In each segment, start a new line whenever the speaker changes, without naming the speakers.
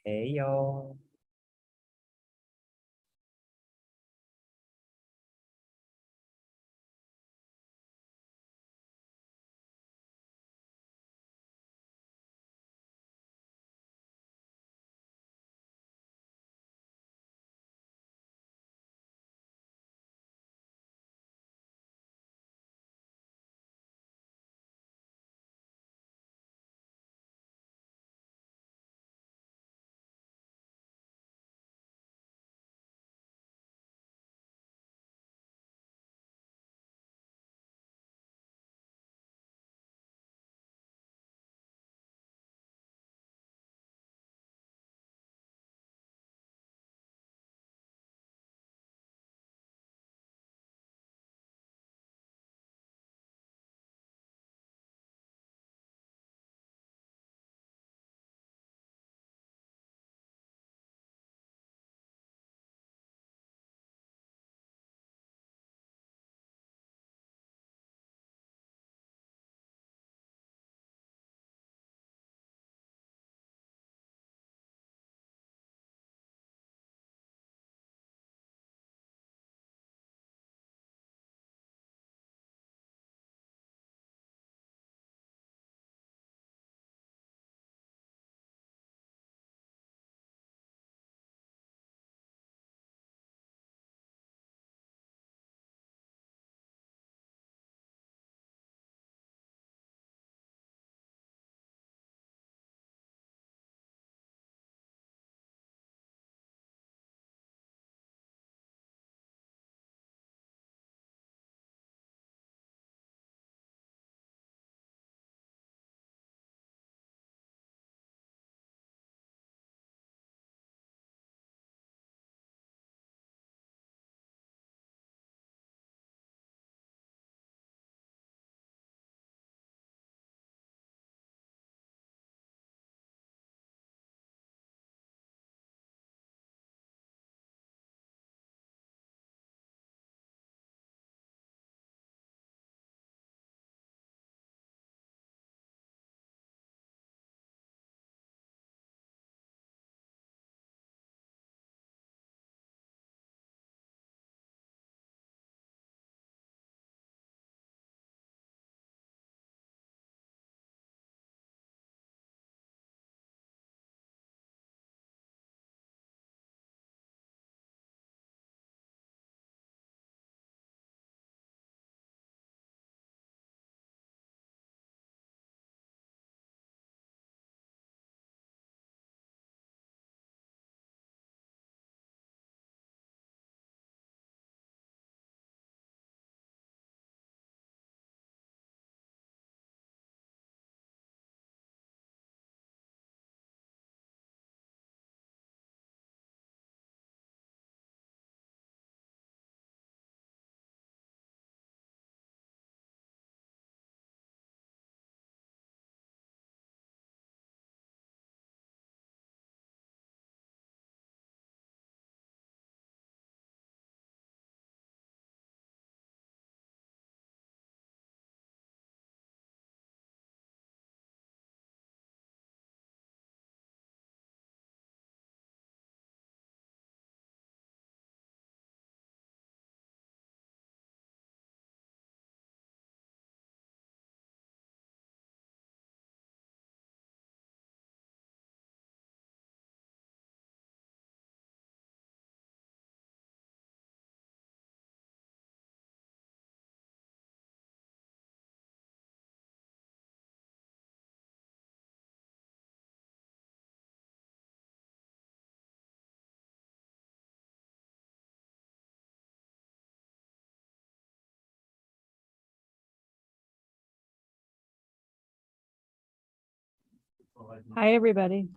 Hey yo.
Hi, everybody.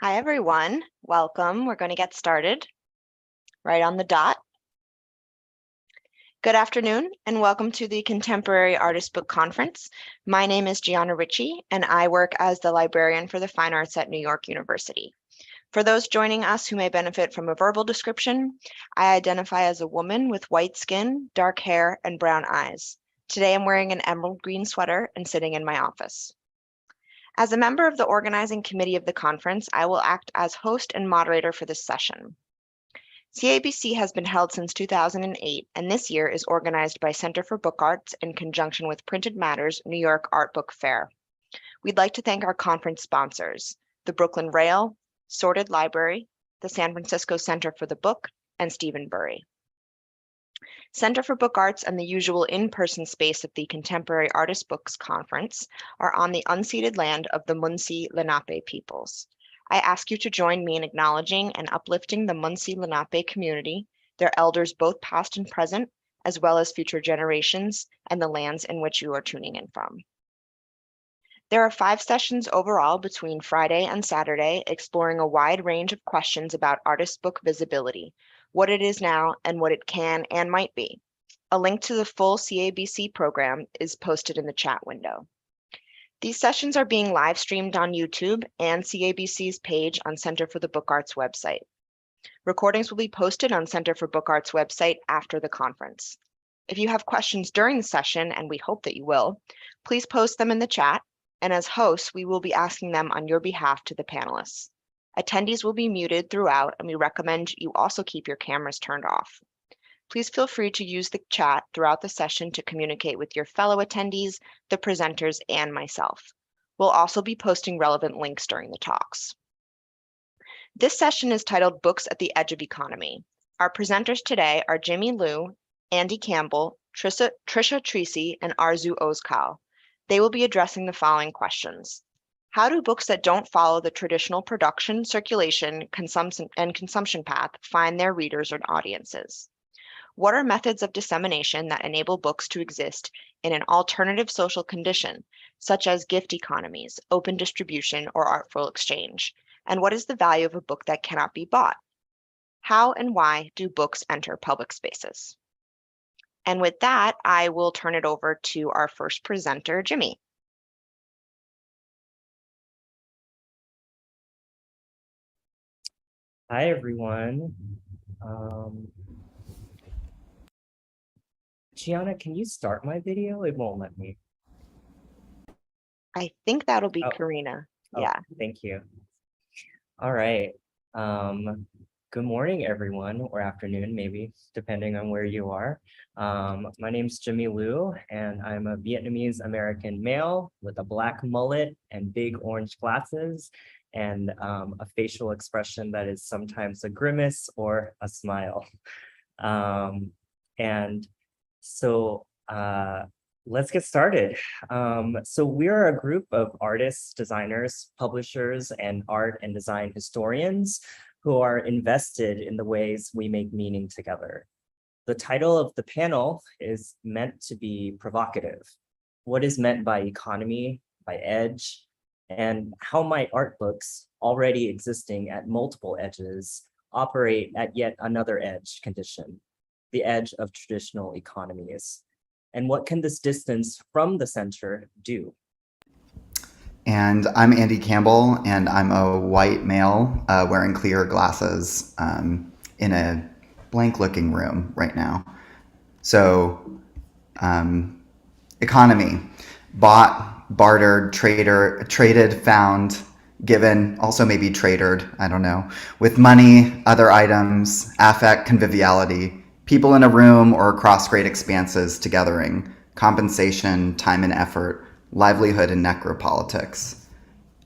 Hi, everyone. Welcome. We're going to get started right on the dot. Good afternoon, and welcome to the Contemporary Artist Book Conference. My name is Gianna Ritchie, and I work as the librarian for the Fine Arts at New York University. For those joining us who may benefit from a verbal description, I identify as a woman with white skin, dark hair, and brown eyes. Today, I'm wearing an emerald green sweater and sitting in my office. As a member of the organizing committee of the conference, I will act as host and moderator for this session. CABC has been held since 2008, and this year is organized by Center for Book Arts in conjunction with Printed Matter's New York Art Book Fair. We'd like to thank our conference sponsors, the Brooklyn Rail, Sorted Library, the San Francisco Center for the Book, and Stephen Bury. Center for Book Arts and the usual in-person space of the Contemporary Artist Books Conference are on the unceded land of the Munsee Lenape peoples. I ask you to join me in acknowledging and uplifting the Munsee Lenape community, their elders both past and present, as well as future generations, and the lands in which you are tuning in from. There are 5 sessions overall between Friday and Saturday, exploring a wide range of questions about artist book visibility, what it is now and what it can and might be. A link to the full CABC program is posted in the chat window. These sessions are being live streamed on YouTube and CABC's page on Center for the Book Arts website. Recordings will be posted on Center for Book Arts website after the conference. If you have questions during the session, and we hope that you will, please post them in the chat, and as hosts, we will be asking them on your behalf to the panelists. Attendees will be muted throughout, and we recommend you also keep your cameras turned off. Please feel free to use the chat throughout the session to communicate with your fellow attendees, the presenters, and myself. We'll also be posting relevant links during the talks. This session is titled Books at the Edge of Economy. Our presenters today are Jimmy Liu, Andy Campbell, Tricia Treacy, and Arzu Ozkal. They will be addressing the following questions. How do books that don't follow the traditional production, circulation, and consumption path find their readers and audiences? What are methods of dissemination that enable books to exist in an alternative social condition, such as gift economies, open distribution, or artful exchange? And what is the value of a book that cannot be bought? How and why do books enter public spaces? And with that, I will turn it over to our first presenter, Jimmy.
Hi, everyone. Gianna, can you start my video? It won't let me.
I think that'll be Karina. Yeah.
Thank you. All right. Good morning, everyone, or afternoon, maybe, depending on where you are. My name's Jimmy Liu, and I'm a Vietnamese American male with a black mullet and big orange glasses, and a facial expression that is sometimes a grimace or a smile. Let's get started. So we're a group of artists, designers, publishers, and art and design historians who are invested in the ways we make meaning together. The title of the panel is meant to be provocative. What is meant by economy, by edge, and how might art books already existing at multiple edges operate at yet another edge condition, the edge of traditional economies? And what can this distance from the center do?
And I'm Andy Campbell, and I'm a white male wearing clear glasses in a blank-looking room right now. So, economy: bought, bartered, traded, found, given, also maybe tradered, I don't know, with money, other items, affect, conviviality, people in a room or across great expanses togethering, compensation, time and effort, livelihood and necropolitics.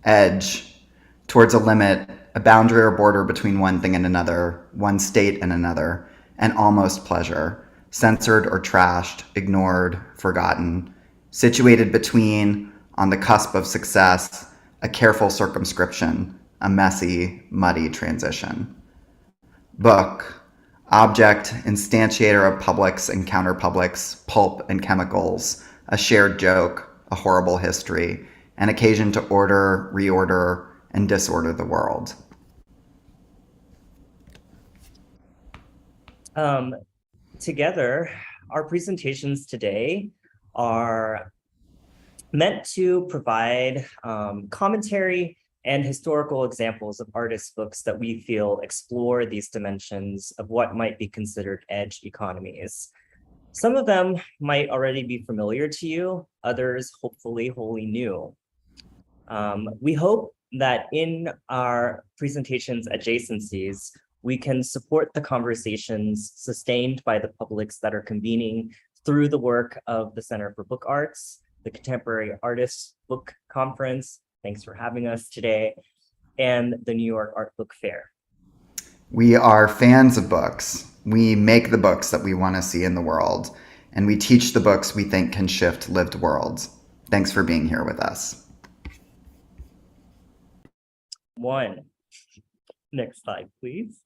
Edge: towards a limit, a boundary or border between one thing and another, one state and another, and almost pleasure, censored or trashed, ignored, forgotten, situated between, on the cusp of success, a careful circumscription, a messy, muddy transition. Book: object, instantiator of publics and counterpublics, pulp and chemicals, a shared joke, a horrible history, an occasion to order, reorder, and disorder the world.
Together, our presentations today are meant to provide commentary and historical examples of artists' books that we feel explore these dimensions of what might be considered edge economies. Some of them might already be familiar to you, others hopefully wholly new. We hope that in our presentations adjacencies, we can support the conversations sustained by the publics that are convening through the work of the Center for Book Arts, the Contemporary Artists Book Conference, thanks for having us today, and the New York Art Book Fair.
We are fans of books. We make the books that we want to see in the world, and we teach the books we think can shift lived worlds. Thanks for being here with us.
Next slide, please.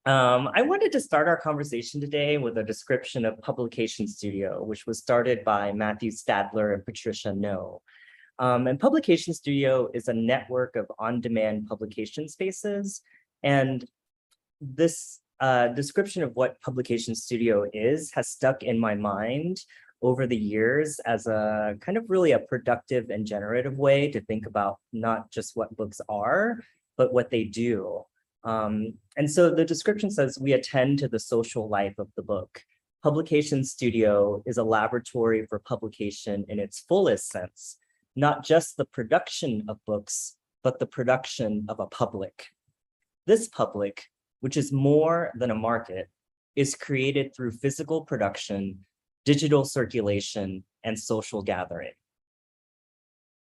I wanted to start our conversation today with a description of Publication Studio, which was started by Matthew Stadler and Tricia No. And Publication Studio is a network of on-demand publication spaces. And this description of what Publication Studio is has stuck in my mind over the years as a kind of really a productive and generative way to think about not just what books are, but what they do. And so the description says, we attend to the social life of the book. Publication Studio is a laboratory for publication in its fullest sense, not just the production of books, but the production of a public. This public, which is more than a market, is created through physical production, digital circulation, and social gathering.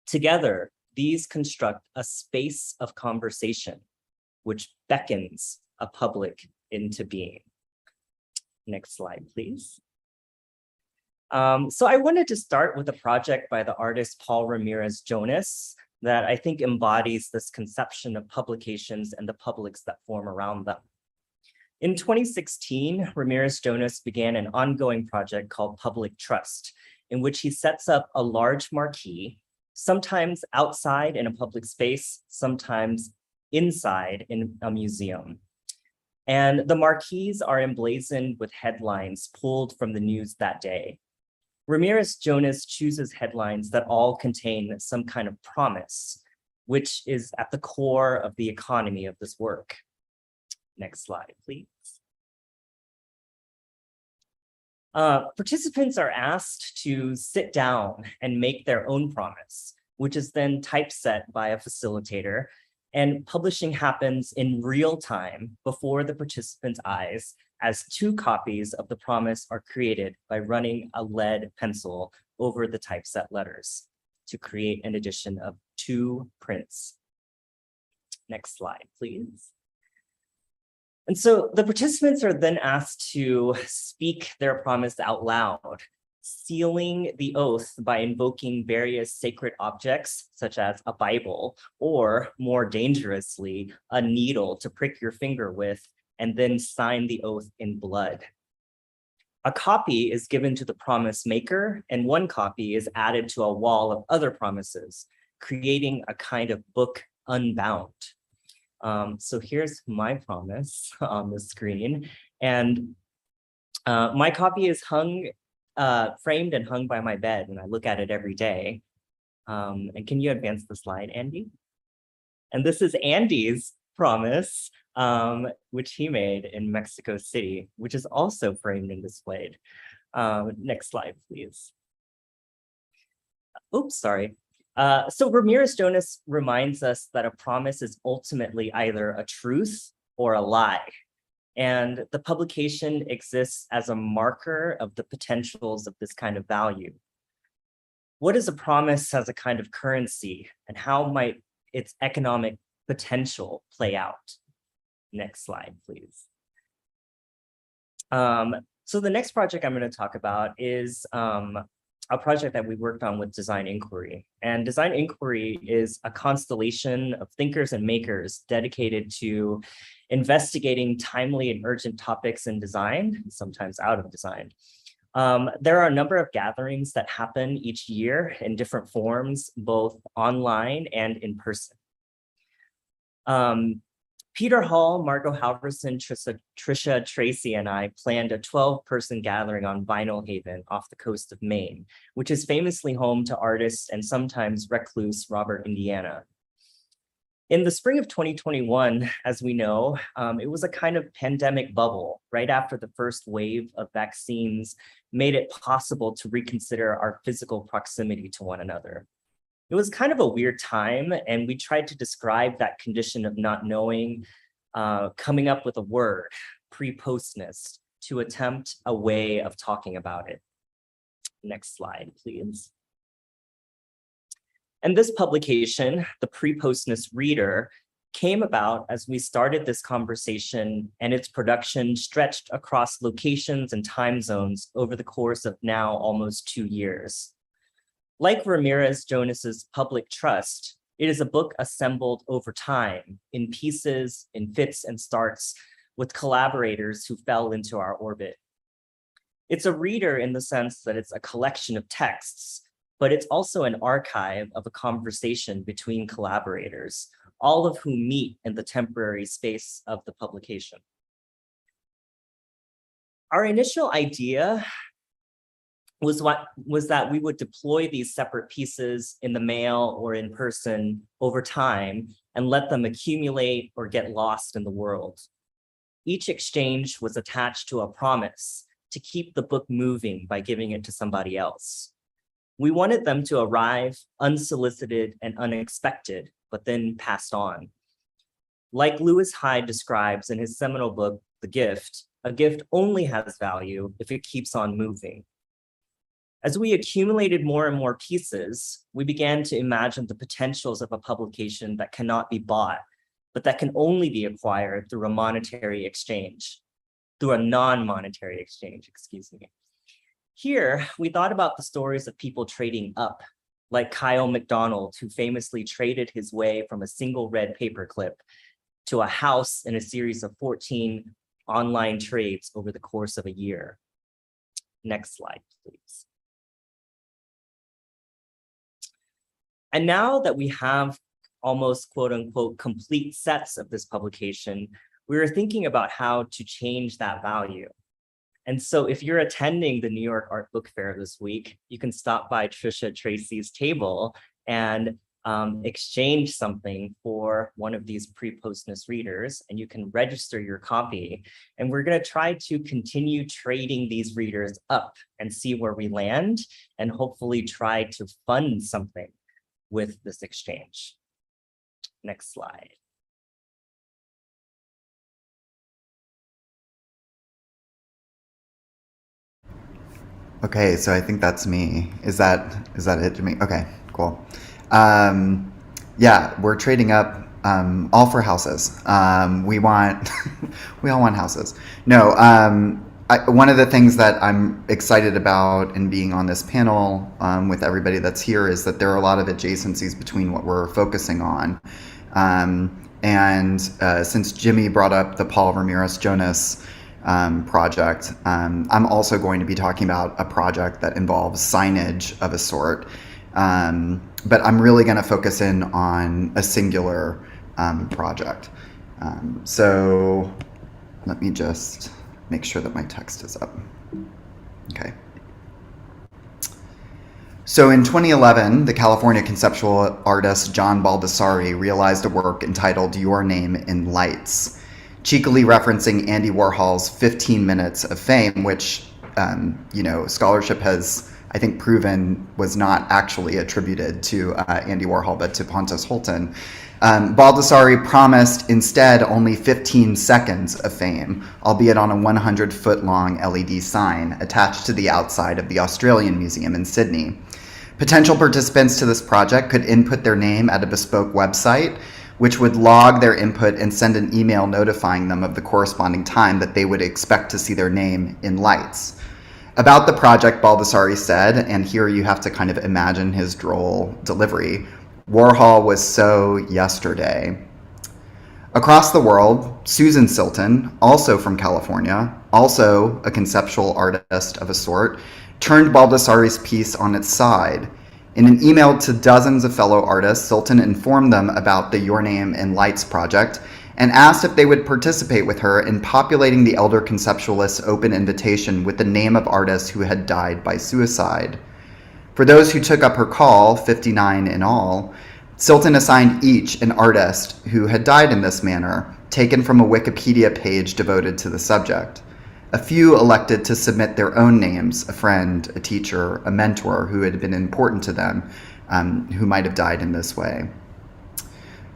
Together, these construct a space of conversation, which beckons a public into being. Next slide, please. So I wanted to start with a project by the artist Paul Ramirez Jonas that I think embodies this conception of publications and the publics that form around them. In 2016, Ramirez Jonas began an ongoing project called Public Trust, in which he sets up a large marquee, sometimes outside in a public space, sometimes inside in a museum. And the marquees are emblazoned with headlines pulled from the news that day. Ramirez Jonas chooses headlines that all contain some kind of promise, which is at the core of the economy of this work. Next slide, please. Participants are asked to sit down and make their own promise, which is then typeset by a facilitator, and publishing happens in real time before the participants' eyes as 2 copies of the promise are created by running a lead pencil over the typeset letters to create an edition of 2 prints. Next slide, please. And so the participants are then asked to speak their promise out loud, sealing the oath by invoking various sacred objects, such as a Bible, or more dangerously, a needle to prick your finger with, and then sign the oath in blood. A copy is given to the promise maker, and 1 copy is added to a wall of other promises, creating a kind of book unbound. So here's my promise on the screen, and my copy is framed and hung by my bed, and I look at it every day. And can you advance the slide, Andy? And this is Andy's promise, which he made in Mexico City, which is also framed and displayed. Next slide, please. Oops, sorry. So Ramirez Jonas reminds us that a promise is ultimately either a truth or a lie. And the publication exists as a marker of the potentials of this kind of value. What is a promise as a kind of currency, and how might its economic potential play out? Next slide, please. So the next project I'm going to talk about is a project that we worked on with Design Inquiry. And Design Inquiry is a constellation of thinkers and makers dedicated to investigating timely and urgent topics in design, sometimes out of design. There are a number of gatherings that happen each year in different forms, both online and in person. Peter Hall, Margot Halverson, Tricia, Treacy, and I planned a 12-person gathering on Vinyl Haven off the coast of Maine, which is famously home to artist and sometimes recluse Robert Indiana. In the spring of 2021, as we know, it was a kind of pandemic bubble right after the first wave of vaccines made it possible to reconsider our physical proximity to one another. It was kind of a weird time, and we tried to describe that condition of not knowing, coming up with a word, pre-postness, to attempt a way of talking about it. Next slide, please. And this publication, The Pre-Postness Reader, came about as we started this conversation, and its production stretched across locations and time zones over the course of now almost 2 years. Like Ramirez Jonas's Public Trust, it is a book assembled over time in pieces, in fits and starts, with collaborators who fell into our orbit. It's a reader in the sense that it's a collection of texts, but it's also an archive of a conversation between collaborators, all of whom meet in the temporary space of the publication. Our initial idea was that we would deploy these separate pieces in the mail or in person over time and let them accumulate or get lost in the world. Each exchange was attached to a promise to keep the book moving by giving it to somebody else. We wanted them to arrive unsolicited and unexpected, but then passed on. Like Lewis Hyde describes in his seminal book, The Gift, a gift only has value if it keeps on moving. As we accumulated more and more pieces, we began to imagine the potentials of a publication that cannot be bought, but that can only be acquired through a monetary exchange, through a non-monetary exchange, excuse me. Here, we thought about the stories of people trading up, like Kyle McDonald, who famously traded his way from a single red paperclip to a house in a series of 14 online trades over the course of a year. Next slide, please. And now that we have almost quote unquote complete sets of this publication, we were thinking about how to change that value. And so if you're attending the New York Art Book Fair this week, you can stop by Tricia Treacy's table and exchange something for one of these pre-postness readers, and you can register your copy. And we're going to try to continue trading these readers up and see where we land, and hopefully try to fund something with this exchange. Next slide.
Okay, so I think that's me. Is that it, Jimmy? Okay, cool. Yeah, we're trading up, all for houses. We all want houses. No, one of the things that I'm excited about in being on this panel with everybody that's here is that there are a lot of adjacencies between what we're focusing on. Since Jimmy brought up the Paul Ramirez Jonas project, I'm also going to be talking about a project that involves signage of a sort. But I'm really going to focus in on a singular project. So let me just make sure that my text is up. Okay. So in 2011, the California conceptual artist John Baldessari realized a work entitled Your Name in Lights, cheekily referencing Andy Warhol's 15 Minutes of Fame, which, scholarship has, I think, proven was not actually attributed to Andy Warhol, but to Pontus Hultén. Baldessari promised instead only 15 seconds of fame, albeit on a 100-foot-long LED sign attached to the outside of the Australian Museum in Sydney. Potential participants to this project could input their name at a bespoke website, which would log their input and send an email notifying them of the corresponding time that they would expect to see their name in lights. About the project, Baldessari said, and here you have to kind of imagine his droll delivery, Warhol was so yesterday. Across the world, Susan Silton, also from California, also a conceptual artist of a sort, turned Baldessari's piece on its side. In an email to dozens of fellow artists, Silton informed them about the Your Name in Lights project and asked if they would participate with her in populating the elder conceptualist's open invitation with the name of artists who had died by suicide. For those who took up her call, 59 in all, Silton assigned each an artist who had died in this manner, taken from a Wikipedia page devoted to the subject. A few elected to submit their own names, a friend, a teacher, a mentor who had been important to them, who might have died in this way.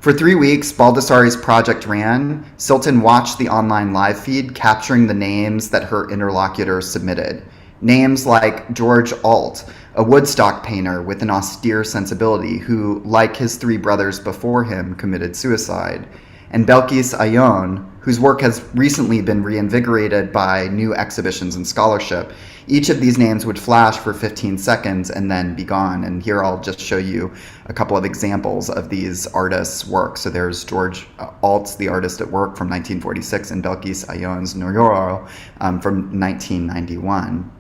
For 3 weeks, Baldessari's project ran. Silton watched the online live feed, capturing the names that her interlocutors submitted. Names like George Alt, a Woodstock painter with an austere sensibility who, like his 3 brothers before him, committed suicide, and Belkis Ayon, whose work has recently been reinvigorated by new exhibitions and scholarship. Each of these names would flash for 15 seconds and then be gone. And here I'll just show you a couple of examples of these artists' work. So there's George Alt's The Artist at Work from 1946 and Belkis Ayon's Noyoro from 1991.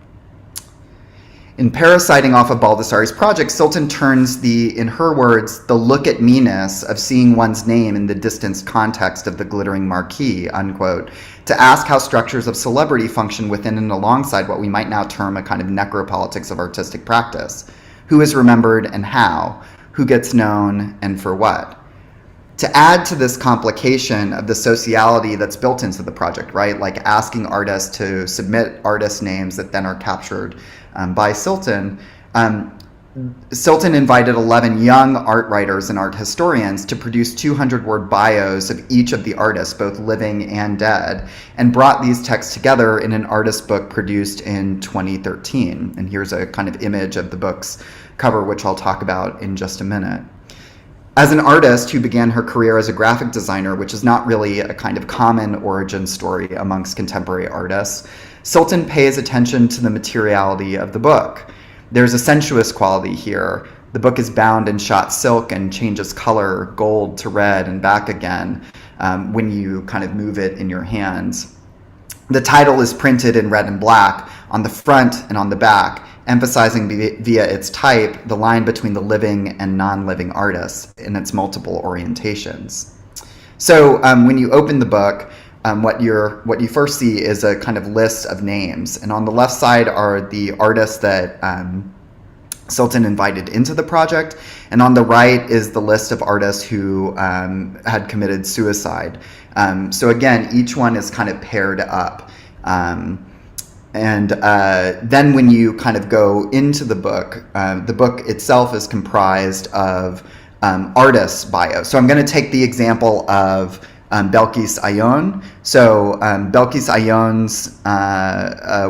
In parasiting off of Baldessari's project, Silton turns in her words, the look-at-me-ness of seeing one's name in the distanced context of the glittering marquee, unquote, to ask how structures of celebrity function within and alongside what we might now term a kind of necropolitics of artistic practice. Who is remembered and how? Who gets known and for what? To add to this complication of the sociality that's built into the project, right? Like asking artists to submit artist names that then are captured by Silton. Silton invited 11 young art writers and art historians to produce 200-word bios of each of the artists, both living and dead, and brought these texts together in an artist book produced in 2013. And here's a kind of image of the book's cover, which I'll talk about in just a minute. As an artist who began her career as a graphic designer, which is not really a kind of common origin story amongst contemporary artists, Silton pays attention to the materiality of the book. There's a sensuous quality here. The book is bound in shot silk and changes color, gold to red and back again, when you kind of move it in your hands. The title is printed in red and black on the front and on the back, emphasizing via its type the line between the living and non-living artists in its multiple orientations. So when you open the book, what you first see is a kind of list of names, and on the left side are the artists that Silton invited into the project, and on the right is the list of artists who had committed suicide. So again, each one is kind of paired up. And then when you kind of go into the book itself is comprised of artists' bios. So I'm going to take the example of Belkis Ayon. So Belkis Ayon's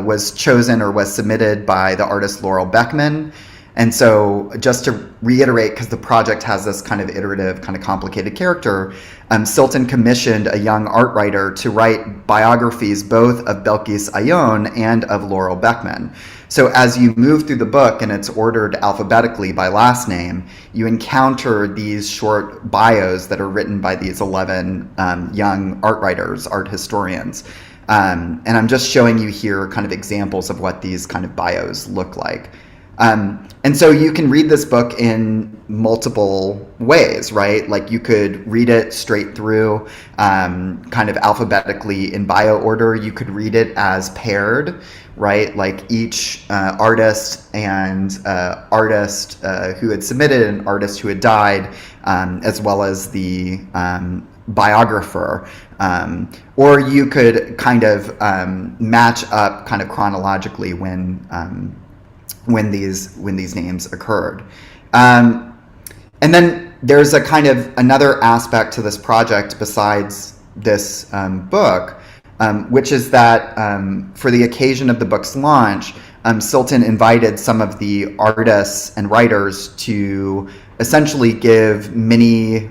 was chosen or was submitted by the artist Laurel Beckman. And so just to reiterate, because the project has this kind of iterative, kind of complicated character, Silton commissioned a young art writer to write biographies both of Belkis Ayon and of Laurel Beckman. So as you move through the book, and it's ordered alphabetically by last name, you encounter these short bios that are written by these 11 young art writers, art historians. And I'm just showing you here kind of examples of what these kind of bios look like. And so you can read this book in multiple ways, right? Like you could read it straight through, kind of alphabetically in bio order. You could read it as paired, right? Like each artist and artist who had submitted and artist who had died, as well as the biographer. Or you could kind of match up kind of chronologically when these names occurred. And then there's a kind of another aspect to this project besides this book, which is that for the occasion of the book's launch, Silton invited some of the artists and writers to essentially give mini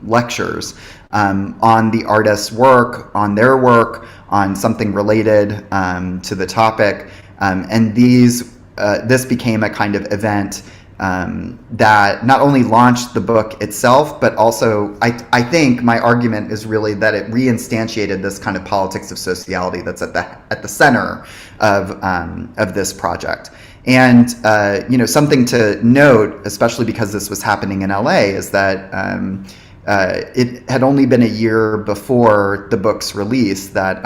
lectures on the artist's work, on their work, on something related to the topic. And this became a kind of event that not only launched the book itself, but also I think my argument is really that it reinstantiated this kind of politics of sociality that's at the center of this project. And something to note, especially because this was happening in LA, is that it had only been a year before the book's release that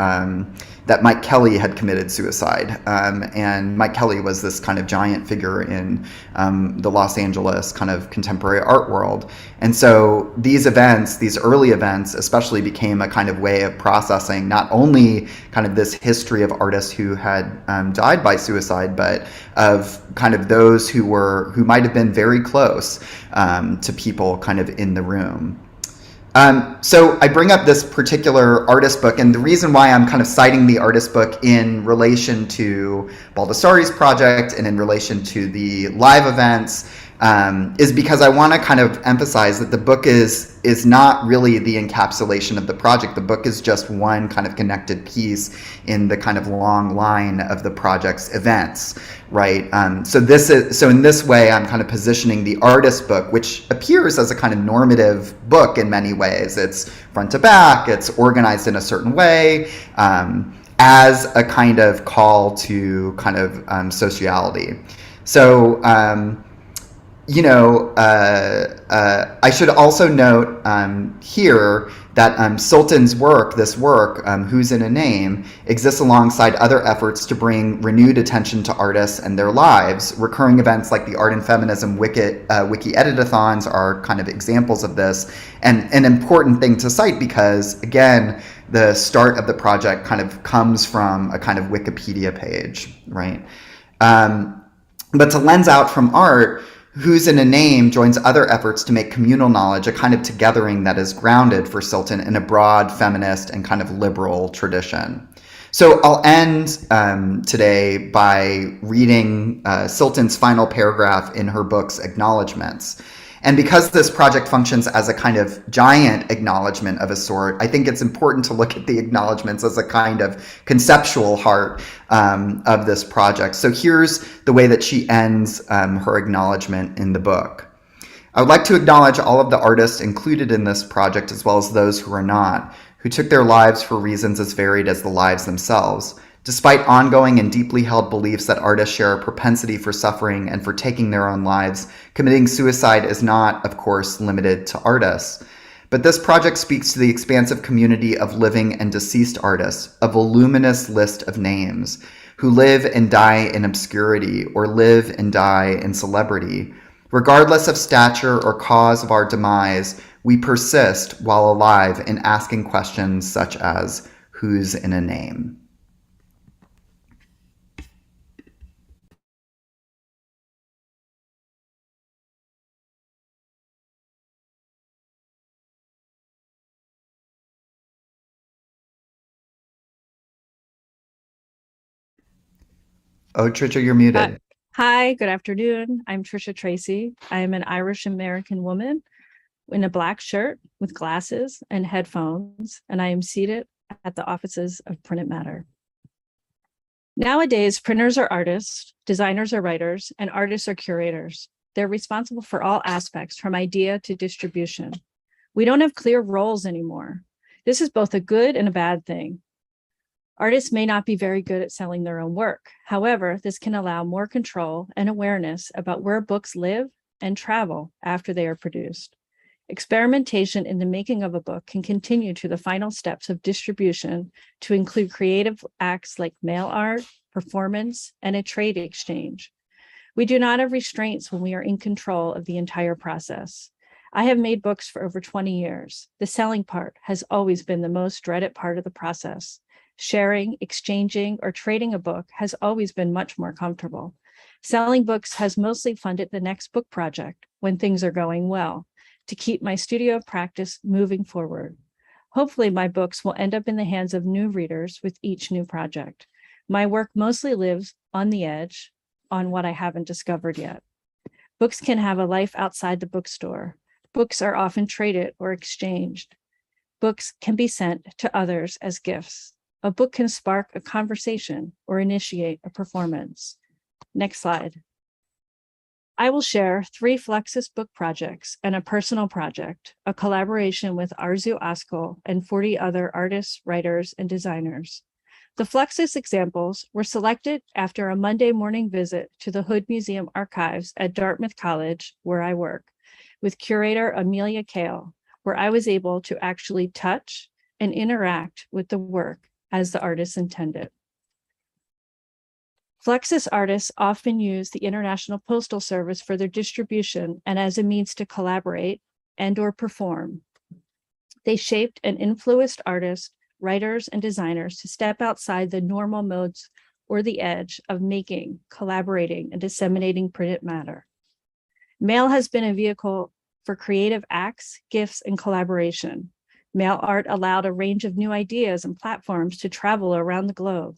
that Mike Kelly had committed suicide. And Mike Kelly was this kind of giant figure in the Los Angeles kind of contemporary art world. And so these events, these early events especially, became a kind of way of processing not only kind of this history of artists who had died by suicide, but of kind of those who might have been very close to people kind of in the room. So I bring up this particular artist book, and the reason why I'm kind of citing the artist book in relation to Baldessari's project and in relation to the live events is because I want to kind of emphasize that the book is not really the encapsulation of the project. The book is just one kind of connected piece in the kind of long line of the project's events, right? So in this way, I'm kind of positioning the artist book, which appears as a kind of normative book in many ways. It's front to back, it's organized in a certain way, as a kind of call to kind of sociality. So, I should also note here that Sultan's work, Who's in a Name, exists alongside other efforts to bring renewed attention to artists and their lives. Recurring events like the Art and Feminism Wiki Editathons are kind of examples of this, and an important thing to cite because, again, the start of the project kind of comes from a kind of Wikipedia page, right? But to lens out from art, Who's in a Name joins other efforts to make communal knowledge a kind of togethering that is grounded for Sultan in a broad feminist and kind of liberal tradition. So I'll end today by reading Sultan's final paragraph in her book's Acknowledgements. And because this project functions as a kind of giant acknowledgement of a sort, I think it's important to look at the acknowledgements as a kind of conceptual heart of this project. So here's the way that she ends her acknowledgement in the book. I would like to acknowledge all of the artists included in this project, as well as those who are not, who took their lives for reasons as varied as the lives themselves. Despite ongoing and deeply held beliefs that artists share a propensity for suffering and for taking their own lives, committing suicide is not, of course, limited to artists. But this project speaks to the expansive community of living and deceased artists, a voluminous list of names, who live and die in obscurity or live and die in celebrity. Regardless of stature or cause of our demise, we persist while alive in asking questions such as, who's in a name? Oh, Tricia, you're muted.
Hi, good afternoon. I'm Tricia Treacy. I am an Irish American woman in a black shirt with glasses and headphones, and I am seated at the offices of Print It Matter. Nowadays, printers are artists, designers are writers, and artists are curators. They're responsible for all aspects from idea to distribution. We don't have clear roles anymore. This is both a good and a bad thing. Artists may not be very good at selling their own work. However, this can allow more control and awareness about where books live and travel after they are produced. Experimentation in the making of a book can continue to the final steps of distribution to include creative acts like mail art, performance, and a trade exchange. We do not have restraints when we are in control of the entire process. I have made books for over 20 years. The selling part has always been the most dreaded part of the process. Sharing, exchanging, or trading a book has always been much more comfortable. Selling books has mostly funded the next book project when things are going well, to keep my studio practice moving forward. Hopefully, my books will end up in the hands of new readers with each new project. My work mostly lives on the edge, on what I haven't discovered yet. Books can have a life outside the bookstore. Books are often traded or exchanged. Books can be sent to others as gifts. A book can spark a conversation or initiate a performance. Next slide. I will share 3 Fluxus book projects and a personal project, a collaboration with Arzu, Ozkal, and 40 other artists, writers, and designers. The Fluxus examples were selected after a Monday morning visit to the Hood Museum archives at Dartmouth College, where I work, with curator Amelia Kale, where I was able to actually touch and interact with the work as the artist intended. Fluxus artists often use the International Postal Service for their distribution and as a means to collaborate and/or perform. They shaped and influenced artists, writers, and designers to step outside the normal modes or the edge of making, collaborating, and disseminating printed matter. Mail has been a vehicle for creative acts, gifts, and collaboration. Mail art allowed a range of new ideas and platforms to travel around the globe.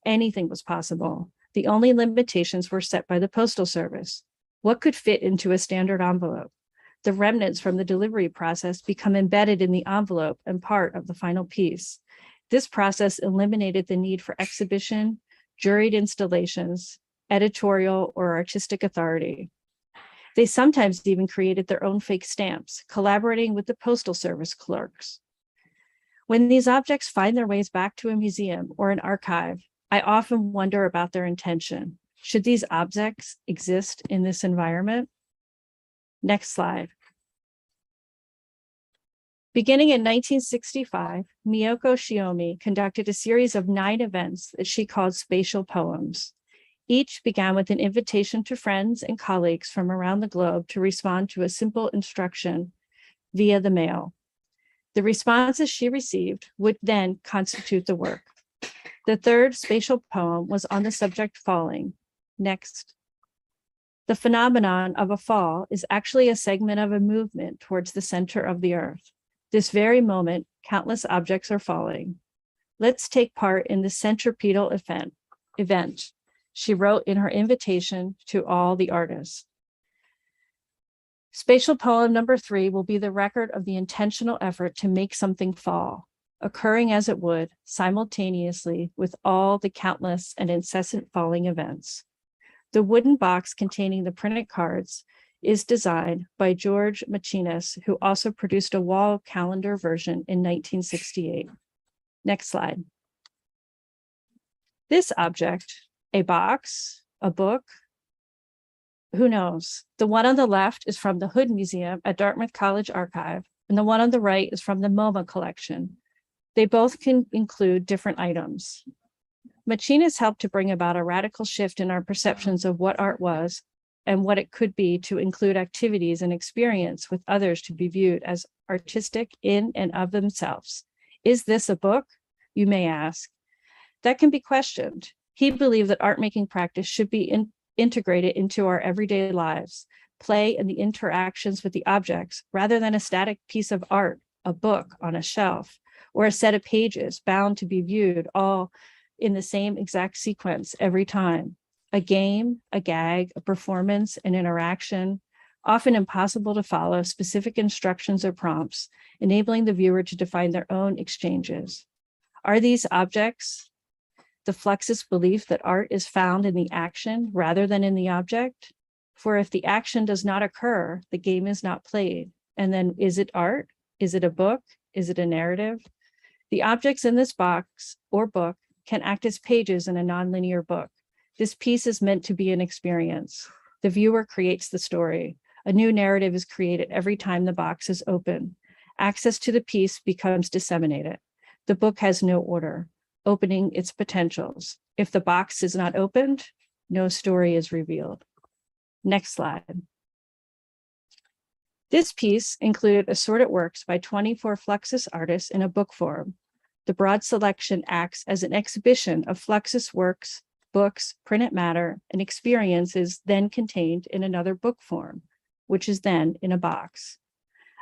Anything was possible. The only limitations were set by the Postal Service. What could fit into a standard envelope? The remnants from the delivery process become embedded in the envelope and part of the final piece. This process eliminated the need for exhibition, juried installations, editorial, or artistic authority. They sometimes even created their own fake stamps, collaborating with the Postal Service clerks. When these objects find their ways back to a museum or an archive, I often wonder about their intention. Should these objects exist in this environment? Next slide. Beginning in 1965, Miyoko Shiomi conducted a series of 9 events that she called spatial poems. Each began with an invitation to friends and colleagues from around the globe to respond to a simple instruction via the mail. The responses she received would then constitute the work. The third spatial poem was on the subject falling. Next. The phenomenon of a fall is actually a segment of a movement towards the center of the earth. This very moment, countless objects are falling. Let's take part in the centripetal event, she wrote in her invitation to all the artists. Spatial poem number 3 will be the record of the intentional effort to make something fall, occurring as it would simultaneously with all the countless and incessant falling events. The wooden box containing the printed cards is designed by George Machinas, who also produced a wall calendar version in 1968. Next slide. This object, a box, a book, who knows? The one on the left is from the Hood Museum at Dartmouth College Archive, and the one on the right is from the MoMA collection. They both can include different items. Machinas helped to bring about a radical shift in our perceptions of what art was and what it could be, to include activities and experience with others to be viewed as artistic in and of themselves. Is this a book? You may ask. That can be questioned. He believed that art making practice should be integrated into our everyday lives, play and the interactions with the objects, rather than a static piece of art, a book on a shelf, or a set of pages bound to be viewed all in the same exact sequence every time. A game, a gag, a performance, an interaction, often impossible to follow specific instructions or prompts, enabling the viewer to define their own exchanges. Are these objects the Fluxus belief that art is found in the action rather than in the object? For if the action does not occur, the game is not played. And then is it art? Is it a book? Is it a narrative? The objects in this box or book can act as pages in a nonlinear book. This piece is meant to be an experience. The viewer creates the story. A new narrative is created every time the box is open. Access to the piece becomes disseminated. The book has no order, opening its potentials. If the box is not opened, no story is revealed. Next slide. This piece included assorted works by 24 Fluxus artists in a book form. The broad selection acts as an exhibition of Fluxus works, books, printed matter, and experiences then contained in another book form, which is then in a box.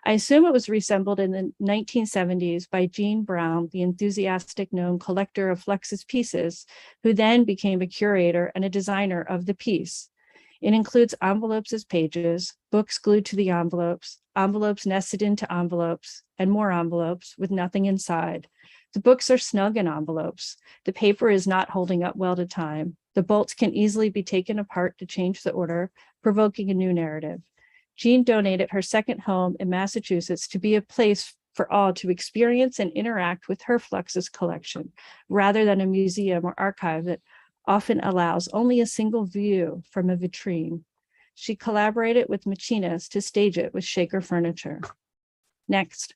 I assume it was reassembled in the 1970s by Jean Brown, the enthusiastic known collector of Fluxus pieces, who then became a curator and a designer of the piece. It includes envelopes as pages, books glued to the envelopes, envelopes nested into envelopes, and more envelopes with nothing inside. The books are snug in envelopes. The paper is not holding up well to time. The bolts can easily be taken apart to change the order, provoking a new narrative. Jean donated her second home in Massachusetts to be a place for all to experience and interact with her Fluxus collection, rather than a museum or archive that often allows only a single view from a vitrine. She collaborated with Machinas to stage it with Shaker furniture. Next.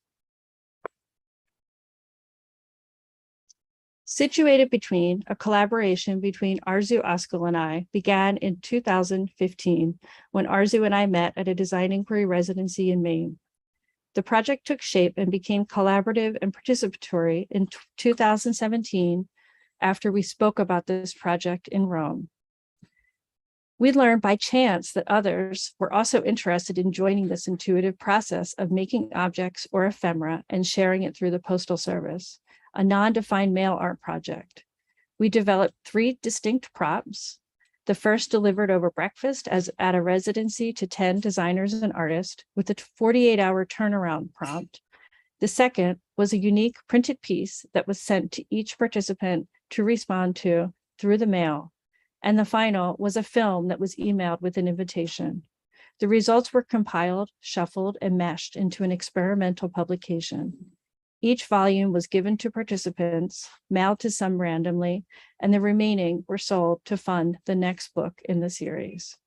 Situated between a collaboration between Arzu, Ozkal, and I began in 2015 when Arzu and I met at a design inquiry residency in Maine. The project took shape and became collaborative and participatory in 2017 after we spoke about this project in Rome. We learned by chance that others were also interested in joining this intuitive process of making objects or ephemera and sharing it through the Postal Service, a non-defined mail art project. We developed 3 distinct props. The first delivered over breakfast as at a residency to 10 designers and artists with a 48-hour turnaround prompt. The second was a unique printed piece that was sent to each participant to respond to through the mail. And the final was a film that was emailed with an invitation. The results were compiled, shuffled, and meshed into an experimental publication. Each volume was given to participants, mailed to some randomly, and the remaining were sold to fund the next book in the series.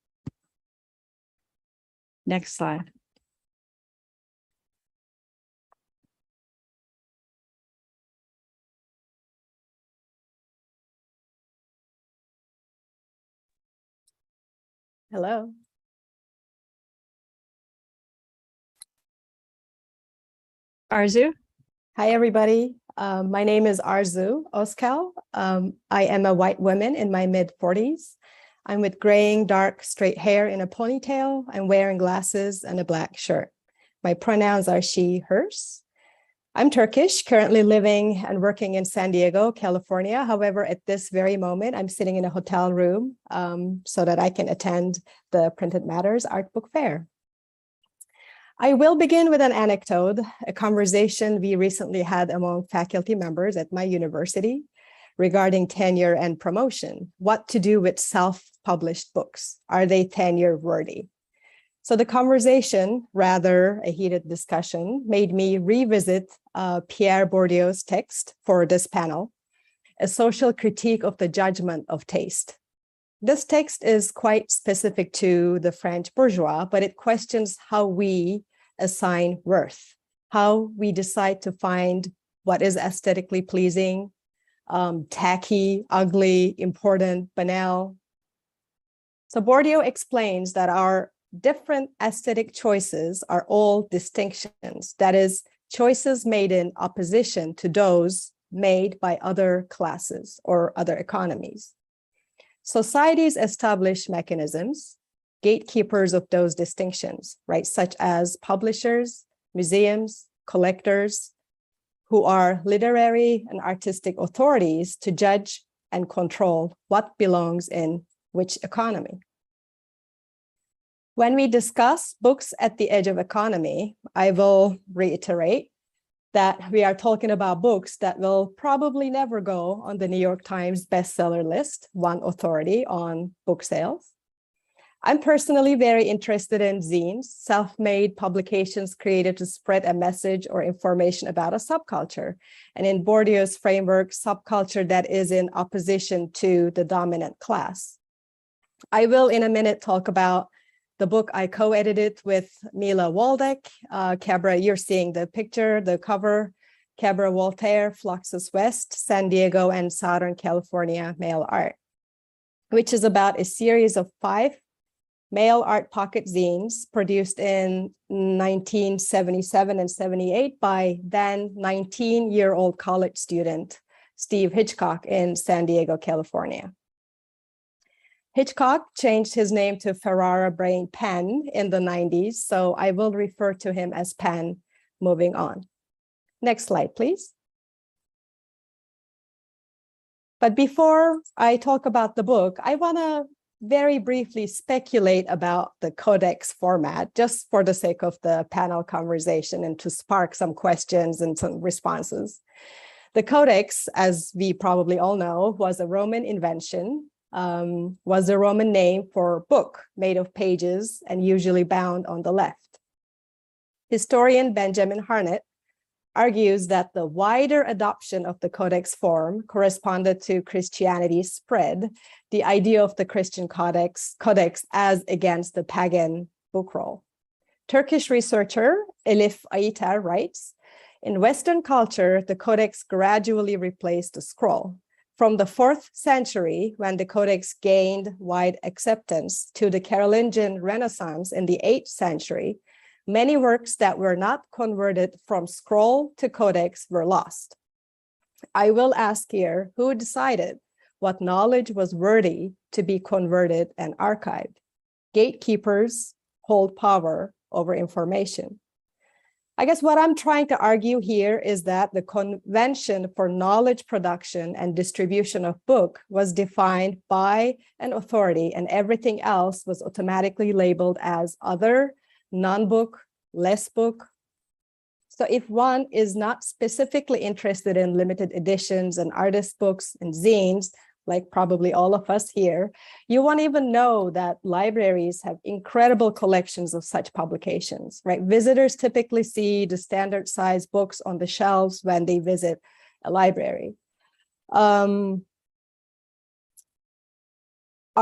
Next slide. Hello. Arzu?
Hi, everybody. My name is Arzu Ozkal. I am a white woman in my mid-40s. I'm with graying, dark, straight hair in a ponytail. I'm wearing glasses and a black shirt. My pronouns are she, hers. I'm Turkish, currently living and working in San Diego, California. However, at this very moment, I'm sitting in a hotel room so that I can attend the Printed Matters Art Book Fair. I will begin with an anecdote, a conversation we recently had among faculty members at my university regarding tenure and promotion. What to do with self-published books? Are they tenure worthy? So the conversation, rather a heated discussion, made me revisit Pierre Bourdieu's text for this panel, A Social Critique of the Judgment of Taste. This text is quite specific to the French bourgeois, but it questions how we assign worth, how we decide to find what is aesthetically pleasing, tacky, ugly, important, banal. So Bourdieu explains that our different aesthetic choices are all distinctions, that is, choices made in opposition to those made by other classes or other economies. Societies establish mechanisms, gatekeepers of those distinctions, right? Such as publishers, museums, collectors, who are literary and artistic authorities to judge and control what belongs in which economy. When we discuss books at the edge of economy, I will reiterate that we are talking about books that will probably never go on the New York Times bestseller list, one authority on book sales. I'm personally very interested in zines, self-made publications created to spread a message or information about a subculture. And in Bourdieu's framework, subculture that is in opposition to the dominant class. I will in a minute talk about the book I co-edited with Mila Waldeck. Cabra, you're seeing the picture, the cover, Cabra Voltaire, Fluxus West, San Diego and Southern California Mail Art, which is about a series of 5 mail art pocket zines produced in 1977 and 78 by then 19-year-old college student Steve Hitchcock in San Diego, California. Hitchcock changed his name to Ferrara Brain Penn in the 90s, so I will refer to him as Penn moving on. Next slide, please. But before I talk about the book, I want to very briefly speculate about the codex format, just for the sake of the panel conversation and to spark some questions and some responses. The codex, as we probably all know, was a Roman invention, was a Roman name for book made of pages and usually bound on the left. Historian Benjamin Harnett argues that the wider adoption of the codex form corresponded to Christianity's spread, the idea of the Christian codex as against the pagan book roll. Turkish researcher Elif Ayiter writes, in Western culture, the codex gradually replaced the scroll. From the 4th century, when the codex gained wide acceptance, to the Carolingian Renaissance in the 8th century, many works that were not converted from scroll to codex were lost. I will ask here, who decided what knowledge was worthy to be converted and archived? Gatekeepers hold power over information. I guess what I'm trying to argue here is that the convention for knowledge production and distribution of book was defined by an authority, and everything else was automatically labeled as other, non-book, less book. So if one is not specifically interested in limited editions and artist books and zines, like probably all of us here, you won't even know that libraries have incredible collections of such publications, right? Visitors typically see the standard size books on the shelves when they visit a library. Our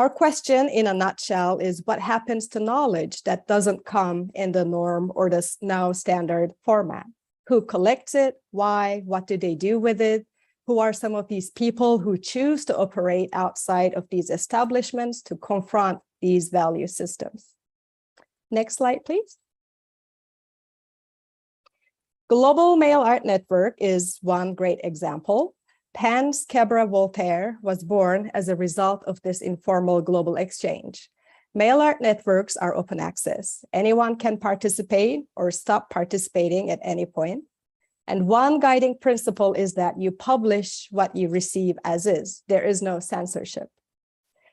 question in a nutshell is what happens to knowledge that doesn't come in the norm or the now standard format? Who collects it? Why? What do they do with it? Who are some of these people who choose to operate outside of these establishments to confront these value systems? Next slide, please. Global Mail Art Network is one great example. Pen's Cabra Voltaire was born as a result of this informal global exchange. Mail art networks are open access. Anyone can participate or stop participating at any point. And one guiding principle is that you publish what you receive as is. There is no censorship.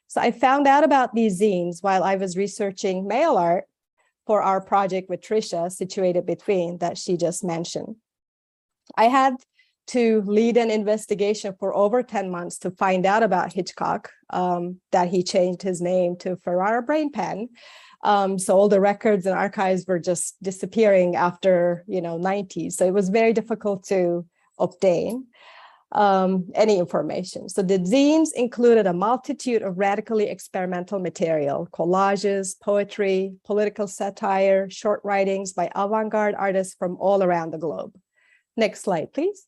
So I found out about these zines while I was researching mail art for our project with Tricia, Situated Between, that she just mentioned. I had to lead an investigation for over 10 months to find out about Hitchcock, that he changed his name to Ferrara Brain Pen. So all the records and archives were just disappearing after, 90s. So it was very difficult to obtain any information. So the zines included a multitude of radically experimental material, collages, poetry, political satire, short writings by avant-garde artists from all around the globe. Next slide, please.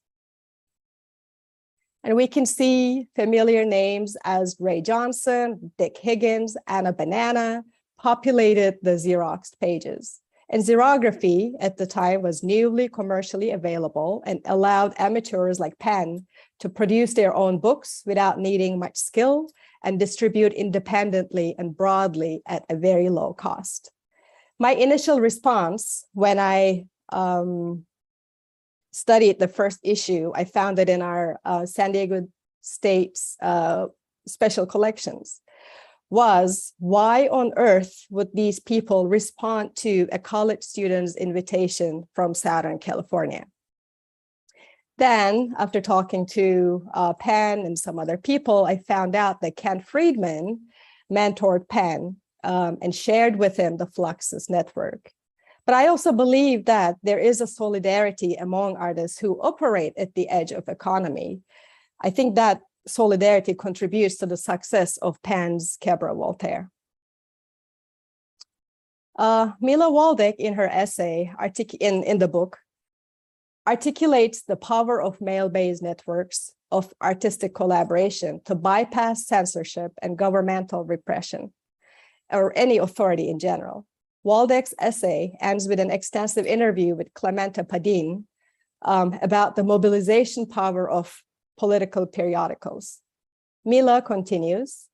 And we can see familiar names as Ray Johnson, Dick Higgins, Anna Banana, populated the Xeroxed pages. And xerography at the time was newly commercially available and allowed amateurs like Penn to produce their own books without needing much skill and distribute independently and broadly at a very low cost. My initial response when I studied the first issue, I found it in our San Diego State's special collections, was why on earth would these people respond to a college student's invitation from Southern California? Then, after talking to Penn and some other people, I found out that Ken Friedman mentored Penn and shared with him the Fluxus network. But I also believe that there is a solidarity among artists who operate at the edge of economy. I think that solidarity contributes to the success of Penn's Cabra Voltaire. Mila Waldeck, in her essay in the book, articulates the power of mail-based networks of artistic collaboration to bypass censorship and governmental repression, or any authority in general. Waldeck's essay ends with an extensive interview with Clementa Padin about the mobilization power of political periodicals. Mila continues,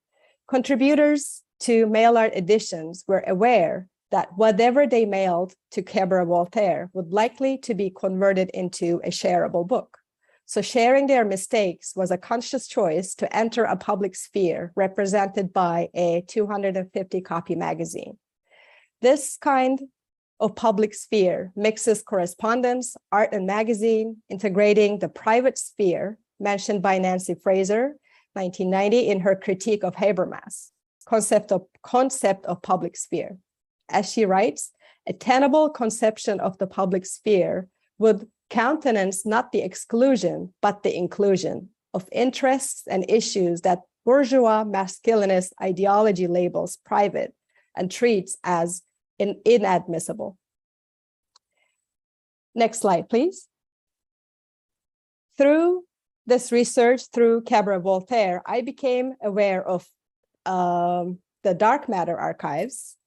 contributors to mail art editions were aware that whatever they mailed to Cabra Voltaire would likely to be converted into a shareable book. So sharing their mistakes was a conscious choice to enter a public sphere represented by a 250 copy magazine. This kind of public sphere mixes correspondence, art, and magazine, integrating the private sphere mentioned by Nancy Fraser, 1990, in her critique of Habermas, concept of public sphere. As she writes, a tenable conception of the public sphere would countenance not the exclusion, but the inclusion of interests and issues that bourgeois masculinist ideology labels private and treats as inadmissible. Next slide, please. Through this research, through Cabaret Voltaire, I became aware of the dark matter archives,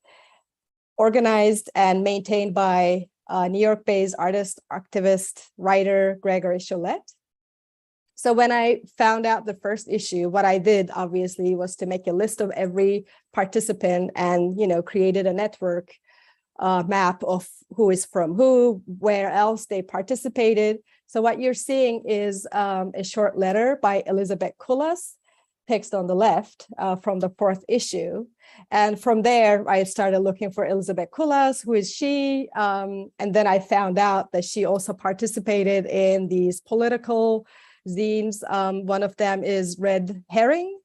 organized and maintained by New York-based artist, activist, writer Gregory Cholette. So when I found out the first issue, what I did obviously was to make a list of every participant and, created a network map of who is from who, where else they participated. So what you're seeing is a short letter by Elizabeth Kulas, text on the left from the 4th issue. And from there, I started looking for Elizabeth Kulas, who is she? And then I found out that she also participated in these political zines. One of them is Red Herring.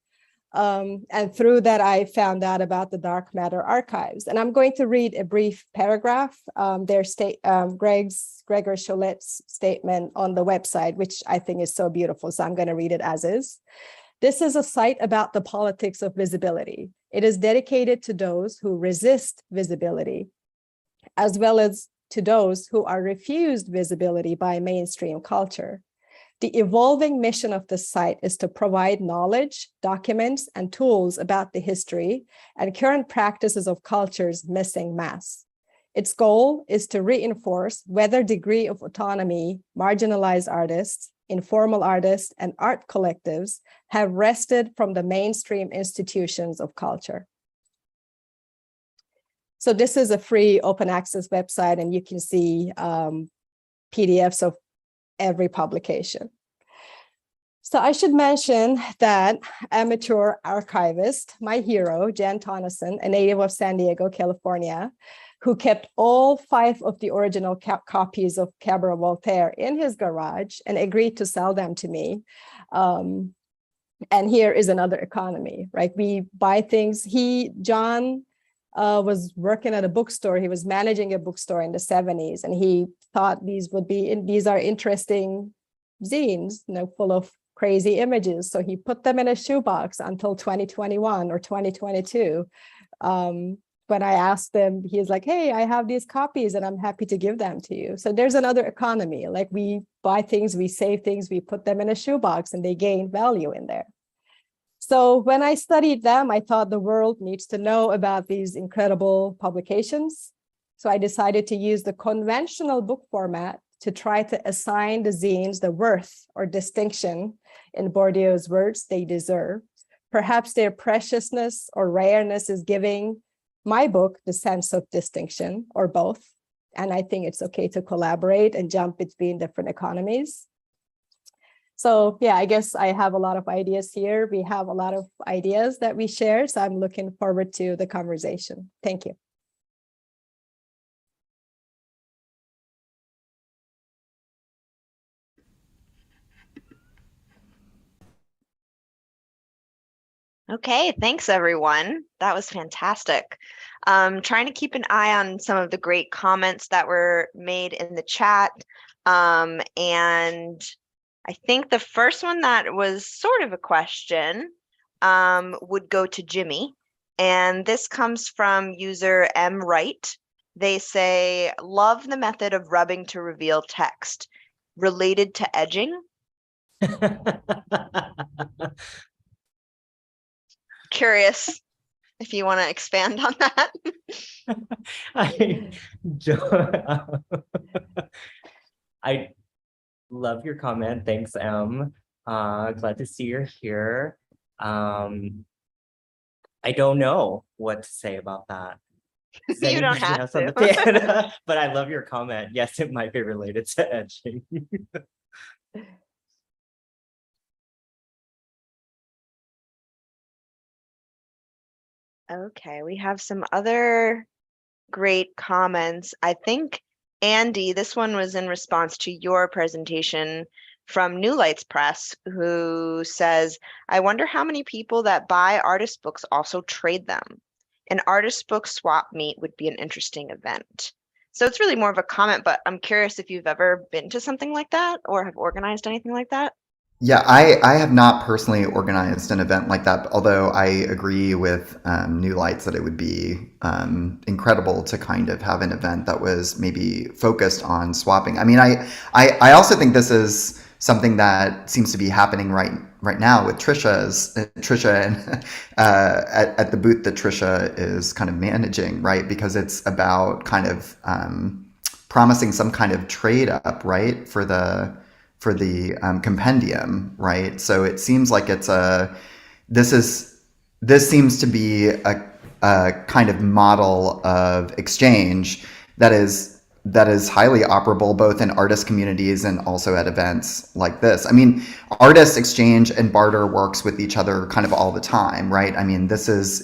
And through that, I found out about the dark matter archives. And I'm going to read a brief paragraph, Gregor Cholette's statement on the website, which I think is so beautiful. So I'm going to read it as is. This is a site about the politics of visibility. It is dedicated to those who resist visibility, as well as to those who are refused visibility by mainstream culture. The evolving mission of the site is to provide knowledge, documents, and tools about the history and current practices of culture's missing mass. Its goal is to reinforce whether degree of autonomy marginalized artists, informal artists, and art collectives have wrested from the mainstream institutions of culture. So this is a free open access website, and you can see PDFs of every publication. So I should mention that amateur archivist, my hero, Jan Tonneson, a native of San Diego, California, who kept all 5 of the original copies of Cabaret Voltaire in his garage and agreed to sell them to me. And here is another economy, right? We buy things. John was working at a bookstore. He was managing a bookstore in the 70s, and he thought these are interesting zines, full of crazy images. So he put them in a shoebox until 2021 or 2022. When I asked him, he's like, hey, I have these copies and I'm happy to give them to you. So there's another economy. Like, we buy things, we save things, we put them in a shoebox, and they gain value in there. So when I studied them, I thought the world needs to know about these incredible publications. So I decided to use the conventional book format to try to assign the zines the worth or distinction, in Bourdieu's words, they deserve. Perhaps their preciousness or rareness is giving my book the sense of distinction, or both. And I think it's okay to collaborate and jump between different economies. So yeah, I guess I have a lot of ideas here. We have a lot of ideas that we share. So I'm looking forward to the conversation. Thank you.
Okay, thanks everyone. That was fantastic. Trying to keep an eye on some of the great comments that were made in the chat. And I think the first one that was sort of a question would go to Jimmy. And this comes from user M. Wright. They say, love the method of rubbing to reveal text. Related to edging? Curious if you want to expand on that.
I love your comment. Thanks, Em. Glad to see you're here. I don't know what to say about that.
You don't have to.
But I love your comment. Yes, it might be related to edging.
Okay, we have some other great comments. I think, Andy, this one was in response to your presentation from New Lights Press, who says, I wonder how many people that buy artist books also trade them. An artist book swap meet would be an interesting event. So it's really more of a comment, but I'm curious if you've ever been to something like that or have organized anything like that.
Yeah, I have not personally organized an event like that, although I agree with New Lights that it would be incredible to kind of have an event that was maybe focused on swapping. I mean, I also think this is something that seems to be happening right now with Tricia and at the booth that Tricia is kind of managing, right? Because it's about kind of promising some kind of trade up, right, for the compendium, right? So it seems like it's a this is this seems to be a kind of model of exchange that is highly operable both in artist communities and also at events like this. I mean, artists exchange and barter works with each other kind of all the time, right? I mean, this is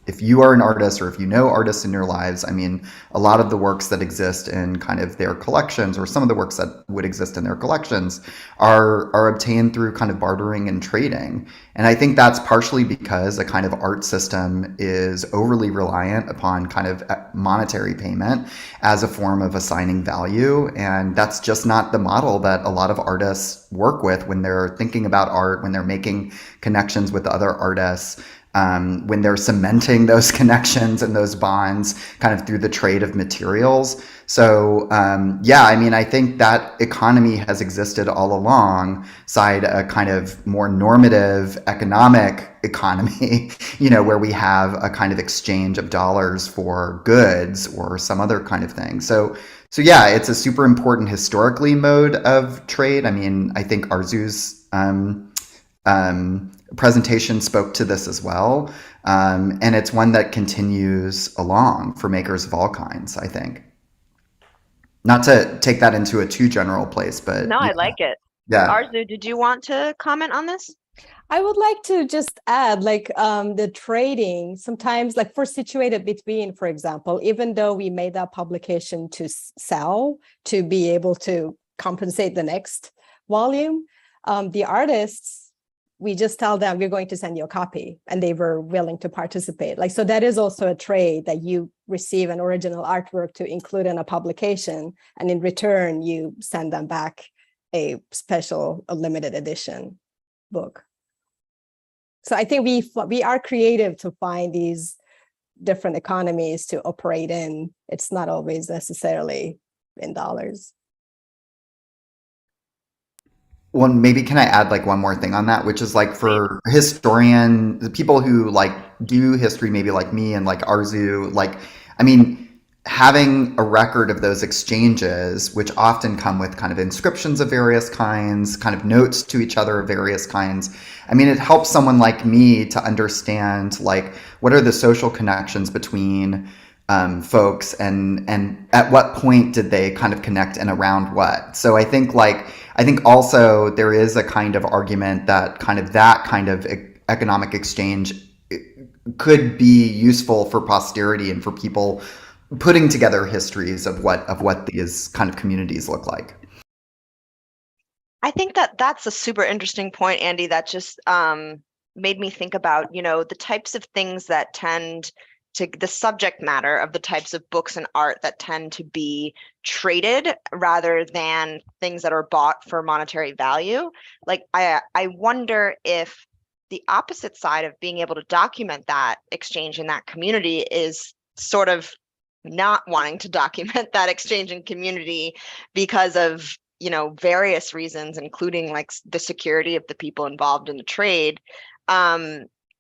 if you are an artist or if you know artists in your lives, I mean, a lot of the works that exist in kind of their collections or some of the works that would exist in their collections are obtained through kind of bartering and trading. And I think that's partially because a kind of art system is overly reliant upon kind of monetary payment as a form of assigning value. And that's just not the model that a lot of artists work with when they're thinking about art, when they're making connections with other artists. When they're cementing those connections and those bonds kind of through the trade of materials. So yeah, I mean, I think that economy has existed all alongside a kind of more normative economic economy, where we have a kind of exchange of dollars for goods or some other kind of thing. So yeah, it's a super important historically mode of trade. I mean, I think Arzu's presentation spoke to this as well. And it's one that continues along for makers of all kinds, I think. Not to take that into a too general place, but
No, I like it.
yeah.
Arzu, did you want to comment on this?
I would like to just add, like, the trading sometimes, like for Situated Between, for example, even though we made that publication to sell, to be able to compensate the next volume, the artists, we just tell them we're going to send you a copy, and they were willing to participate. Like, so that is also a trade, that you receive an original artwork to include in a publication, and in return you send them back a special, a limited edition book. So I think we are creative to find these different economies to operate in. It's not always necessarily in dollars.
Well, maybe can I add like one more thing on that, which is like for the people who like do history, maybe like me and like Arzu, like, I mean, having a record of those exchanges, which often come with kind of inscriptions of various kinds, kind of notes to each other of various kinds. I mean, it helps someone like me to understand like what are the social connections between folks and at what point did they kind of connect and around what. So I think also there is a kind of argument that kind of economic exchange could be useful for posterity and for people putting together histories of what these kind of communities look like.
I think that that's a super interesting point, Andy, that just made me think about, the types of things that tend to the subject matter of the types of books and art that tend to be traded rather than things that are bought for monetary value. Like, I wonder if the opposite side of being able to document that exchange in that community is sort of not wanting to document that exchange in community because of various reasons, including like the security of the people involved in the trade.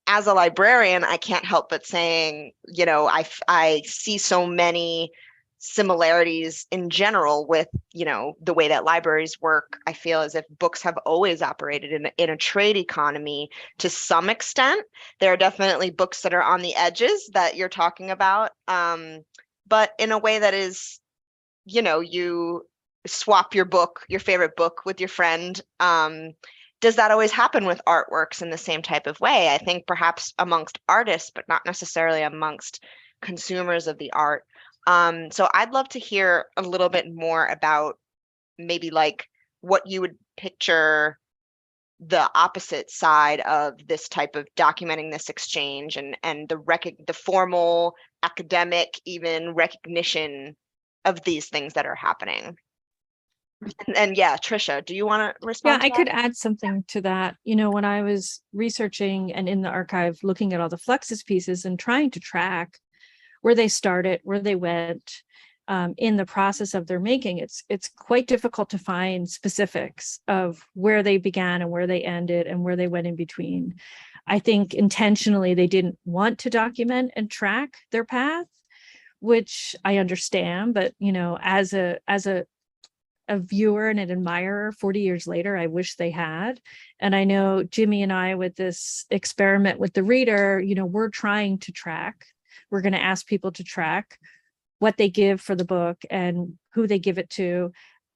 As a librarian, I can't help but saying, I see so many similarities in general with, the way that libraries work. I feel as if books have always operated in a trade economy to some extent. There are definitely books that are on the edges that you're talking about, but in a way that is, you swap your favorite book with your friend. Does that always happen with artworks in the same type of way? I think perhaps amongst artists, but not necessarily amongst consumers of the art. So I'd love to hear a little bit more about maybe like what you would picture the opposite side of this type of documenting this exchange and the formal academic even recognition of these things that are happening. And yeah, Tricia, do you want to
Yeah,
respond to
I
that?
could add something to that. You know, when I was researching and in the archive, looking at all the Fluxus pieces and trying to track where they started, where they went in the process of their making, it's quite difficult to find specifics of where they began and where they ended and where they went in between. I think intentionally they didn't want to document and track their path, which I understand, but you know, as a viewer and an admirer 40 years later, I wish they had. And I know Jimmy and I, with this experiment with the reader, you know, we're trying to track. We're going to ask people to track what they give for the book and who they give it to.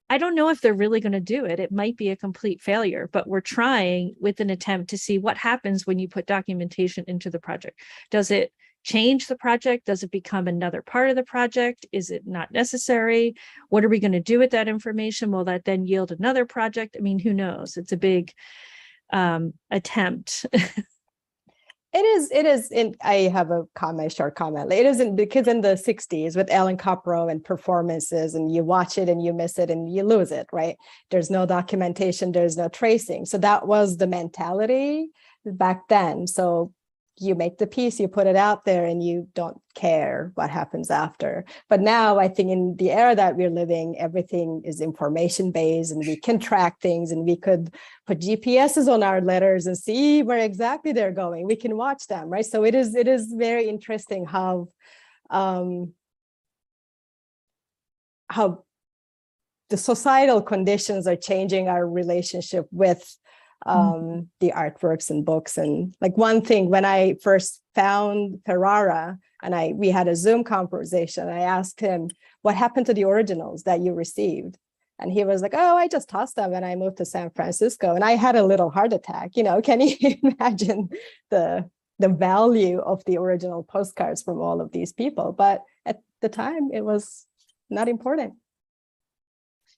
I don't know if they're really going to do it. It might be a complete failure, but we're trying with an attempt to see what happens when you put documentation into the project. Does it change the project? Does it become another part of the project? Is it not necessary? What are we going to do with that information? Will that then yield another project? I mean, who knows? It's a big attempt.
It is I have a comment, short comment. It isn't, because in the 60s with Ellen Copro and performances, and you watch it and you miss it and you lose it, right? There's no documentation, there's no tracing. So that was the mentality back then. So you make the piece, you put it out there, and you don't care what happens after. But now I think in the era that we're living, everything is information based, and we can track things, and we could put GPSs on our letters and see where exactly they're going. We can watch them, right? So it is very interesting how the societal conditions are changing our relationship with the artworks and books. And like one thing, when I first found Ferrara and we had a Zoom conversation, I asked him, what happened to the originals that you received? And he was like, oh, I just tossed them and I moved to San Francisco. And I had a little heart attack. You know, can you imagine the value of the original postcards from all of these people? But at the time, it was not important.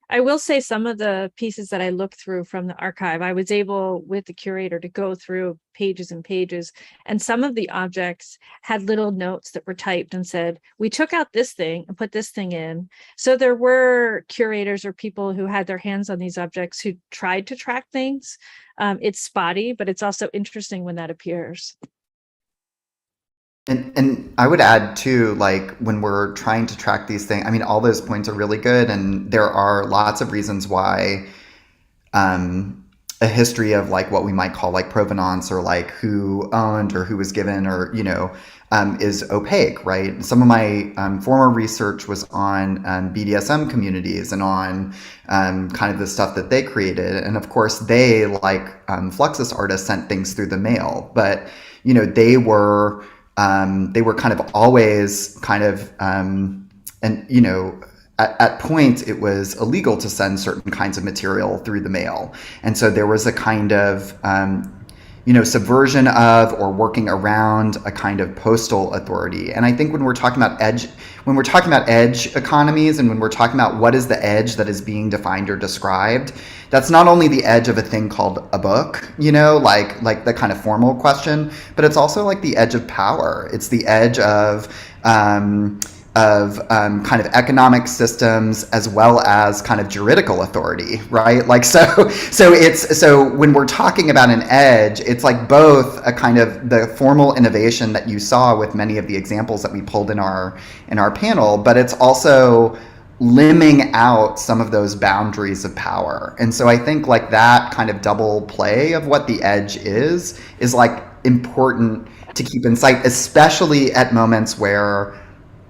I will say some of the pieces that I looked through from the archive, I was able with the curator to go through pages and pages, and some of the objects had little notes that were typed and said, we took out this thing and put this thing in. So there were curators or people who had their hands on these objects who tried to track things. It's spotty, but it's also interesting when that appears.
And I would add too, like when we're trying to track these things, I mean, all those points are really good, and there are lots of reasons why a history of like what we might call like provenance, or like who owned or who was given, or is opaque, right? Some of my former research was on BDSM communities and on kind of the stuff that they created, and of course they, like Fluxus artists, sent things through the mail, but they were kind of always kind of, at points it was illegal to send certain kinds of material through the mail. And so there was a kind of, subversion of or working around a kind of postal authority. And I think when we're talking about edge economies, and when we're talking about what is the edge that is being defined or described, that's not only the edge of a thing called a book, like the kind of formal question, but it's also like the edge of power. It's the edge of kind of economic systems as well as kind of juridical authority, right? Like so when we're talking about an edge, it's like both a kind of the formal innovation that you saw with many of the examples that we pulled in our panel, but it's also limbing out some of those boundaries of power. And so I think like that kind of double play of what the edge is like important to keep in sight, especially at moments where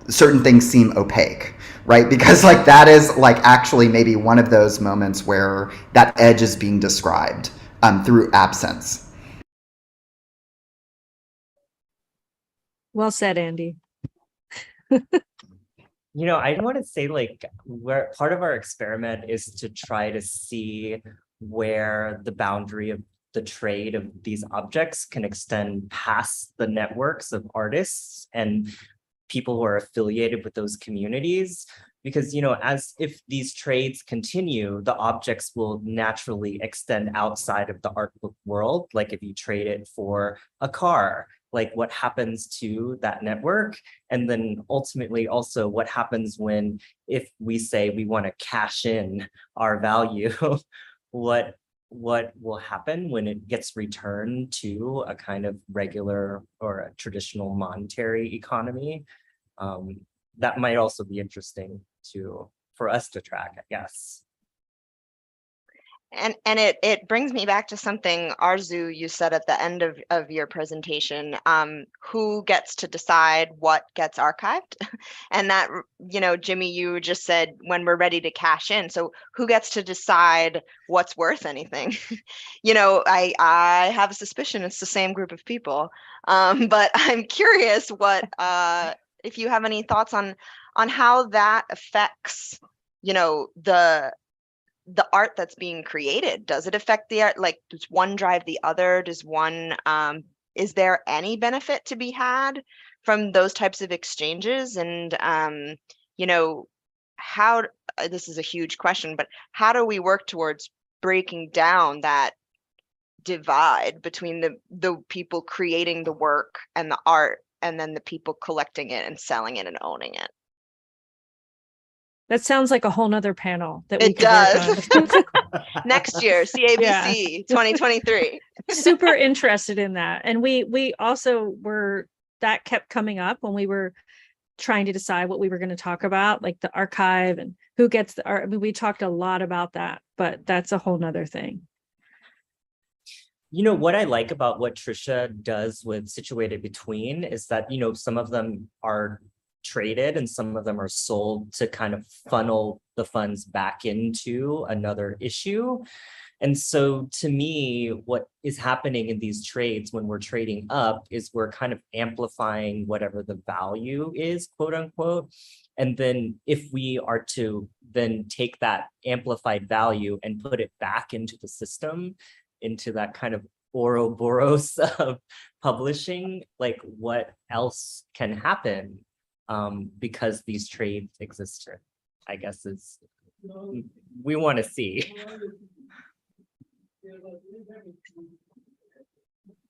certain things seem opaque, right? Because like that is like actually maybe one of those moments where that edge is being described through absence.
Well said, Andy.
I want to say like where part of our experiment is to try to see where the boundary of the trade of these objects can extend past the networks of artists and people who are affiliated with those communities. Because, as if these trades continue, the objects will naturally extend outside of the art book world. Like if you trade it for a car, like what happens to that network, and then ultimately also what happens when, if we say we want to cash in our value, what will happen when it gets returned to a kind of regular or a traditional monetary economy. That might also be interesting for us to track, I guess.
And it brings me back to something, Arzu, you said at the end of your presentation, who gets to decide what gets archived? And that, Jimmy, you just said when we're ready to cash in. So who gets to decide what's worth anything? I have a suspicion it's the same group of people. But I'm curious if you have any thoughts on how that affects, the art that's being created. Does it affect the art? Like, does one drive the other? Is there any benefit to be had from those types of exchanges? And, how, this is a huge question, but how do we work towards breaking down that divide between the people creating the work and the art, and then the people collecting it and selling it and owning it?
That sounds like a whole nother panel that we
It
could work
does.
on.
Next year, CABC 2023.
Super interested in that. And we also that kept coming up when we were trying to decide what we were going to talk about, like the archive and who gets the art. I mean, we talked a lot about that, but that's a whole nother thing.
What I like about what Tricia does with Situated Between is that, some of them are traded and some of them are sold to kind of funnel the funds back into another issue. And so to me, what is happening in these trades when we're trading up is we're kind of amplifying whatever the value is, quote unquote. And then if we are to then take that amplified value and put it back into the system, into that kind of Ouroboros of publishing, like what else can happen? Because these trades exist, I guess is we want to see.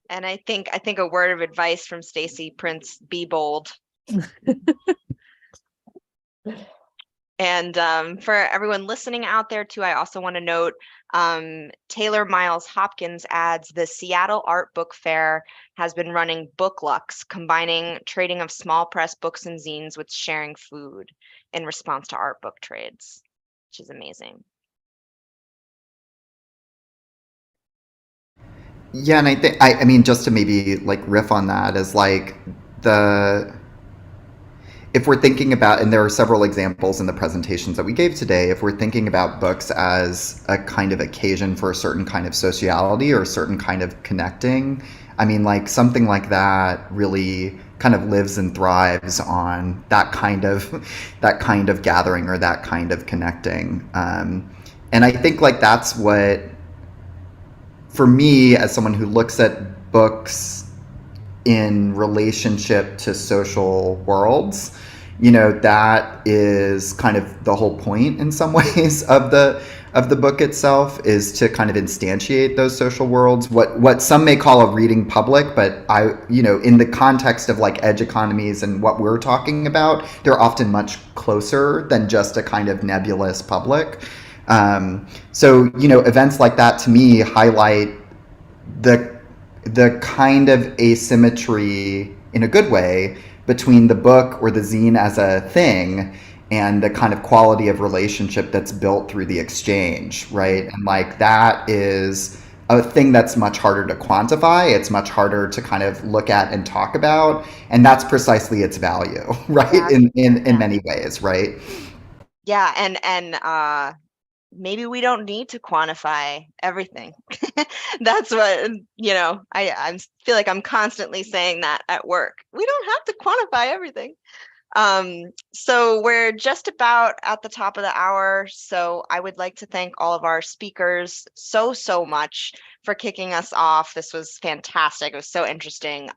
And I think a word of advice from Stacy Prince: be bold. And for everyone listening out there too, I also want to note Taylor Miles Hopkins adds the Seattle Art Book Fair has been running book lucks, combining trading of small press books and zines with sharing food in response to art book trades, which is amazing.
Yeah, and I think I mean, just to maybe like riff on that, is like if we're thinking about, and there are several examples in the presentations that we gave today, if we're thinking about books as a kind of occasion for a certain kind of sociality or a certain kind of connecting, I mean, like something like that really kind of lives and thrives on that kind of gathering or that kind of connecting. And I think like that's what, for me, as someone who looks at books in relationship to social worlds, that is kind of the whole point in some ways of the book itself, is to kind of instantiate those social worlds, what some may call a reading public, but in the context of like edge economies and what we're talking about, they're often much closer than just a kind of nebulous public. So events like that to me highlight the kind of asymmetry, in a good way, between the book or the zine as a thing and the kind of quality of relationship that's built through the exchange, right? And like that is a thing that's much harder to quantify. It's much harder to kind of look at and talk about, and that's precisely its value, right?
Yeah.
In many ways, right?
Yeah, and maybe we don't need to quantify everything. That's what, I feel like I'm constantly saying that at work. We don't have to quantify everything. So we're just about at the top of the hour. So I would like to thank all of our speakers so much for kicking us off. This was fantastic. It was so interesting.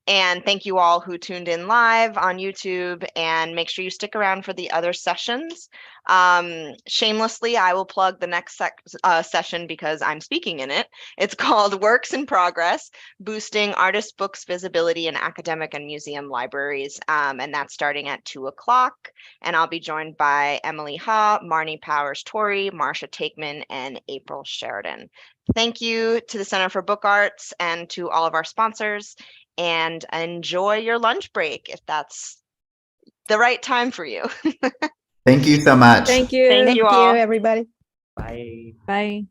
And thank you all who tuned in live on YouTube, and make sure you stick around for the other sessions. Shamelessly, I will plug the next session because I'm speaking in it. It's called Works in Progress, Boosting Artist Books Visibility in Academic and Museum Libraries. And that's starting at 2:00. And I'll be joined by Emily Ha, Marnie Powers-Torrey, Marcia Takeman, and April Sheridan. Thank you to the Center for Book Arts and to all of our sponsors, and enjoy your lunch break if that's the right time for you.
Thank you so much.
Thank you.
Thank
Thank
you
you,
all.
everybody.
Bye.
Bye.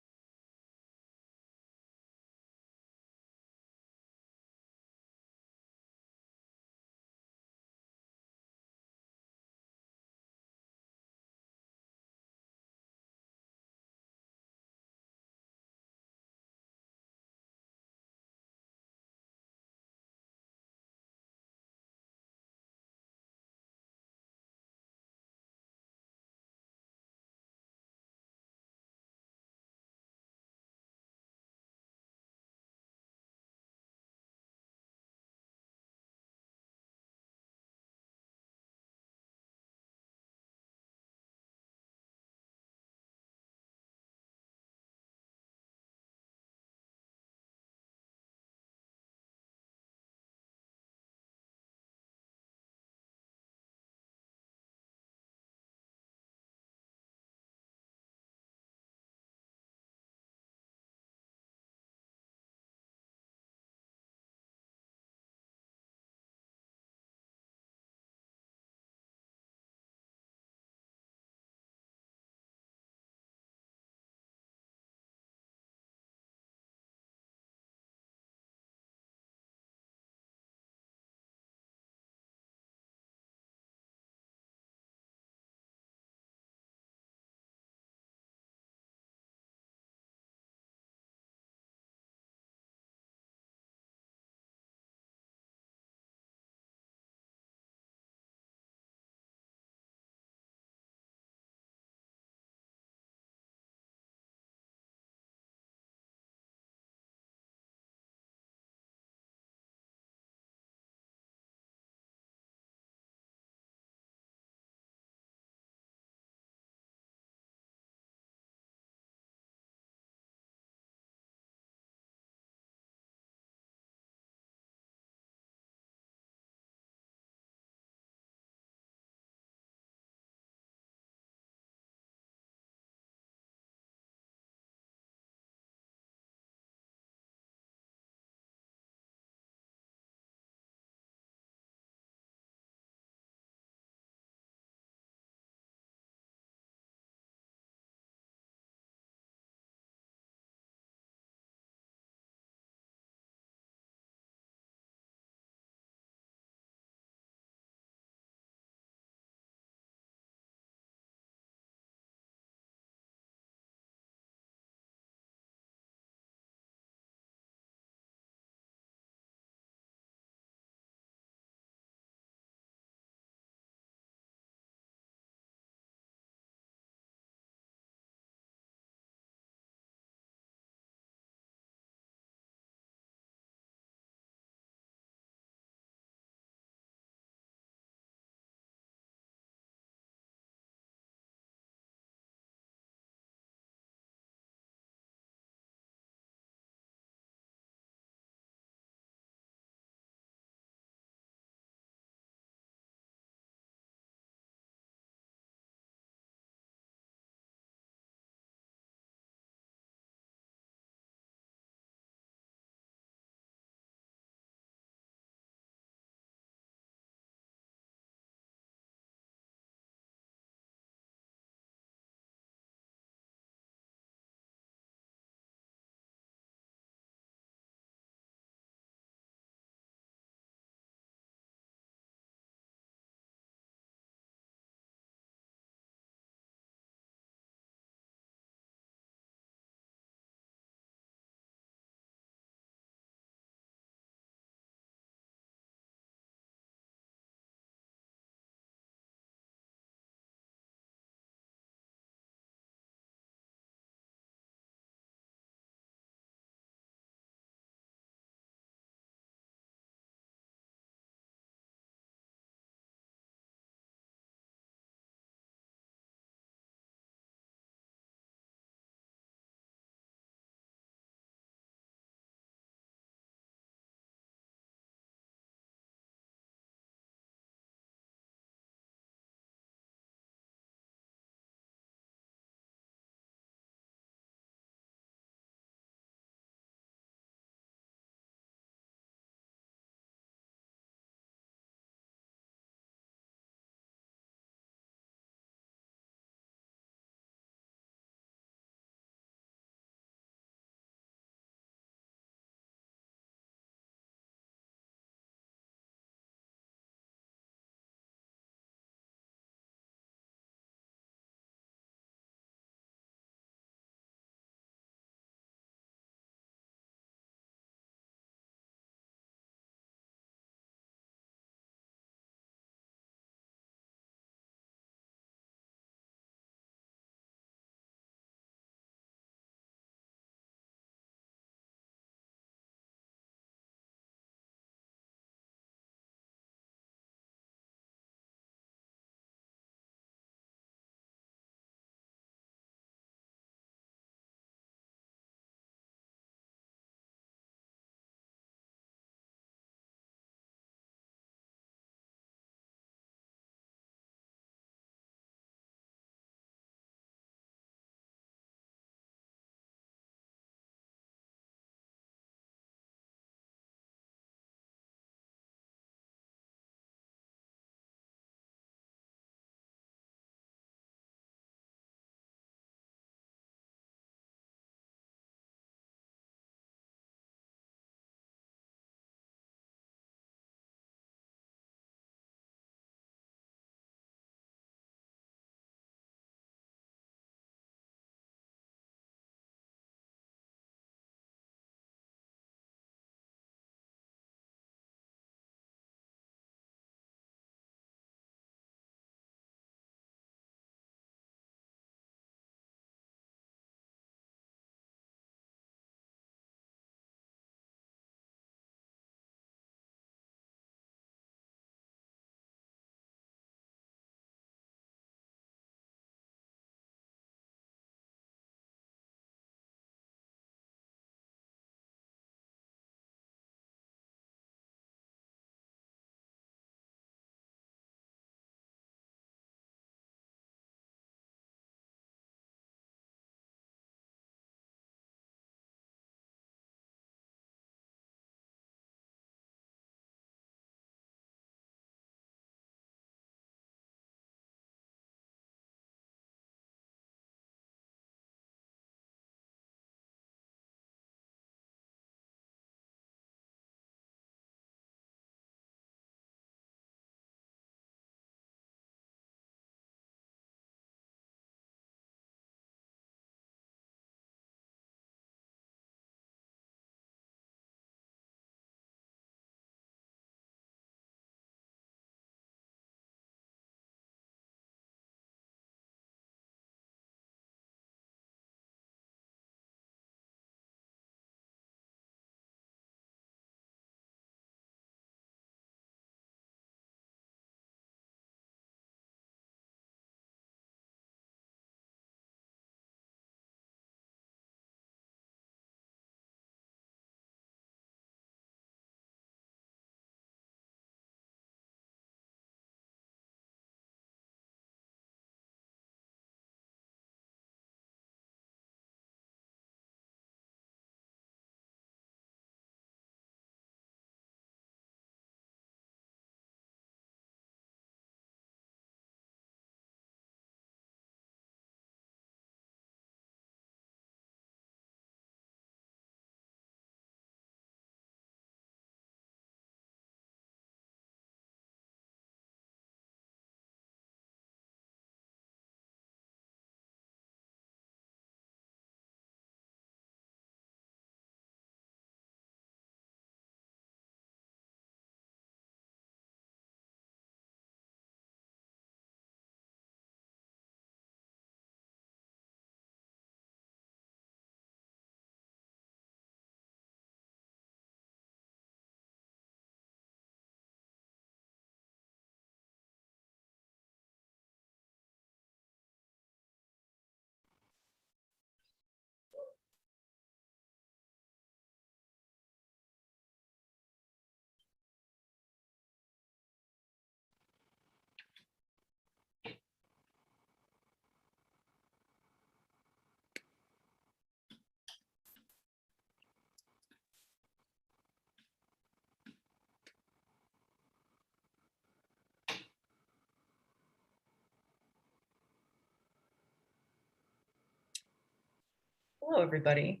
Hello, everybody.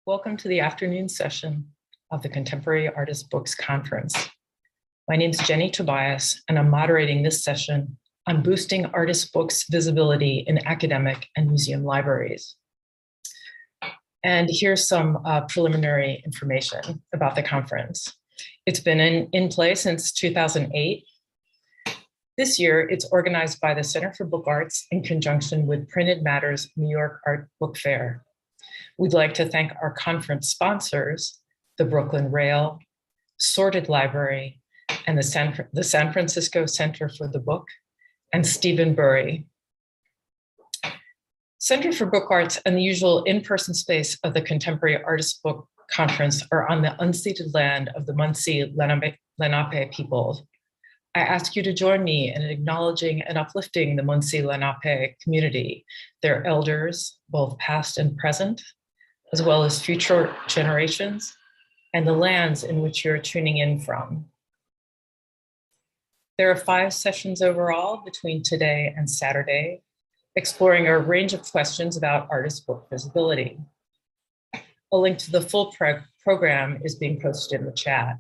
Welcome to the afternoon session of the Contemporary Artists Books Conference. My name is Jenny Tobias, and I'm moderating this session on boosting artist books visibility in academic and museum libraries. And here's some preliminary information about the conference. It's been in play since 2008. This year, it's organized by the Center for Book Arts in conjunction with Printed Matter's New York Art Book Fair. We'd like to thank our conference sponsors, the Brooklyn Rail, Sorted Library, and the San Francisco Center for the Book, and Stephen Burry. Center for Book Arts and the usual in-person space of the Contemporary Artists Book Conference are on the unceded land of the Munsee Lenape people. I ask you to join me in acknowledging and uplifting the Munsee Lenape community, their elders, both past and present, as well as future generations, and the lands in which you're tuning in from. There are 5 sessions overall between today and Saturday, exploring a range of questions about artist book visibility. A link to the full program is being posted in the chat.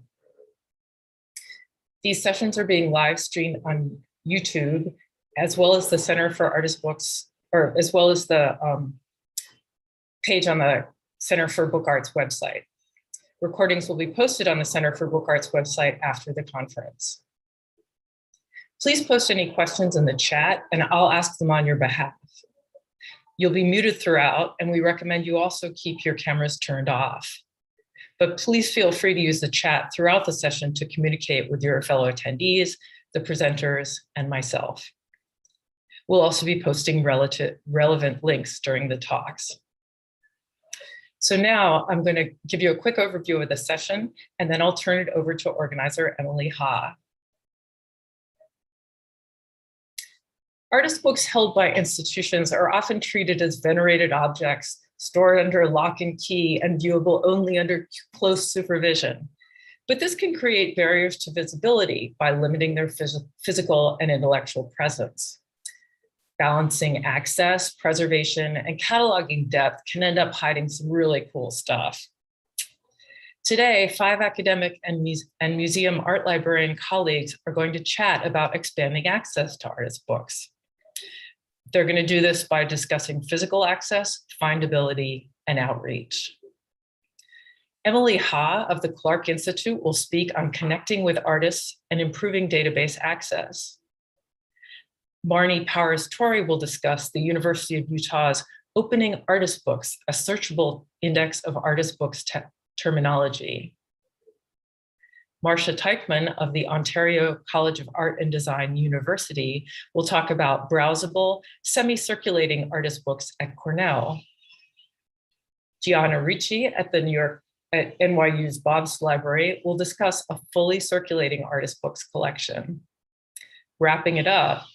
These sessions are being live streamed on YouTube, as well as the Center for Artist Books, or as well as the page on the Center for Book Arts website. Recordings will be posted on the Center for Book Arts website after the conference. Please post any questions in the chat and I'll ask them on your behalf. You'll be muted throughout, and we recommend you also keep your cameras turned off. But please feel free to use the chat throughout the session to communicate with your fellow attendees, the presenters, and myself. We'll also be posting relevant links during the talks. So now I'm going to give you a quick overview of the session, and then I'll turn it over to organizer Emily Ha. Artist books held by institutions are often treated as venerated objects stored under lock and key and viewable only under close supervision. But this can create barriers to visibility by limiting their physical and intellectual presence. Balancing access, preservation, and cataloging depth can end up hiding some really cool stuff. Today, 5 academic and museum art librarian colleagues are going to chat about expanding access to artist books. They're going to do this by discussing physical access, findability, and outreach. Emily Ha of the Clark Institute will speak on connecting with artists and improving database access. Marnie Powers-Torrey will discuss the University of Utah's Opening Artist Books, a searchable index of artist books terminology. Marcia Teichman of the Ontario College of Art and Design University will talk about browsable, semi-circulating artist books at Cornell. Gianna Ricci at NYU's Bob's Library will discuss a fully circulating artist books collection. Wrapping it up,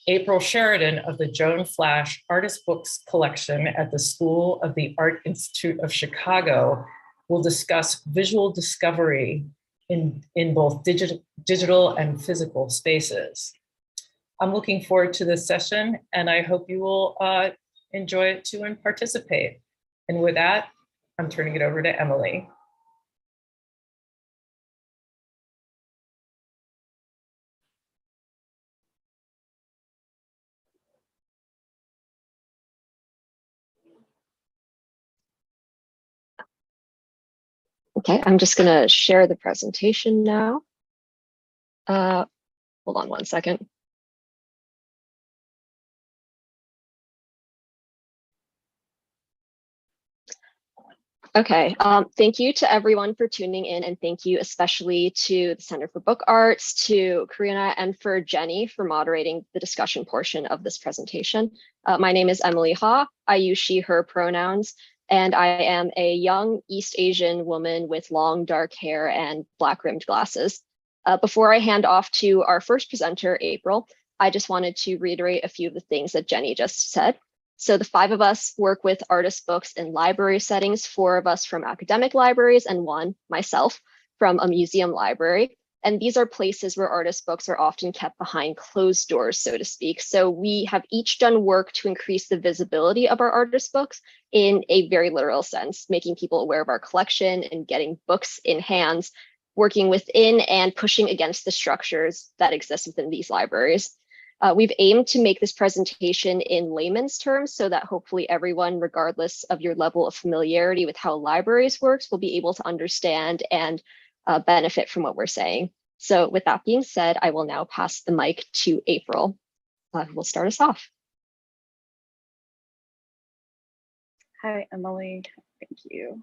April Sheridan of the Joan Flash Artist Books Collection at the School of the Art Institute of Chicago will discuss visual discovery in both digital and physical spaces. I'm looking forward to this session, and I hope you will enjoy it too and participate. And with that, I'm turning it over to Emily.
Okay, I'm just going to share the presentation now. Hold on one second. Okay, thank you to everyone for tuning in, and thank you especially to the Center for Book Arts, to Karina, and for Jenny for moderating the discussion portion of this presentation. My name is Emily Ha. I use she, her pronouns, and I am a young East Asian woman with long dark hair and black rimmed glasses. Before I hand off to our first presenter, April, I just wanted to reiterate a few of the things that Jenny just said. So the 5 of us work with artist books in library settings, 4 of us from academic libraries, and 1, myself, from a museum library. And these are places where artist books are often kept behind closed doors, so to speak. So we have each done work to increase the visibility of our artist books in a very literal sense, making people aware of our collection and getting books in hands, working within and pushing against the structures that exist within these libraries. We've aimed to make this presentation in layman's terms so that hopefully everyone, regardless of your level of familiarity with how libraries works, will be able to understand and benefit from what we're saying. So with that being said, I will now pass the mic to April, who will start us off.
Hi, Emily. Thank you.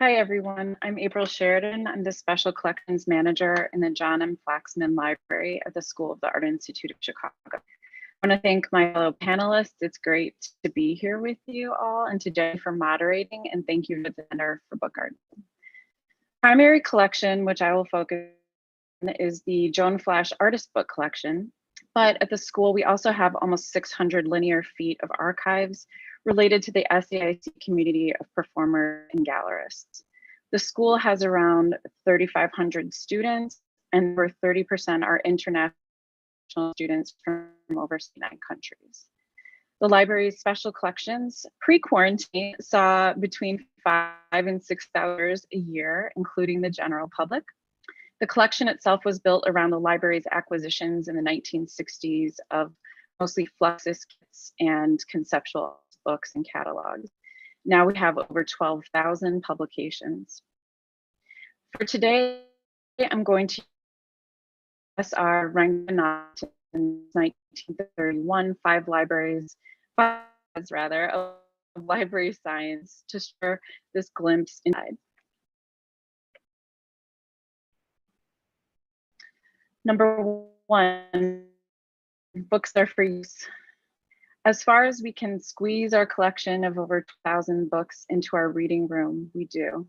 Hi, everyone. I'm April Sheridan. I'm the Special Collections Manager in the John M. Flaxman Library at the School of the Art Institute of Chicago. I want to thank my fellow panelists. It's great to be here with you all, and to Jenny for moderating, and thank you to the Center for Book Art. Primary collection, which I will focus on, is the Joan Flash Artist Book Collection. But at the school, we also have almost 600 linear feet of archives related to the SAIC community of performers and gallerists. The school has around 3,500 students, and over 30% are international students from over 9 countries. The library's special collections pre-quarantine saw between 5,000 and 6,000 a year, including the general public. The collection itself was built around the library's acquisitions in the 1960s of mostly Fluxus kits and conceptual books and catalogs. Now we have over 12,000 publications. For today, I'm going to our Ranganathan in 1931, 5 libraries, of library science to share this glimpse inside. Number 1, books are for use. As far as we can squeeze our collection of over 2,000 books into our reading room, we do.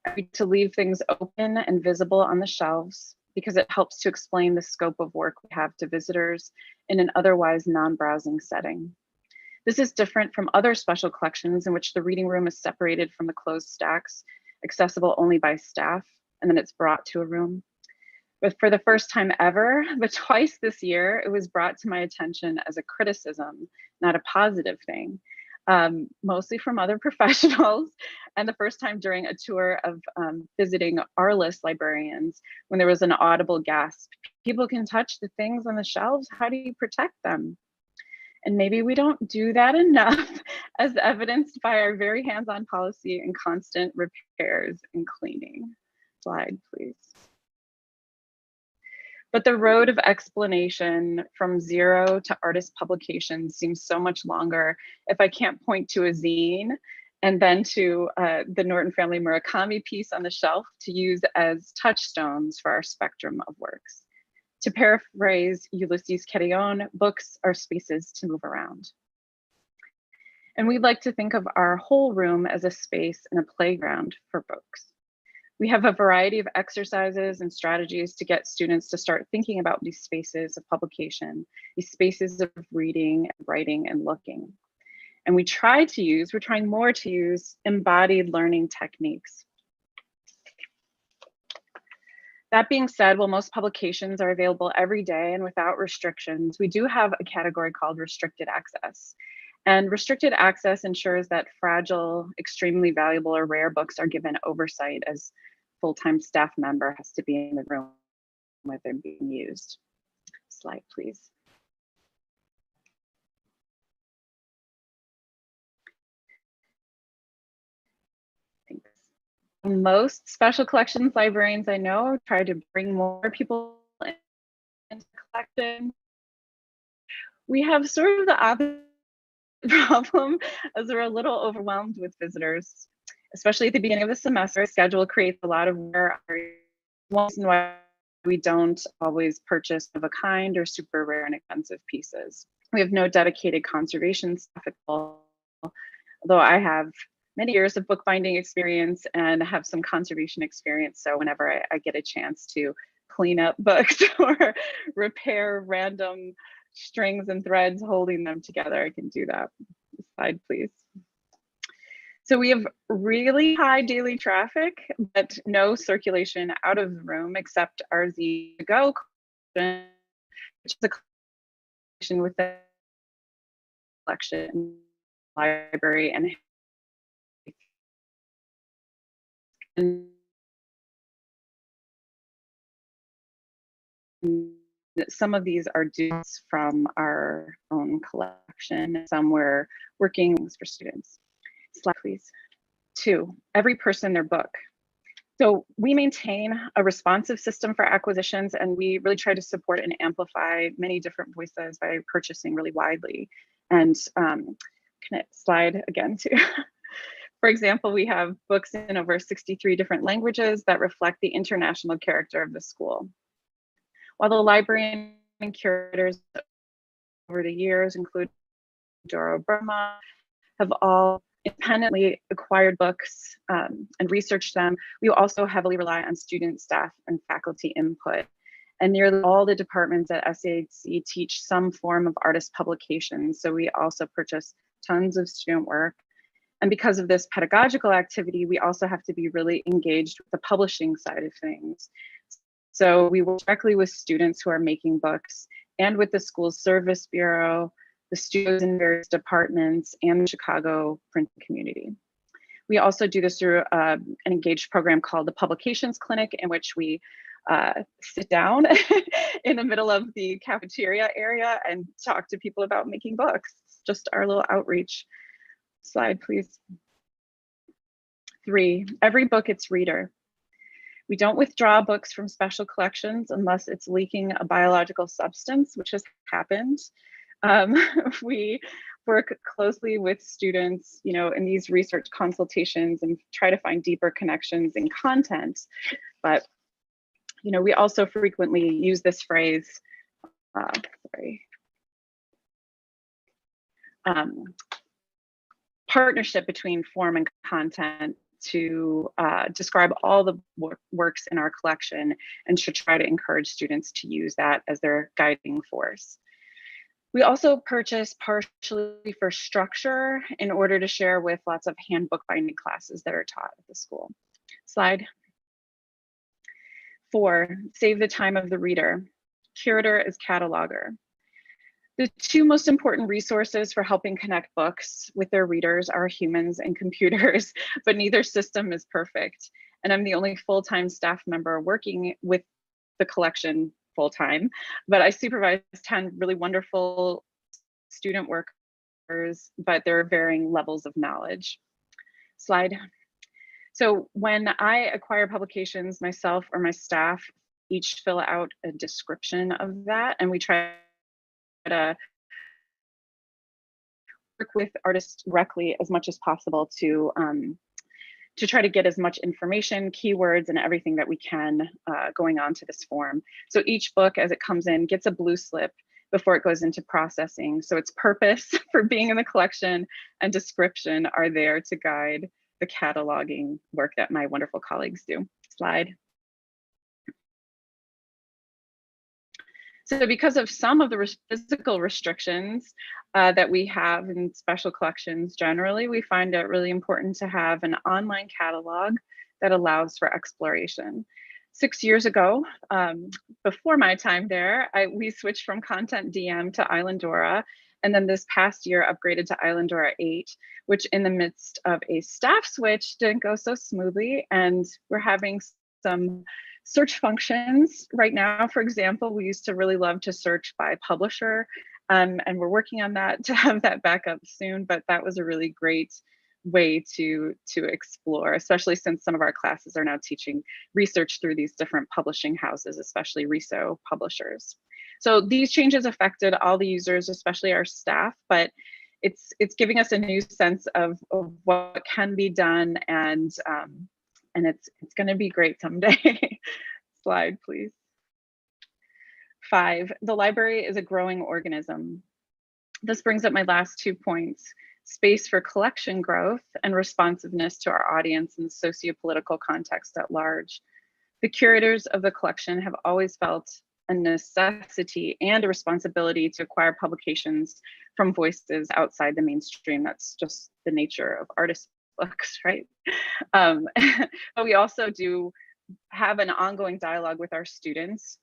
We need to leave things open and visible on the shelves because it helps to explain the scope of work we have to visitors in an otherwise non-browsing setting. This is different from other special collections in which the reading room is separated from the closed stacks, accessible only by staff, and then it's brought to a room. But for the first time ever, but twice this year, it was brought to my attention as a criticism, not a positive thing, mostly from other professionals. And the first time during a tour of visiting our-list librarians, when there was an audible gasp, people can touch the things on the shelves, how do you protect them? And maybe we don't do that enough, as evidenced by our very hands-on policy and constant repairs and cleaning. Slide, please. But the road of explanation from zero to artist publication seems so much longer if I can't point to a zine and then to the Norton Family Murakami piece on the shelf to use as touchstones for our spectrum of works. To paraphrase Ulysses Carrión, books are spaces to move around. And we'd like to think of our whole room as a space and a playground for books. We have a variety of exercises and strategies to get students to start thinking about these spaces of publication, these spaces of reading, writing, and looking. And we're trying more to use embodied learning techniques. That being said, while most publications are available every day and without restrictions, we do have a category called restricted access. And restricted access ensures that fragile, extremely valuable, or rare books are given oversight as full-time staff member has to be in the room where they're being used. Slide, please. Thanks. Most special collections librarians I know try to bring more people into collection. We have sort of the opposite problem, as we're a little overwhelmed with visitors, especially at the beginning of the semester. Schedule creates a lot of rare. One reason why we don't always purchase of a kind or super rare and expensive pieces. We have no dedicated conservation staff at all, although I have many years of bookbinding experience and have some conservation experience. So whenever I get a chance to clean up books or repair random strings and threads holding them together, I can do that. Slide, please. So we have really high daily traffic, but no circulation out of the room except our Z-Go collection, which is a collection with the collection library and some of these are dues from our own collection. Some we're working for students. Slide, please. 2, every person their book. So we maintain a responsive system for acquisitions, and we really try to support and amplify many different voices by purchasing really widely. And can I slide again too? For example, we have books in over 63 different languages that reflect the international character of the school. While the librarian and curators over the years, including Doro Burma, have all independently acquired books and researched them, we also heavily rely on student, staff, and faculty input. And nearly all the departments at SAHC teach some form of artist publications, so we also purchase tons of student work. And because of this pedagogical activity, we also have to be really engaged with the publishing side of things. So we work directly with students who are making books and with the school's service bureau, the studios in various departments, and the Chicago print community. We also do this through an engaged program called the Publications Clinic, in which we sit down in the middle of the cafeteria area and talk to people about making books. It's just our little outreach. Slide, please. 3, every book its reader. We don't withdraw books from special collections unless it's leaking a biological substance, which has happened. We work closely with students, in these research consultations and try to find deeper connections in content. But, we also frequently use this phrase, partnership between form and content to describe all the works in our collection and to try to encourage students to use that as their guiding force. We also purchase partially for structure in order to share with lots of handbook binding classes that are taught at the school. Slide. 4, save the time of the reader. Curator is cataloger. The 2 most important resources for helping connect books with their readers are humans and computers, but neither system is perfect. And I'm the only full-time staff member working with the collection full-time, but I supervise 10 really wonderful student workers, but there are varying levels of knowledge. Slide. So when I acquire publications, myself or my staff each fill out a description of that, and we try to work with artists directly as much as possible to try to get as much information, keywords, and everything that we can going on to this form. So each book as it comes in gets a blue slip before it goes into processing. So its purpose for being in the collection and description are there to guide the cataloging work that my wonderful colleagues do. Slide. So because of some of the physical restrictions that we have in special collections generally, we find it really important to have an online catalog that allows for exploration. 6 years ago, before my time there, we switched from Content DM to Islandora, and then this past year upgraded to Islandora 8, which in the midst of a staff switch didn't go so smoothly, and we're having some search functions right now. For example, we used to really love to search by publisher, and we're working on that to have that back up soon, but that was a really great way to explore, especially since some of our classes are now teaching research through these different publishing houses, especially RESO publishers. So these changes affected all the users, especially our staff, but it's giving us a new sense of what can be done, and it's going to be great someday. Slide, please. 5, the library is a growing organism. This brings up my last 2 points: space for collection growth and responsiveness to our audience and the socio-political context at large. The curators of the collection have always felt a necessity and a responsibility to acquire publications from voices outside the mainstream. That's just the nature of artist books, right? But we also do have an ongoing dialogue with our students,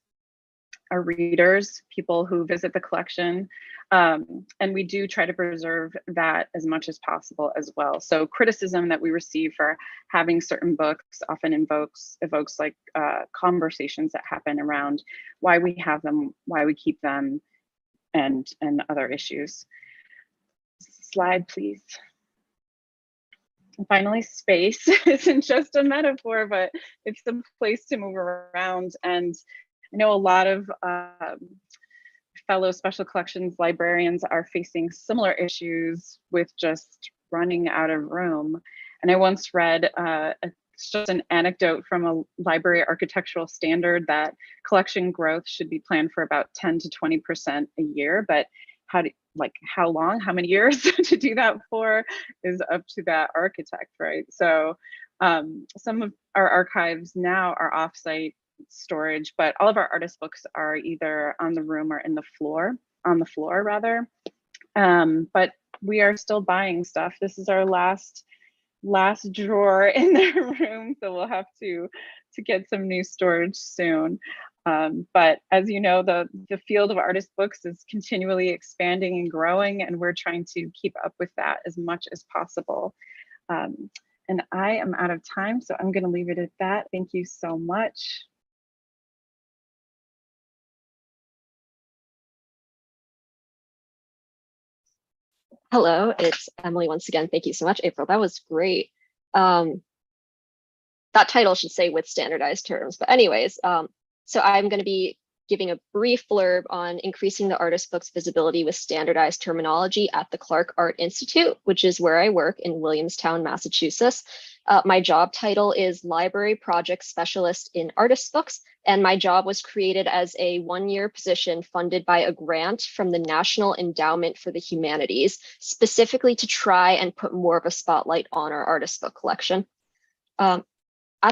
our readers, people who visit the collection. And we do try to preserve that as much as possible as well. So criticism that we receive for having certain books often evokes like conversations that happen around why we have them, why we keep them, and other issues. Slide, please. And finally, space isn't just a metaphor, but it's a place to move around. And I know a lot of fellow special collections librarians are facing similar issues with just running out of room. And I once read just an anecdote from a library architectural standard that collection growth should be planned for about 10 to 20% a year, but how long, how many years to do that for is up to that architect, right? So some of our archives now are offsite storage, but all of our artist books are either on the room or on the floor rather. But we are still buying stuff. This is our last drawer in the room, so we'll have to get some new storage soon. But as you know, the field of artist books is continually expanding and growing, and we're trying to keep up with that as much as possible. And I am out of time, so I'm going to leave it at that. Thank you so much.
Hello, it's Emily once again. Thank you so much, April. That was great. That title should say with standardized terms, but anyways, so I'm going to be giving a brief blurb on increasing the artist book's visibility with standardized terminology at the Clark Art Institute, which is where I work in Williamstown, Massachusetts. My job title is Library Project Specialist in Artist Books, and my job was created as a one-year position funded by a grant from the National Endowment for the Humanities, specifically to try and put more of a spotlight on our artist book collection. At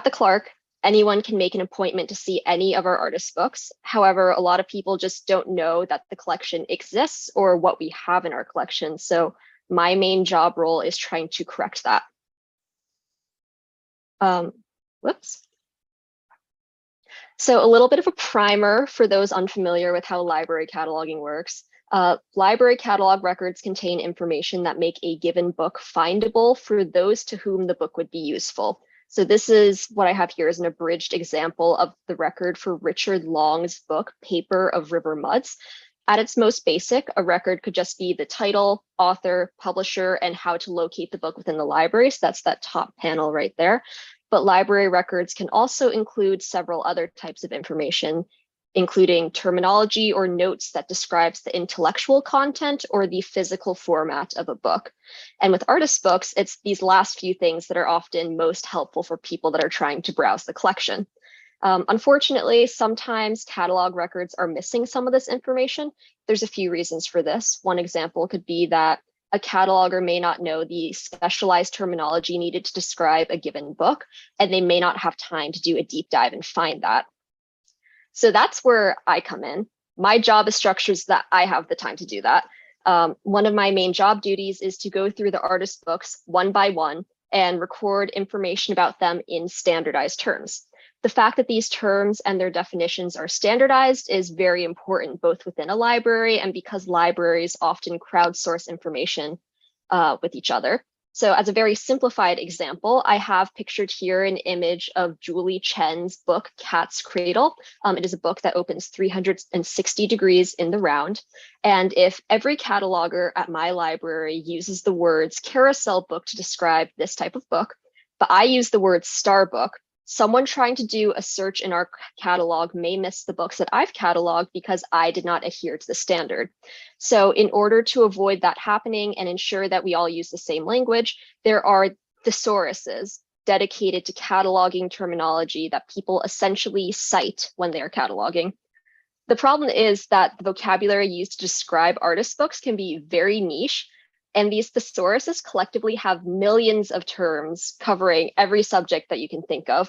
the Clark, anyone can make an appointment to see any of our artist books. However, a lot of people just don't know that the collection exists or what we have in our collection. So my main job role is trying to correct that. Whoops. So a little bit of a primer for those unfamiliar with how library cataloging works. Library catalog records contain information that make a given book findable for those to whom the book would be useful. So this is what I have here is an abridged example of the record for Richard Long's book, Paper of River Muds. At its most basic, a record could just be the title, author, publisher, and how to locate the book within the library. So that's that top panel right there. But library records can also include several other types of information, including terminology or notes that describes the intellectual content or the physical format of a book. And with artist books, it's these last few things that are often most helpful for people that are trying to browse the collection. Unfortunately, sometimes catalog records are missing some of this information. There's a few reasons for this. One example could be that a cataloger may not know the specialized terminology needed to describe a given book, and they may not have time to do a deep dive and find that. So that's where I come in. My job is structured so that I have the time to do that. One of my main job duties is to go through the artist books one by one and record information about them in standardized terms. The fact that these terms and their definitions are standardized is very important, both within a library and because libraries often crowdsource information with each other. So as a very simplified example, I have pictured here an image of Julie Chen's book, Cat's Cradle. It is a book that opens 360 degrees in the round. And if every cataloger at my library uses the words carousel book to describe this type of book, but I use the word star book, someone trying to do a search in our catalog may miss the books that I've cataloged because I did not adhere to the standard. So in order to avoid that happening and ensure that we all use the same language, there are thesauruses dedicated to cataloging terminology that people essentially cite when they're cataloging. The problem is that the vocabulary used to describe artist books can be very niche, and these thesauruses collectively have millions of terms covering every subject that you can think of.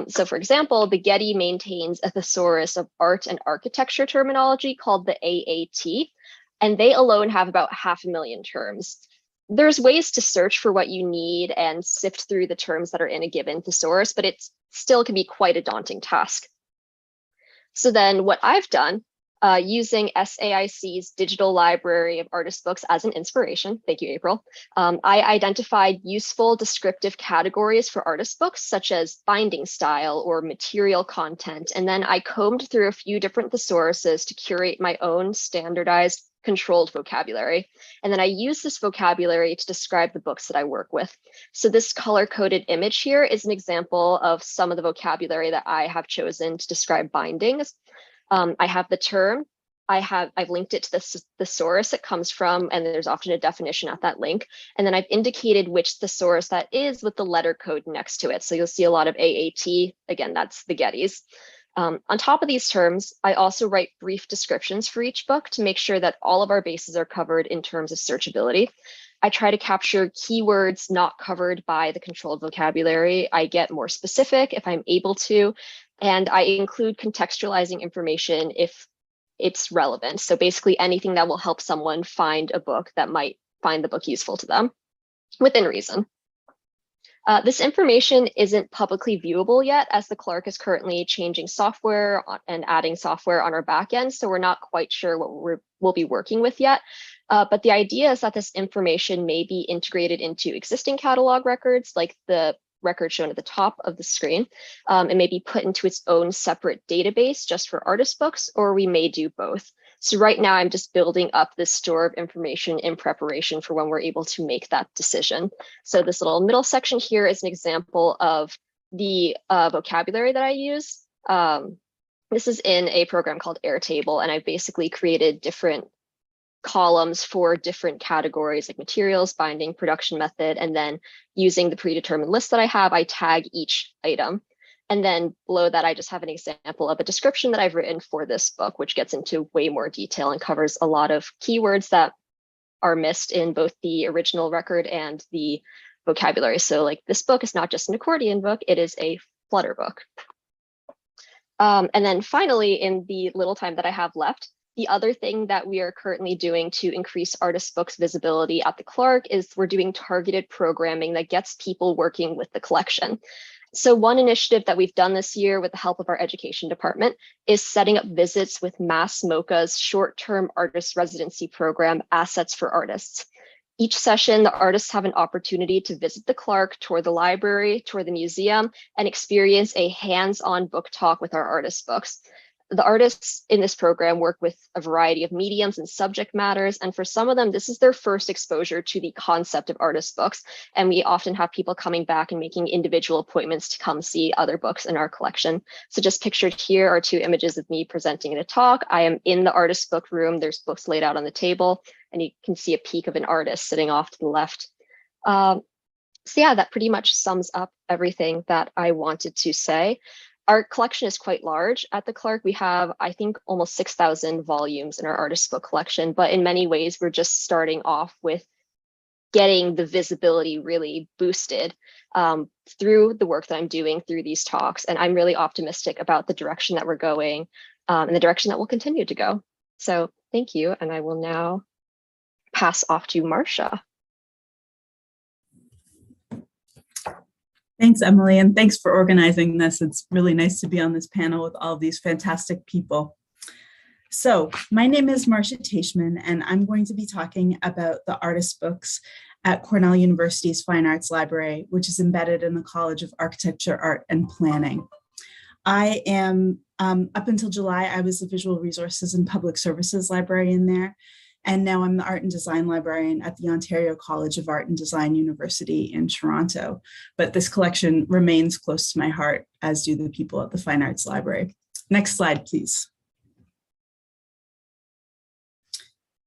So for example, the Getty maintains a thesaurus of art and architecture terminology called the AAT, and they alone have about 500,000 terms. there's ways to search for what you need and sift through the terms that are in a given thesaurus, but it still can be quite a daunting task. So then what I've done, using SAIC's digital library of artist books as an inspiration, thank you, April, I identified useful descriptive categories for artist books, such as binding style or material content. And then I combed through a few different thesauruses to curate my own standardized controlled vocabulary. And then I use this vocabulary to describe the books that I work with. So this color-coded image here is an example of some of the vocabulary that I have chosen to describe bindings. I have the term, I've linked it to the thesaurus it comes from, and there's often a definition at that link. And then I've indicated which thesaurus that is with the letter code next to it. So you'll see a lot of AAT, again, that's the Gettys. On top of these terms, I also write brief descriptions for each book to make sure that all of our bases are covered in terms of searchability. I try to capture keywords not covered by the controlled vocabulary. I get more specific if I'm able to, and I include contextualizing information if it's relevant. So basically anything that will help someone find a book that might find the book useful to them within reason. This information isn't publicly viewable yet, as the clerk is currently changing software and adding software on our back end. So we're not quite sure what we'll be working with yet. But the idea is that this information may be integrated into existing catalog records, like the record shown at the top of the screen. It may be put into its own separate database just for artist books, or we may do both. So right now I'm just building up this store of information in preparation for when we're able to make that decision. So this little middle section here is an example of the vocabulary that I use. This is in a program called Airtable, and I've basically created different columns for different categories like materials, binding, production method, and then using the predetermined list that I have, I tag each item. And then below that, I just have an example of a description that I've written for this book, which gets into way more detail and covers a lot of keywords that are missed in both the original record and the vocabulary. So like this book is not just an accordion book, it is a flutter book. And then finally, in the little time that I have left, the other thing that we are currently doing to increase artist books visibility at the Clark is we're doing targeted programming that gets people working with the collection. So one initiative that we've done this year with the help of our education department is setting up visits with Mass MoCA's short-term artist residency program, Assets for Artists. Each session, the artists have an opportunity to visit the Clark, tour the library, tour the museum, and experience a hands-on book talk with our artist books. The artists in this program work with a variety of mediums and subject matters, and for some of them, this is their first exposure to the concept of artist books, and we often have people coming back and making individual appointments to come see other books in our collection. So just pictured here are two images of me presenting in a talk. I am in the artist book room. There's books laid out on the table, and you can see a peek of an artist sitting off to the left. So yeah, that pretty much sums up everything that I wanted to say. Our collection is quite large at the Clark. We have, I think, almost 6,000 volumes in our artist book collection, but in many ways, we're just starting off with getting the visibility really boosted through the work that I'm doing through these talks. And I'm really optimistic about the direction that we're going and the direction that we'll continue to go. So thank you. And I will now pass off to Marcia.
Thanks, Emily, and thanks for organizing this. It's really nice to be on this panel with all of these fantastic people. So my name is Marcia Teichman, and I'm going to be talking about the artist books at Cornell University's Fine Arts Library, which is embedded in the College of Architecture, Art, and Planning. I am, up until July, I was the Visual Resources and Public Services librarian there. And now I'm the Art and Design librarian at the Ontario College of Art and Design University in Toronto. But this collection remains close to my heart, as do the people at the Fine Arts Library. Next slide, please.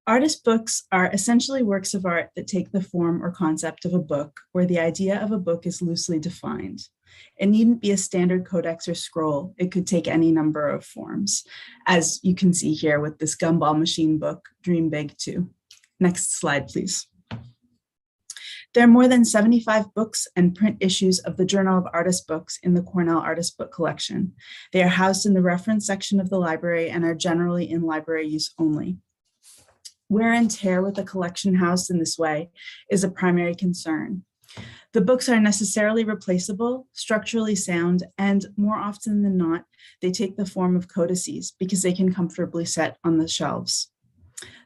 Artist books are essentially works of art that take the form or concept of a book, where the idea of a book is loosely defined. It needn't be a standard codex or scroll. It could take any number of forms, as you can see here with this Gumball Machine book, Dream Big 2. Next slide, please. There are more than 75 books and print issues of the Journal of Artist Books in the Cornell Artist Book Collection. They are housed in the reference section of the library and are generally in library use only. Wear and tear with a collection housed in this way is a primary concern. The books are necessarily replaceable, structurally sound, and more often than not, they take the form of codices because they can comfortably sit on the shelves.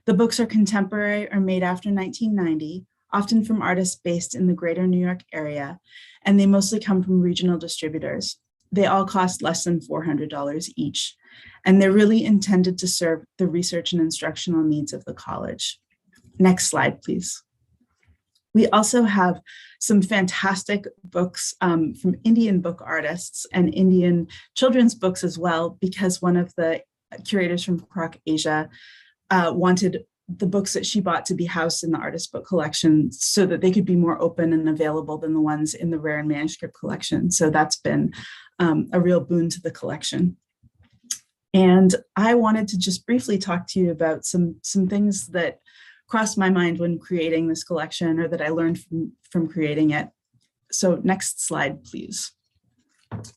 The books are contemporary or made after 1990, often from artists based in the greater New York area, and they mostly come from regional distributors. They all cost less than $400 each, and they're really intended to serve the research and instructional needs of the college. Next slide, please. We also have some fantastic books from Indian book artists and Indian children's books as well, because one of the curators from Kroc Asia wanted the books that she bought to be housed in the artist book collection so that they could be more open and available than the ones in the rare and manuscript collection. So that's been a real boon to the collection. And I wanted to just briefly talk to you about some things that crossed my mind when creating this collection, or that I learned from creating it. So next slide, please.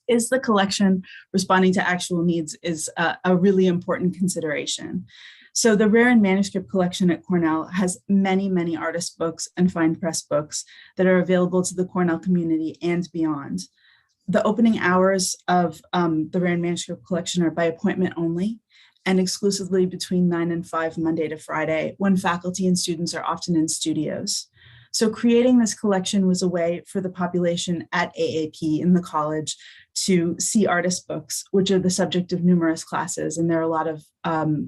Is the collection responding to actual needs is a really important consideration. So the rare and manuscript collection at Cornell has many, many artist books and fine press books that are available to the Cornell community and beyond. The opening hours of the rare and manuscript collection are by appointment only, and exclusively between 9 and 5 Monday to Friday, when faculty and students are often in studios. So creating this collection was a way for the population at AAP in the college to see artist books, which are the subject of numerous classes. And there are a lot of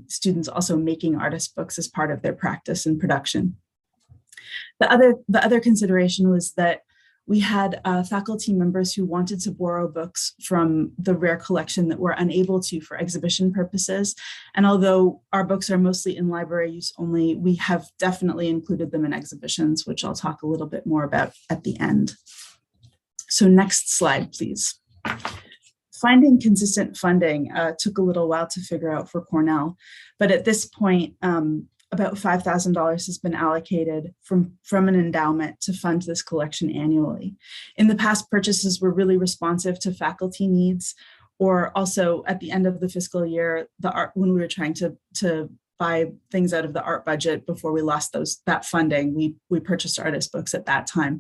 students also making artist books as part of their practice and production. The other consideration was that we had faculty members who wanted to borrow books from the rare collection that were unable to for exhibition purposes. And although our books are mostly in library use only, we have definitely included them in exhibitions, which I'll talk a little bit more about at the end. So next slide, please. Finding consistent funding took a little while to figure out for Cornell, but at this point, about $5,000 has been allocated from an endowment to fund this collection annually. In the past, purchases were really responsive to faculty needs, or also at the end of the fiscal year, when we were trying to buy things out of the art budget before we lost that funding, we purchased artist books at that time.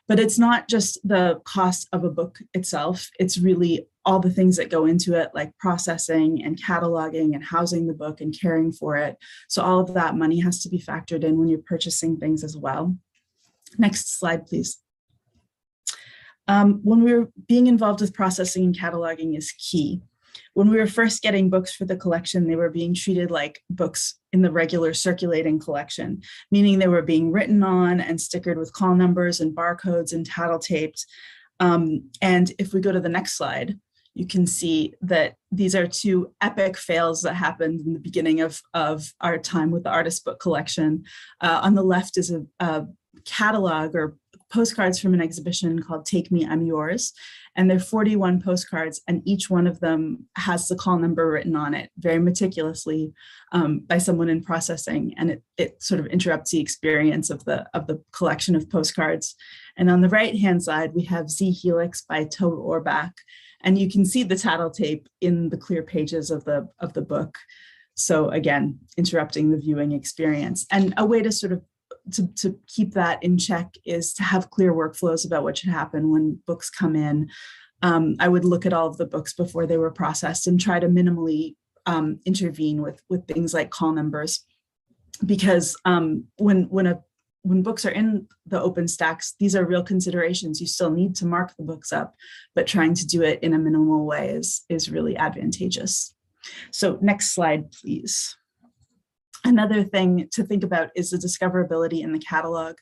But it's not just the cost of a book itself, it's really all the things that go into it, like processing and cataloging and housing the book and caring for it. So all of that money has to be factored in when you're purchasing things as well. Next slide, please. When we were being involved with processing and cataloging is key. When we were first getting books for the collection, they were being treated like books in the regular circulating collection, meaning they were being written on and stickered with call numbers and barcodes and tattle taped. And if we go to the next slide, you can see that these are two epic fails that happened in the beginning of our time with the artist book collection. On the left is a catalog or postcards from an exhibition called Take Me, I'm Yours. And there are 41 postcards, and each one of them has the call number written on it very meticulously by someone in processing. And it sort of interrupts the experience of the collection of postcards. And on the right-hand side, we have Z Helix by Tobe Orbach. And you can see the tattle tape in the clear pages of the book. So again, interrupting the viewing experience. And a way to sort of to keep that in check is to have clear workflows about what should happen when books come in. I would look at all of the books before they were processed and try to minimally intervene with things like call numbers, because when books are in the open stacks, these are real considerations. You still need to mark the books up, but trying to do it in a minimal way is really advantageous. So next slide, please. Another thing to think about is the discoverability in the catalog.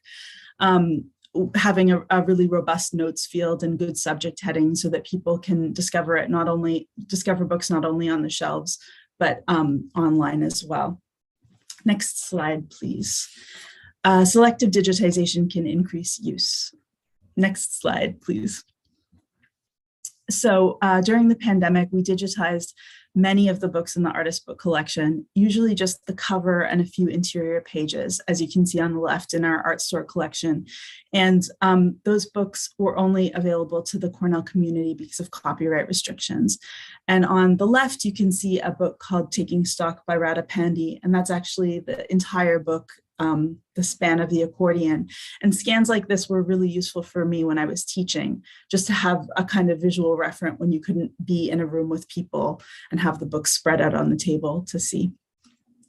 Having a really robust notes field and good subject heading so that people can discover books not only on the shelves, but online as well. Next slide, please. Selective digitization can increase use. Next slide, please. So during the pandemic, we digitized many of the books in the artist book collection, usually just the cover and a few interior pages, as you can see on the left in our art store collection. And those books were only available to the Cornell community because of copyright restrictions. And on the left, you can see a book called Taking Stock by Radha Pandey, and that's actually the entire book, the span of the accordion. And scans like this were really useful for me when I was teaching, just to have a kind of visual reference when you couldn't be in a room with people and have the books spread out on the table to see.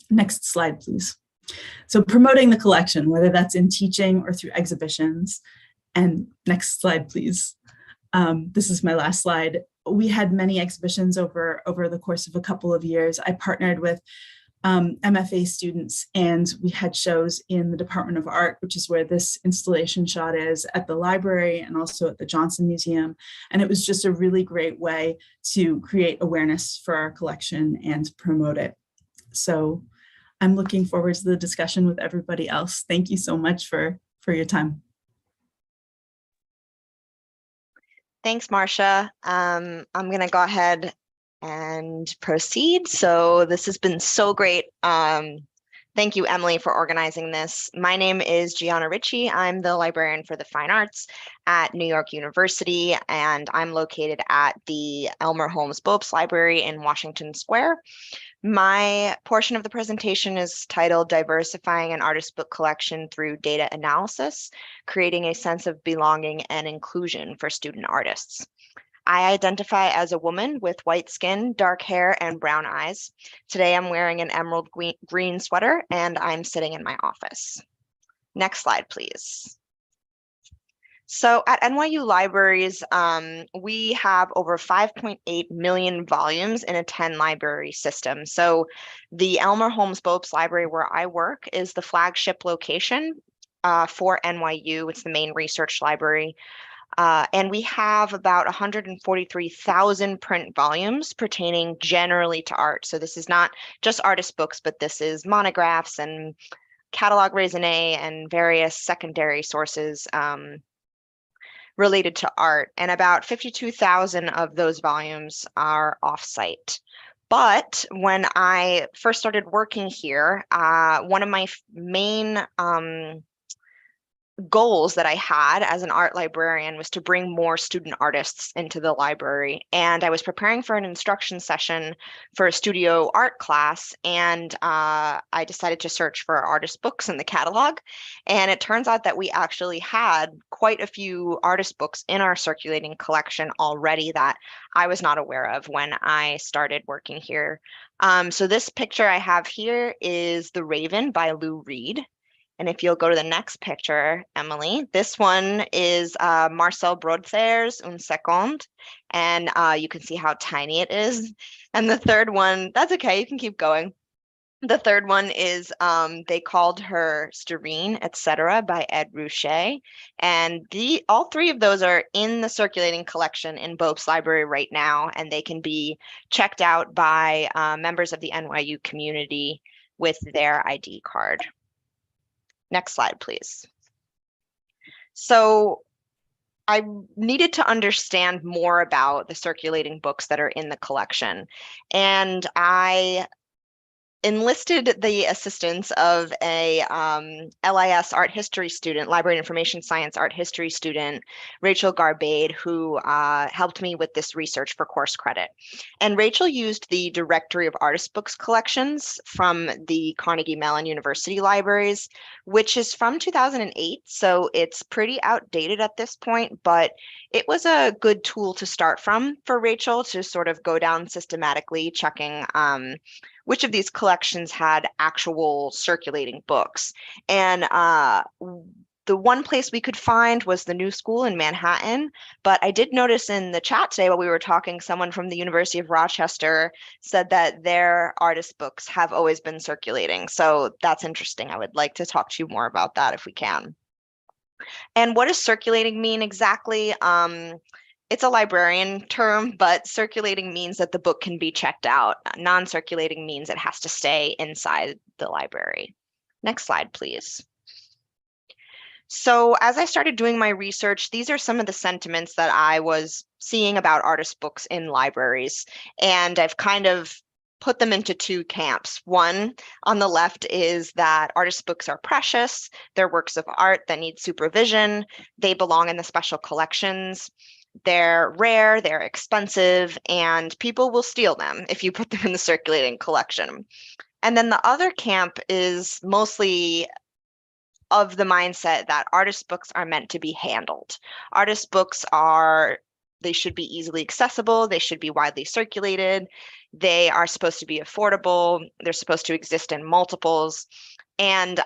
Next slide, please. So promoting the collection, whether that's in teaching or through exhibitions. And next slide, please. This is my last slide. We had many exhibitions over the course of a couple of years. I partnered with MFA students, and we had shows in the Department of Art, which is where this installation shot is, at the library and also at the Johnson Museum. And it was just a really great way to create awareness for our collection and promote it. So I'm looking forward to the discussion with everybody else. Thank you so much for your time.
Thanks, Marcia. I'm going to go ahead and proceed. So this has been so great. Thank you, Emily, for organizing this. My name is Gianna Ritchie. I'm the librarian for the fine arts at New York University, and I'm located at the Elmer Holmes Bopes Library in Washington Square. My portion of the presentation is titled Diversifying an Artist Book Collection Through Data Analysis, Creating a Sense of Belonging and Inclusion for Student Artists. I identify as a woman with white skin, dark hair, and brown eyes. Today I'm wearing an emerald green sweater, and I'm sitting in my office. Next slide, please. So at NYU Libraries, we have over 5.8 million volumes in a 10-library system. So the Elmer Holmes Bopes Library, where I work, is the flagship location for NYU. It's the main research library. And we have about 143,000 print volumes pertaining generally to art. So this is not just artist books, but this is monographs and catalog raisonné and various secondary sources related to art. And about 52,000 of those volumes are offsite. But when I first started working here, one of my main goals that I had as an art librarian was to bring more student artists into the library. And I was preparing for an instruction session for a studio art class, and I decided to search for artist books in the catalog. And it turns out that we actually had quite a few artist books in our circulating collection already that I was not aware of when I started working here. So this picture I have here is The Raven by Lou Reed. And if you'll go to the next picture, Emily, this one is Marcel Brodthaer's Un Second, and you can see how tiny it is. And the third one, that's okay, you can keep going. The third one is They Called Her Sterine, etc. by Ed Ruscha. And all three of those are in the circulating collection in Bopes Library right now, and they can be checked out by members of the NYU community with their ID card. Next slide, please. So I needed to understand more about the circulating books that are in the collection. And I enlisted the assistance of a LIS art history student, library information science art history student, Rachel Garbade, who helped me with this research for course credit. And Rachel used the Directory of Artist Books collections from the Carnegie Mellon University libraries, which is from 2008. So it's pretty outdated at this point, but it was a good tool to start from for Rachel to sort of go down systematically, checking which of these collections had actual circulating books. And the one place we could find was the New School in Manhattan. But I did notice in the chat today while we were talking, someone from the University of Rochester said that their artist books have always been circulating. So that's interesting. I would like to talk to you more about that if we can. And what does circulating mean exactly? It's a librarian term, but circulating means that the book can be checked out. Non-circulating means it has to stay inside the library. Next slide, please. So as I started doing my research, these are some of the sentiments that I was seeing about artist books in libraries. And I've kind of put them into two camps. One on the left is that artist books are precious, they're works of art that need supervision, they belong in the special collections. They're rare, they're expensive, and people will steal them if you put them in the circulating collection. And then the other camp is mostly of the mindset that artist books are meant to be handled. Artist books they should be easily accessible, they should be widely circulated, they are supposed to be affordable, they're supposed to exist in multiples, and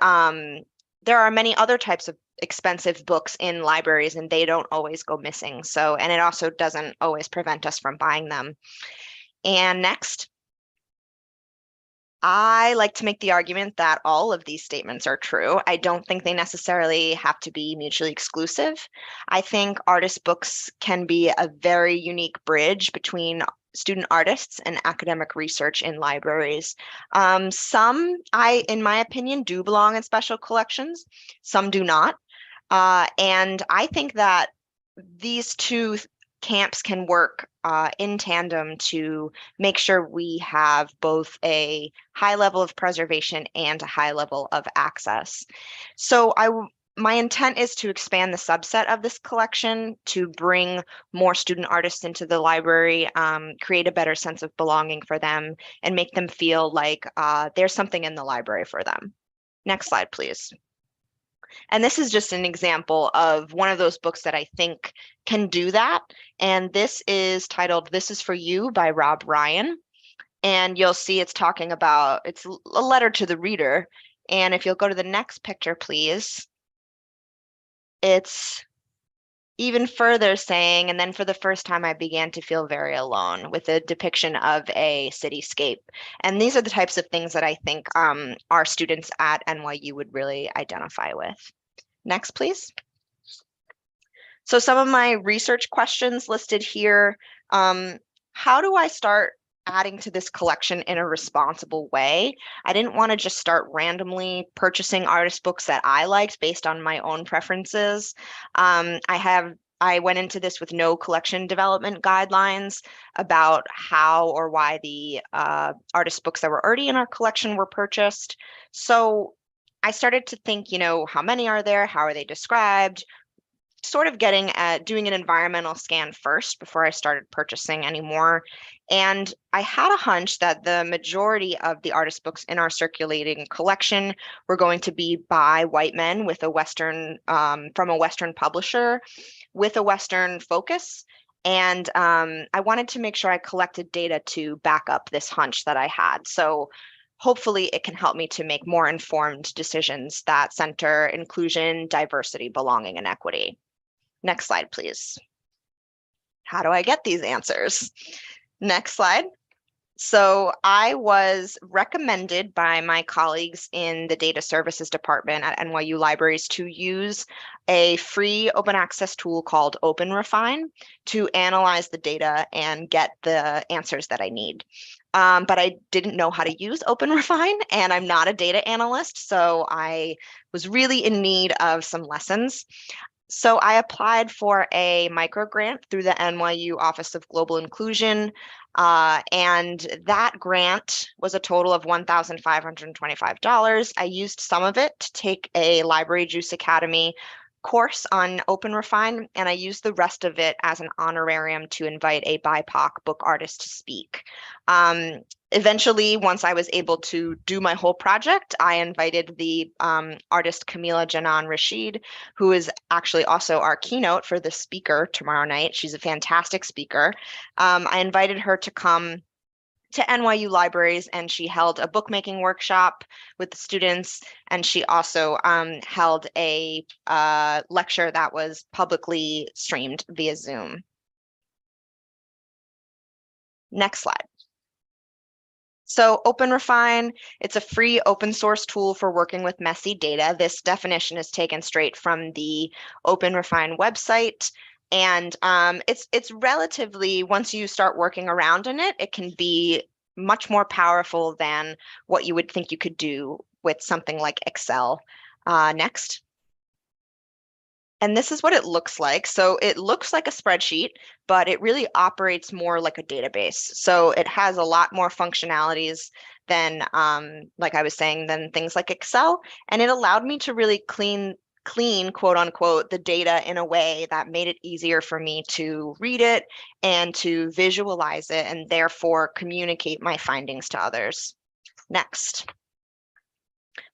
there are many other types of expensive books in libraries and they don't always go missing. So, and it also doesn't always prevent us from buying them. And next, I like to make the argument that all of these statements are true. I don't think they necessarily have to be mutually exclusive. I think artist books can be a very unique bridge between student artists and academic research in libraries. Some, in my opinion, do belong in special collections. Some do not. And I think that these two camps can work in tandem to make sure we have both a high level of preservation and a high level of access. So my intent is to expand the subset of this collection to bring more student artists into the library, create a better sense of belonging for them, and make them feel like there's something in the library for them. Next slide, please. And this is just an example of one of those books that I think can do that. And this is titled This Is For You by Rob Ryan. And you'll see it's talking about, it's a letter to the reader. And if you'll go to the next picture, please, it's even further saying, and then for the first time, I began to feel very alone, with a depiction of a cityscape. And these are the types of things that I think our students at NYU would really identify with. Next, please. So some of my research questions listed here. How do I start adding to this collection in a responsible way? I didn't want to just start randomly purchasing artist books that I liked based on my own preferences. I went into this with no collection development guidelines about how or why the artist books that were already in our collection were purchased. So I started to think, how many are there? How are they described? Sort of doing an environmental scan first before I started purchasing any more. And I had a hunch that the majority of the artist books in our circulating collection were going to be by white men with a Western, from a Western publisher with a Western focus. And I wanted to make sure I collected data to back up this hunch that I had. So hopefully it can help me to make more informed decisions that center inclusion, diversity, belonging, and equity. Next slide, please. How do I get these answers? Next slide. So I was recommended by my colleagues in the data services department at NYU Libraries to use a free open access tool called OpenRefine to analyze the data and get the answers that I need. But I didn't know how to use OpenRefine, and I'm not a data analyst, so I was really in need of some lessons. So I applied for a micro grant through the NYU Office of Global Inclusion, and that grant was a total of $1,525. I used some of it to take a Library Juice Academy course on OpenRefine, and I used the rest of it as an honorarium to invite a BIPOC book artist to speak. Eventually, once I was able to do my whole project, I invited the artist Camila Janan Rashid, who is actually also our keynote for the speaker tomorrow night. She's a fantastic speaker. I invited her to come to NYU Libraries, and she held a bookmaking workshop with the students, and she also held a lecture that was publicly streamed via Zoom. Next slide. So OpenRefine, it's a free open source tool for working with messy data. This definition is taken straight from the OpenRefine website. And it's relatively, once you start working around in it, it can be much more powerful than what you would think you could do with something like Excel. Next. And this is what it looks like. So it looks like a spreadsheet, but it really operates more like a database. So it has a lot more functionalities than, like I was saying, than things like Excel. And it allowed me to really clean, quote unquote, the data in a way that made it easier for me to read it and to visualize it and therefore communicate my findings to others. Next.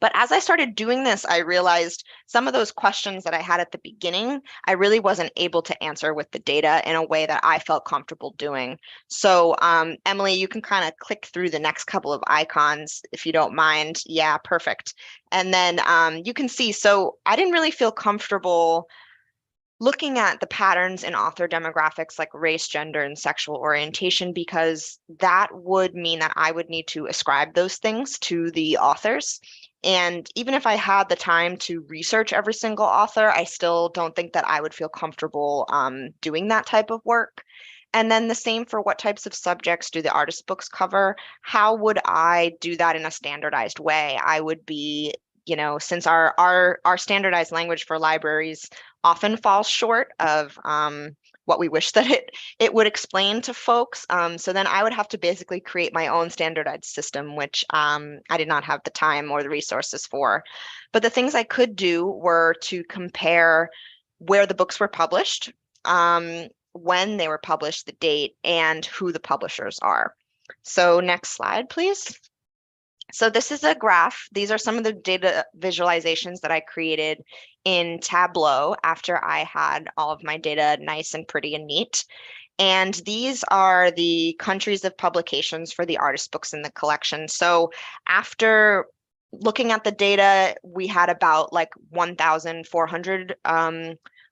But as I started doing this, I realized some of those questions that I had at the beginning, I really wasn't able to answer with the data in a way that I felt comfortable doing. So Emily, you can kind of click through the next couple of icons if you don't mind. Yeah, perfect. And then you can see, so I didn't really feel comfortable looking at the patterns in author demographics like race, gender, and sexual orientation, because that would mean that I would need to ascribe those things to the authors. And even if I had the time to research every single author, I still don't think that I would feel comfortable doing that type of work. And then the same for what types of subjects do the artist books cover? How would I do that in a standardized way? I would be, since our standardized language for libraries often falls short of what we wish that it would explain to folks. So then I would have to basically create my own standardized system, which I did not have the time or the resources for. But the things I could do were to compare where the books were published, when they were published, the date, and who the publishers are. So next slide, please. So this is a graph. These are some of the data visualizations that I created in Tableau after I had all of my data nice and pretty and neat. And these are the countries of publications for the artist books in the collection. So after looking at the data, we had about like 1,400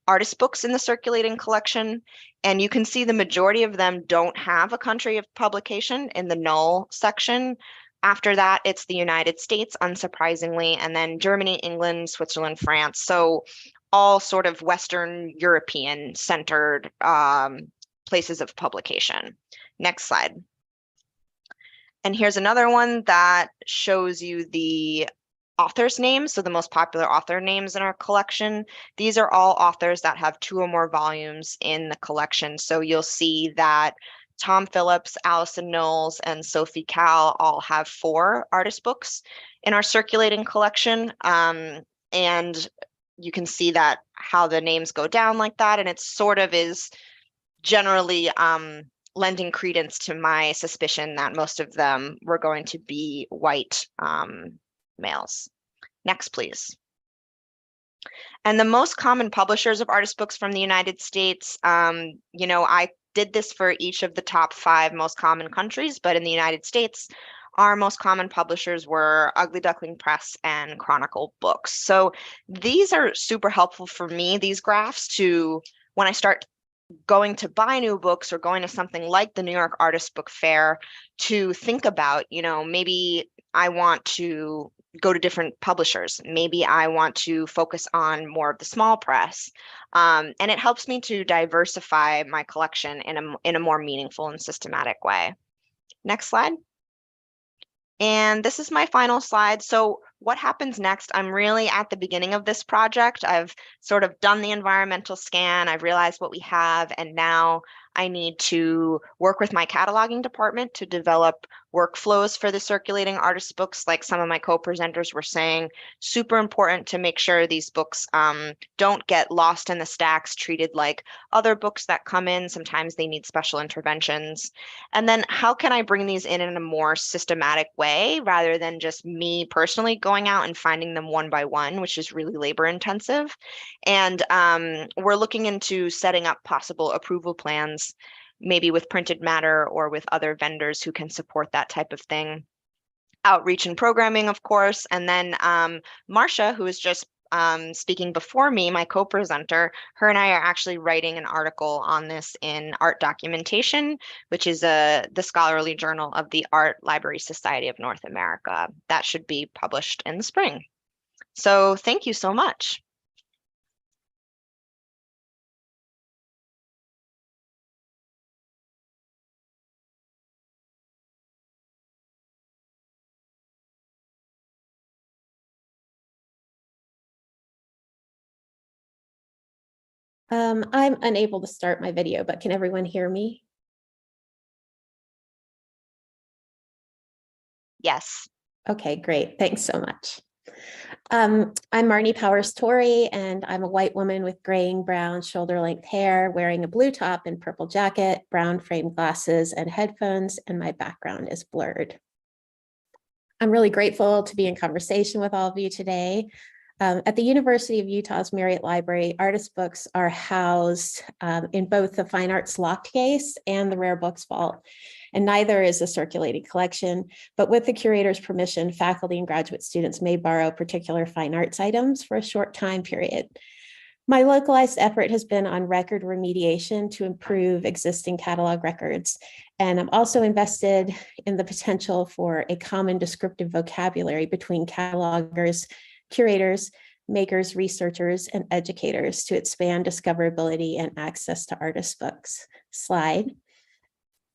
artist books in the circulating collection. And you can see the majority of them don't have a country of publication in the null section. After that, it's the United States, unsurprisingly, and then Germany, England, Switzerland, France. So all sort of Western European centered places of publication. Next slide. And here's another one that shows you the author's names, so the most popular author names in our collection. These are all authors that have 2 or more volumes in the collection. So you'll see that Tom Phillips, Allison Knowles, and Sophie Cal all have 4 artist books in our circulating collection. And you can see that how the names go down like that. And it sort of is generally lending credence to my suspicion that most of them were going to be white males. Next, please. And the most common publishers of artist books from the United States, I did this for each of the top 5 most common countries, but in the United States, our most common publishers were Ugly Duckling Press and Chronicle Books. So these are super helpful for me, these graphs, to when I start going to buy new books or going to something like the New York Artist Book Fair, to think about, maybe I want to go to different publishers. Maybe I want to focus on more of the small press. And it helps me to diversify my collection in a more meaningful and systematic way. Next slide. And this is my final slide. So what happens next? I'm really at the beginning of this project. I've sort of done the environmental scan. I've realized what we have, and now I need to work with my cataloging department to develop workflows for the circulating artist books, like some of my co-presenters were saying. Super important to make sure these books don't get lost in the stacks, treated like other books that come in. Sometimes they need special interventions. And then how can I bring these in a more systematic way rather than just me personally going out and finding them one by one, which is really labor intensive. And we're looking into setting up possible approval plans, maybe with printed matter or with other vendors who can support that type of thing. Outreach and programming, of course. And then Marcia, who is just speaking before me, my co-presenter, her and I are actually writing an article on this in Art Documentation, which is the scholarly journal of the Art Library Society of North America. That should be published in the spring. So thank you so much.
I'm unable to start my video, but can everyone hear me?
Yes.
Okay, great. Thanks so much. I'm Marnie Powers-Torrey, and I'm a white woman with graying brown shoulder-length hair, wearing a blue top and purple jacket, brown framed glasses and headphones, and my background is blurred. I'm really grateful to be in conversation with all of you today. At the University of Utah's Marriott Library, artist books are housed in both the Fine Arts Locked Case and the Rare Books Vault, and neither is a circulating collection, but with the curator's permission, faculty and graduate students may borrow particular fine arts items for a short time period. My localized effort has been on record remediation to improve existing catalog records, and I'm also invested in the potential for a common descriptive vocabulary between catalogers, curators, makers, researchers, and educators to expand discoverability and access to artist books. Slide.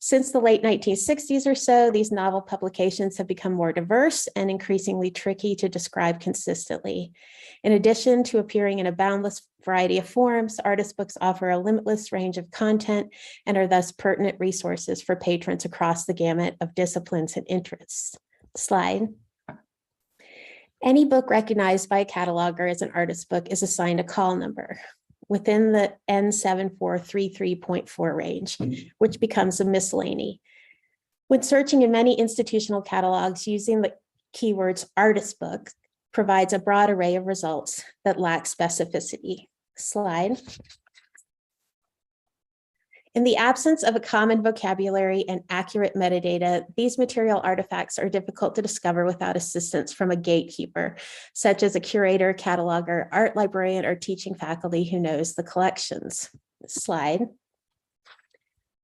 Since the late 1960s or so, these novel publications have become more diverse and increasingly tricky to describe consistently. In addition to appearing in a boundless variety of forms, artist books offer a limitless range of content and are thus pertinent resources for patrons across the gamut of disciplines and interests. Slide. Any book recognized by a cataloger as an artist book is assigned a call number within the N7433.4 range, which becomes a miscellany. When searching in many institutional catalogs, using the keywords artist book provides a broad array of results that lack specificity. Slide. In the absence of a common vocabulary and accurate metadata, these material artifacts are difficult to discover without assistance from a gatekeeper, such as a curator, cataloger, art librarian, or teaching faculty who knows the collections. Slide.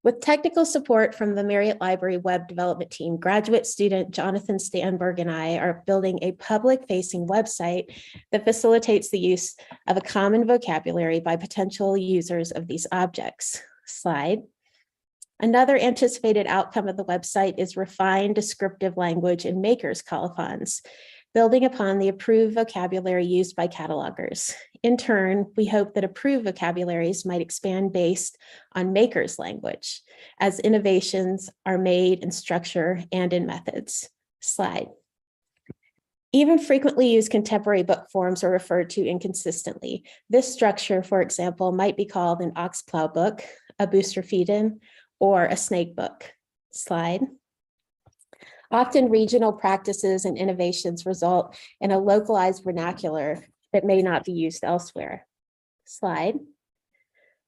With technical support from the Marriott Library Web Development Team, graduate student Jonathan Stanberg and I are building a public-facing website that facilitates the use of a common vocabulary by potential users of these objects. Slide. Another anticipated outcome of the website is refined descriptive language in makers colophons, building upon the approved vocabulary used by catalogers. In turn, we hope that approved vocabularies might expand based on makers language as innovations are made in structure and in methods. Slide. Even frequently used contemporary book forms are referred to inconsistently. This structure, for example, might be called an oxplow book, a boosterfeden, or a snake book. Slide. Often regional practices and innovations result in a localized vernacular that may not be used elsewhere. Slide.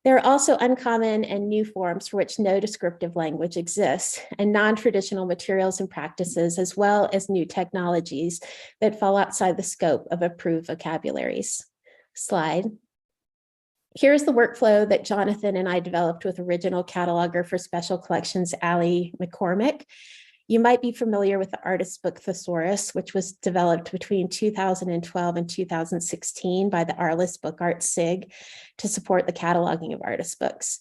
There are also uncommon and new forms for which no descriptive language exists, and non-traditional materials and practices, as well as new technologies that fall outside the scope of approved vocabularies. Slide. Here's the workflow that Jonathan and I developed with original cataloger for special collections, Allie McCormick. You might be familiar with the artist book Thesaurus, which was developed between 2012 and 2016 by the Arliss Book Art SIG to support the cataloging of artist books.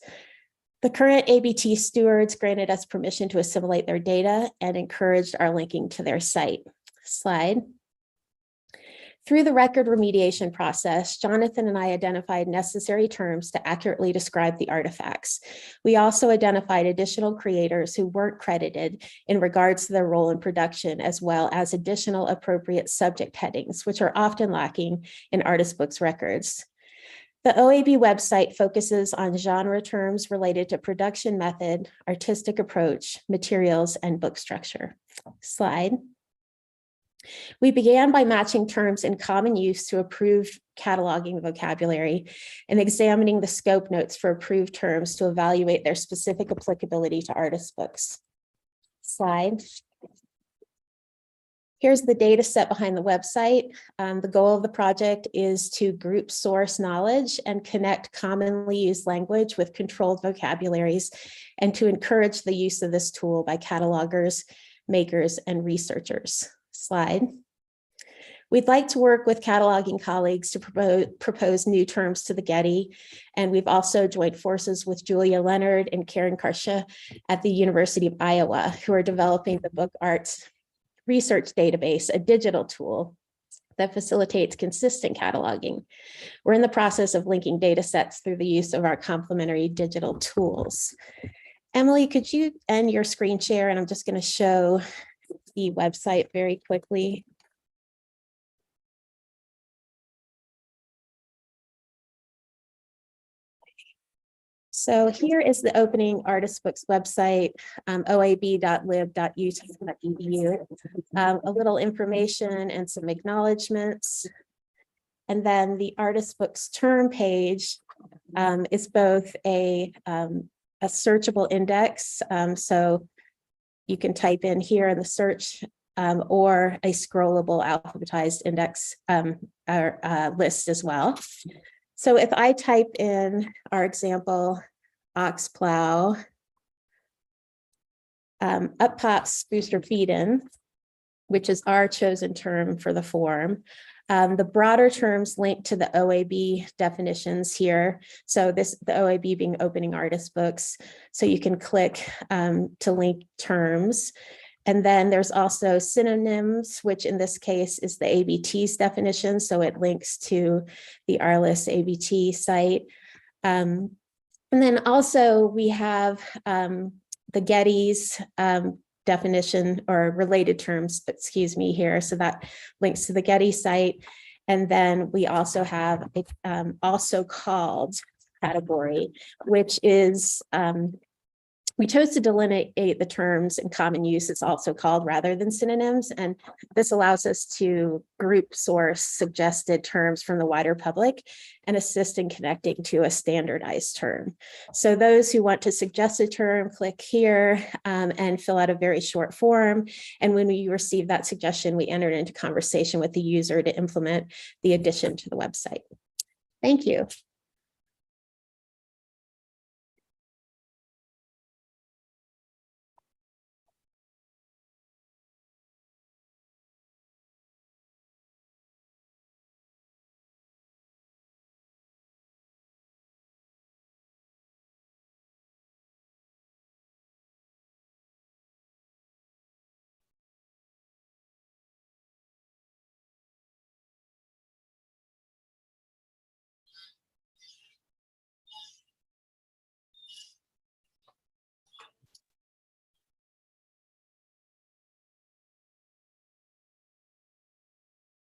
The current ABT stewards granted us permission to assimilate their data and encouraged our linking to their site. Slide. Through the record remediation process, Jonathan and I identified necessary terms to accurately describe the artifacts. We also identified additional creators who weren't credited in regards to their role in production, as well as additional appropriate subject headings, which are often lacking in artist books records. The OAB website focuses on genre terms related to production method, artistic approach, materials, and book structure. Slide. We began by matching terms in common use to approved cataloging vocabulary and examining the scope notes for approved terms to evaluate their specific applicability to artist books. Slide. Here's the data set behind the website. The goal of the project is to group source knowledge and connect commonly used language with controlled vocabularies, and to encourage the use of this tool by catalogers, makers, and researchers. Slide. We'd like to work with cataloging colleagues to propose new terms to the Getty, and we've also joined forces with Julia Leonard and Karen Karsha at the University of Iowa, who are developing the Book Arts Research Database, a digital tool that facilitates consistent cataloging. We're in the process of linking data sets through the use of our complementary digital tools. Emily, could you end your screen share? And I'm just going to show the website very quickly. So here is the Opening Artist Books website, oab.lib.utah.edu. A little information and some acknowledgements. And then the Artist Books term page is both a searchable index. So you can type in here in the search or a scrollable alphabetized index list as well. So if I type in our example, ox plow, up pops booster feed-in, which is our chosen term for the form. The broader terms link to the OAB definitions here. So the OAB being Opening Artist Books. So you can click to link terms. And then there's also synonyms, which in this case is the ABT's definition. So it links to the Arliss ABT site. And then also we have the Getty's definition or related terms, excuse me, here. So that links to the Getty site. And then we also have a also called category, which is, we chose to delineate the terms in common use, it's also called, rather than synonyms. And this allows us to group source suggested terms from the wider public and assist in connecting to a standardized term. So those who want to suggest a term, click here and fill out a very short form. And when we receive that suggestion, we enter it into conversation with the user to implement the addition to the website. Thank you.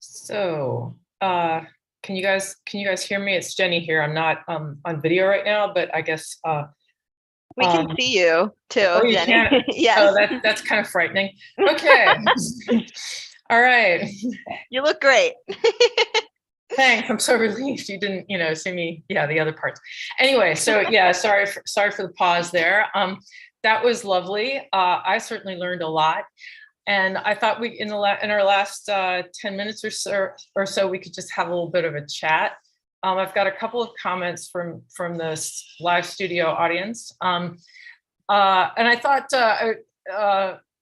So, can you guys hear me? It's Jenny here. I'm not on video right now, but I guess
we can see you too,
oh, you
Jenny.
can?
Yes.
Oh, that's kind of frightening. Okay. All right.
You look great.
Thanks. I'm so relieved you didn't, see me. Yeah, the other parts. Anyway, so yeah, sorry for the pause there. That was lovely. I certainly learned a lot. And I thought in our last 10 minutes or so, we could just have a little bit of a chat. I've got a couple of comments from this live studio audience. And I thought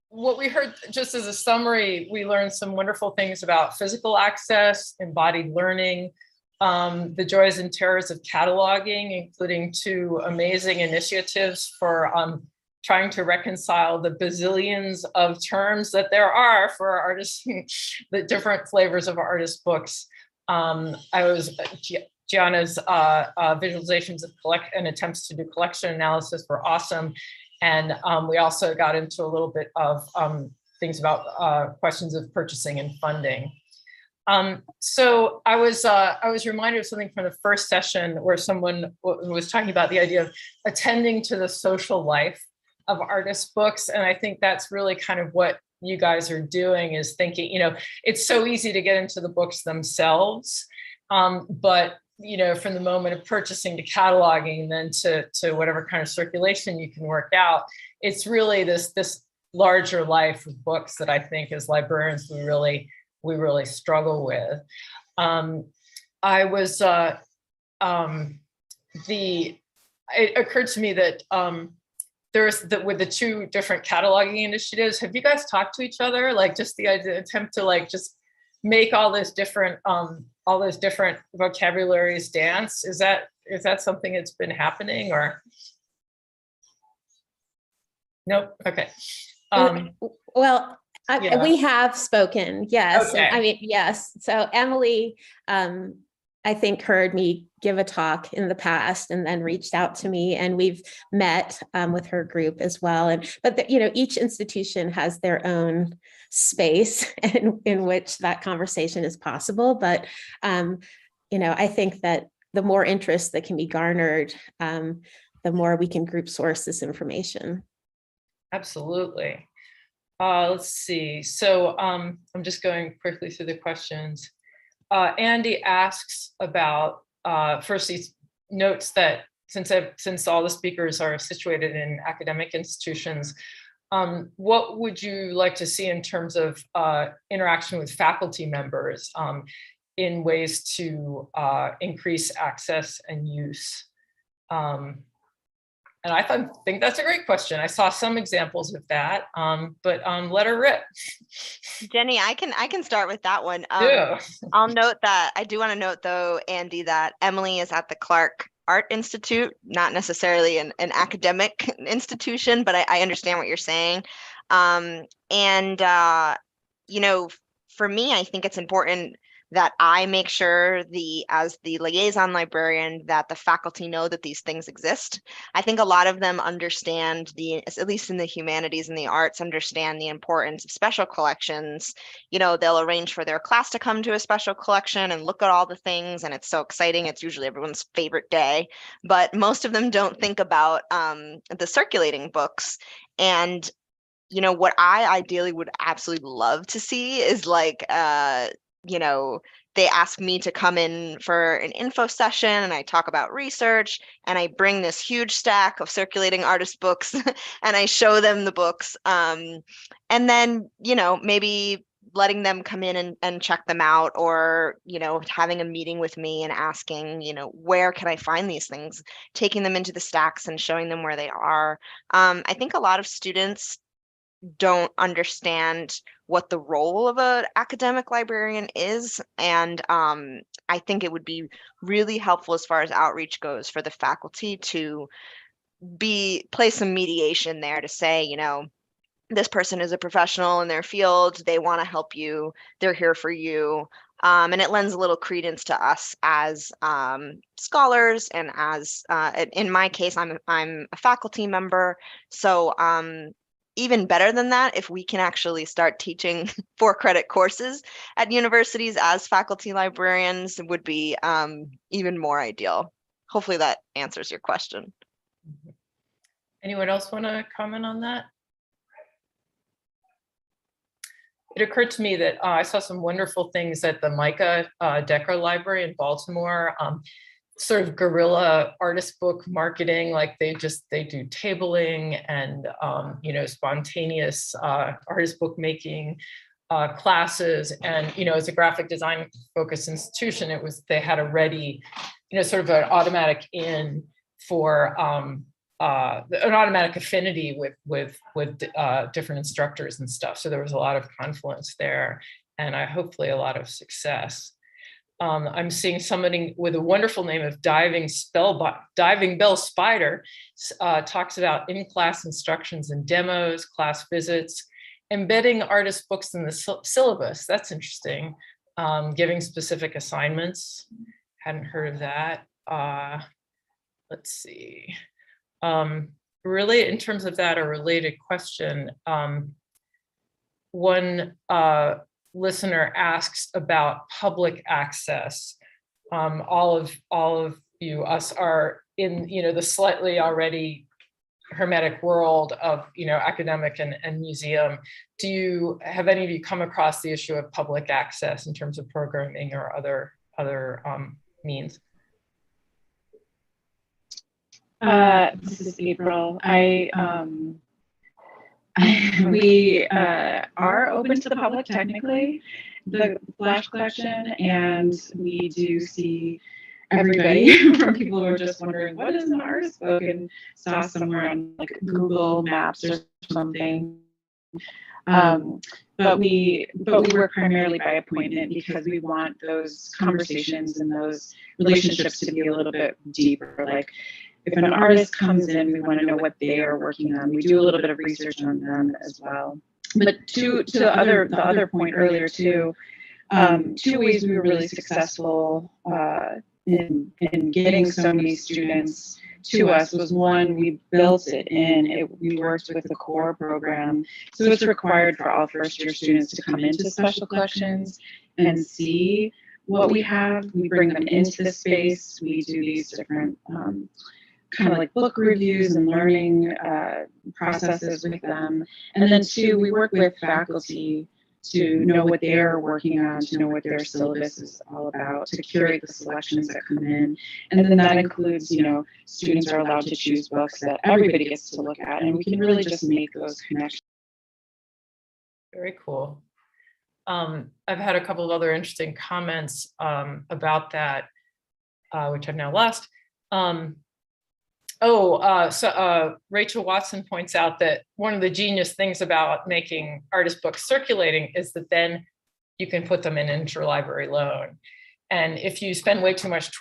what we heard, just as a summary, we learned some wonderful things about physical access, embodied learning, the joys and terrors of cataloging, including 2 amazing initiatives for trying to reconcile the bazillions of terms that there are for artists, the different flavors of artist books. Gianna's visualizations of and attempts to do collection analysis were awesome. And we also got into a little bit of things about questions of purchasing and funding. So I was reminded of something from the first session where someone was talking about the idea of attending to the social life of artist books. And I think that's really kind of what you guys are doing, is thinking, it's so easy to get into the books themselves. But, from the moment of purchasing to cataloging, and then to whatever kind of circulation you can work out, it's really this larger life of books that I think as librarians, we really struggle with. It occurred to me that with the 2 different cataloging initiatives, have you guys talked to each other? Like, just the attempt to just make all those different vocabularies dance? Is that something that's been happening, or? Nope. Okay.
Well,
Yeah.
We have spoken, yes.
Okay.
I mean, yes. So Emily, I think heard me give a talk in the past and then reached out to me, and we've met with her group as well. But each institution has their own space in which that conversation is possible. But I think that the more interest that can be garnered, the more we can group source this information.
Absolutely. Let's see. So I'm just going quickly through the questions. Andy asks about, first he notes that since all the speakers are situated in academic institutions, what would you like to see in terms of interaction with faculty members in ways to increase access and use? And I think that's a great question. I saw some examples of that, but let her rip.
Jenny, I can start with that one.
Yeah.
I'll note that I do want to note though, Andy, that Emily is at the Clark Art Institute, not necessarily an academic institution, but I understand what you're saying. For me, I think it's important that I make sure as the liaison librarian, that the faculty know that these things exist. I think a lot of them understand at least in the humanities and the arts, understand the importance of special collections. They'll arrange for their class to come to a special collection and look at all the things, and it's so exciting. It's usually everyone's favorite day, but most of them don't think about the circulating books. And what I ideally would absolutely love to see is they ask me to come in for an info session and I talk about research and I bring this huge stack of circulating artist books and I show them the books. And then, maybe letting them come in and check them out, or, having a meeting with me and asking, where can I find these things, taking them into the stacks and showing them where they are. I think a lot of students don't understand what the role of an academic librarian is. And I think it would be really helpful as far as outreach goes for the faculty to play some mediation there to say, this person is a professional in their field. They want to help you. They're here for you. And it lends a little credence to us as scholars, and as in my case, I'm a faculty member. So even better than that, if we can actually start teaching 4-credit courses at universities as faculty librarians, would be even more ideal. Hopefully that answers your question.
Anyone else want to comment on that? It occurred to me that I saw some wonderful things at the Micah Decker Library in Baltimore. Sort of guerrilla artist book marketing, like they do tabling and spontaneous artist book making classes. And as a graphic design focused institution, they had a ready, sort of an automatic in for an automatic affinity with different instructors and stuff. So there was a lot of confluence there, and hopefully a lot of success. I'm seeing somebody with a wonderful name of Diving Bell Spider talks about in-class instructions and demos, class visits, embedding artist books in the syllabus. That's interesting. Giving specific assignments. Hadn't heard of that. Let's see. Really, in terms of that, a related question. One listener asks about public access. All of us are in the slightly already hermetic world of academic and museum. Have any of you come across the issue of public access in terms of programming or other means?
This is April. We are open to the public technically, the Flash collection, and we do see everybody from people who are just wondering what is an artist book and saw somewhere on like Google Maps or something. But we work primarily by appointment because we want those conversations and those relationships to be a little bit deeper. Like, if an artist comes in, we want to know what they are working on. We do a little bit of research on them as well. But to the other point earlier too, two ways we were really successful in getting so many students to us was one, we built it in. We worked with the core program, so it's required for all first year students to come into special collections and see what we have. We bring them into the space. We do these different kind of like book reviews and learning processes with them. And then two, we work with faculty to know what they're working on, to know what their syllabus is all about, to curate the selections that come in. And then that includes, students are allowed to choose books that everybody gets to look at, and we can really just make those connections.
Very cool. I've had a couple of other interesting comments about that, which I've now lost. Rachel Watson points out that one of the genius things about making artist books circulating is that then you can put them in interlibrary loan. And if you spend way too much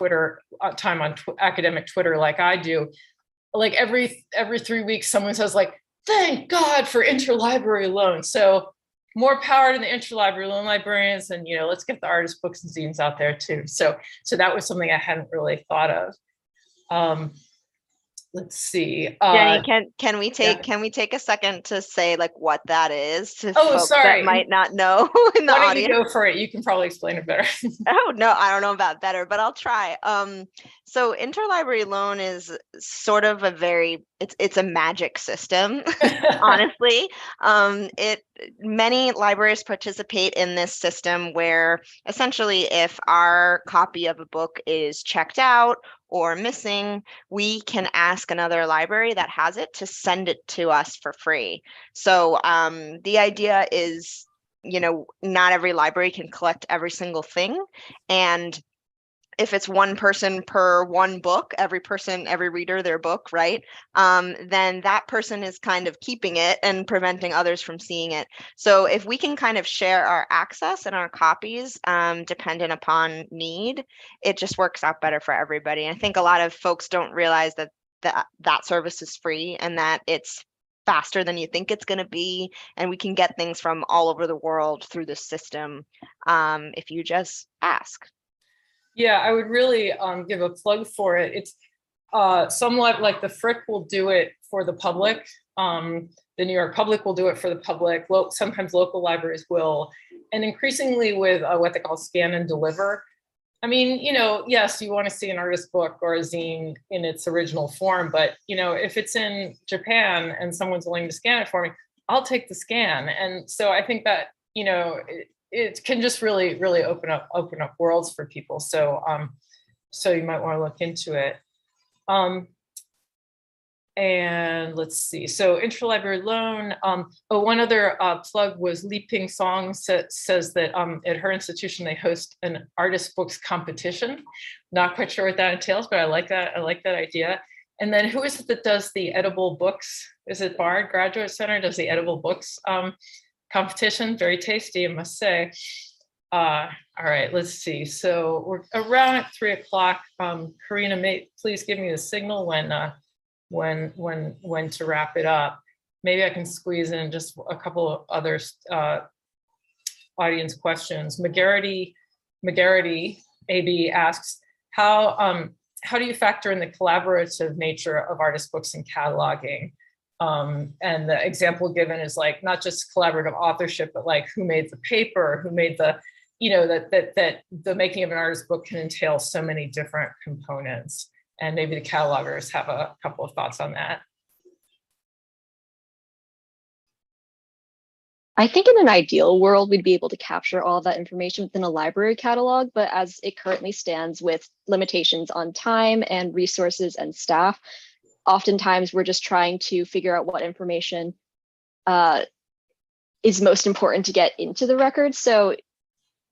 time on academic Twitter like I do, like every 3 weeks someone says like, thank God for interlibrary loan. So more power to the interlibrary loan librarians, and let's get the artist books and zines out there too. So that was something I hadn't really thought of. Let's see.
Jenny, can we take a second to say like what that is to folks
sorry.
that might not know in the
Why don't
audience?
you go for it? You can probably explain it better.
Oh no, I don't know about better, but I'll try. So interlibrary loan is sort of it's a magic system, honestly. Many libraries participate in this system where essentially if our copy of a book is checked out or missing, we can ask another library that has it to send it to us for free. So the idea is, not every library can collect every single thing. And if it's one person per one book, every reader, their book, right? Then that person is kind of keeping it and preventing others from seeing it. So if we can kind of share our access and our copies, dependent upon need, it just works out better for everybody. I think a lot of folks don't realize that service is free and that it's faster than you think it's going to be, and we can get things from all over the world through the system if you just ask.
Yeah, I would really give a plug for it. It's somewhat like the Frick will do it for the public. The New York Public will do it for the public. Sometimes local libraries will. And increasingly with what they call scan and deliver. I mean, yes, you want to see an artist book or a zine in its original form, but, if it's in Japan and someone's willing to scan it for me, I'll take the scan. And so I think that, it can just really, really open up worlds for people. So, so you might want to look into it. And let's see. So interlibrary loan. One other plug was Li Ping Song says that at her institution they host an artist books competition. Not quite sure what that entails, but I like that. I like that idea. And then who is it that does the edible books? Is it Bard Graduate Center does the edible books competition? Very tasty, I must say. All right, let's see. So we're around at 3 o'clock. Karina, please give me the signal when to wrap it up. Maybe I can squeeze in just a couple of other audience questions. McGarity AB asks, how do you factor in the collaborative nature of artist books and cataloging? And the example given is like not just collaborative authorship, but like who made the paper, who made the, that the making of an artist book can entail so many different components. And maybe the catalogers have a couple of thoughts on that.
I think in an ideal world, we'd be able to capture all that information within a library catalog, but as it currently stands with limitations on time and resources and staff, oftentimes we're just trying to figure out what information is most important to get into the record. So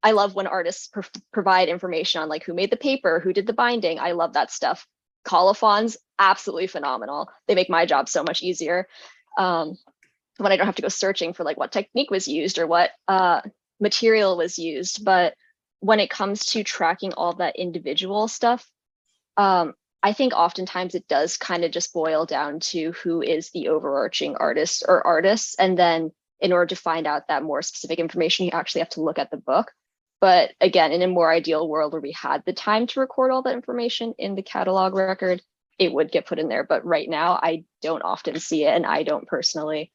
I love when artists provide information on like who made the paper, who did the binding. I love that stuff. Colophons, absolutely phenomenal. They make my job so much easier. When I don't have to go searching for like what technique was used or what material was used. But when it comes to tracking all that individual stuff, I think oftentimes it does kind of just boil down to who is the overarching artist or artists, and then in order to find out that more specific information, you actually have to look at the book. But again, in a more ideal world where we had the time to record all that information in the catalog record, it would get put in there. But right now, I don't often see it, and I don't personally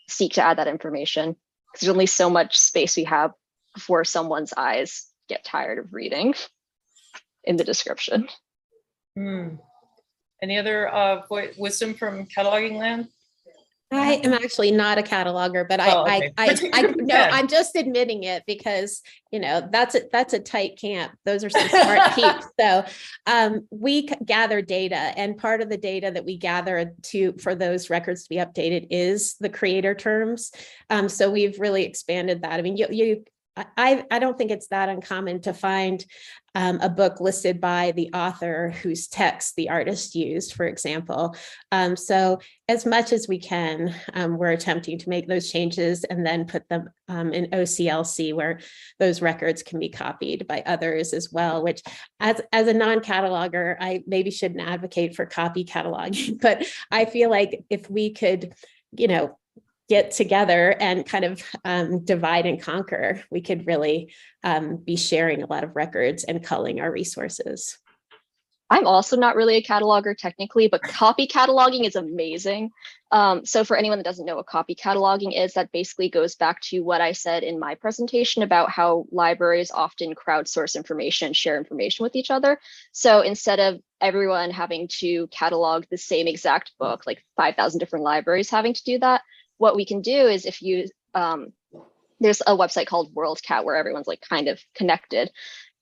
seek to add that information because there's only so much space we have before someone's eyes get tired of reading in the description.
Any other wisdom from cataloging land?
I am actually not a cataloger, but I'm just admitting it because, you know, that's a tight camp. Those are some smart peeps. So we gather data, and part of the data that we gather for those records to be updated is the creator terms. So we've really expanded that. I mean, I don't think it's that uncommon to find a book listed by the author whose text the artist used, for example. So as much as we can, we're attempting to make those changes and then put them in OCLC where those records can be copied by others as well, which as a non-cataloger, I maybe shouldn't advocate for copy cataloging, but I feel like if we could, you know, get together and kind of divide and conquer, we could really be sharing a lot of records and culling our resources.
I'm also not really a cataloger technically, but copy cataloging is amazing. So for anyone that doesn't know what copy cataloging is, that basically goes back to what I said in my presentation about how libraries often crowdsource information, share information with each other. So instead of everyone having to catalog the same exact book, like 5,000 different libraries having to do that, what we can do is if you, there's a website called WorldCat where everyone's like kind of connected.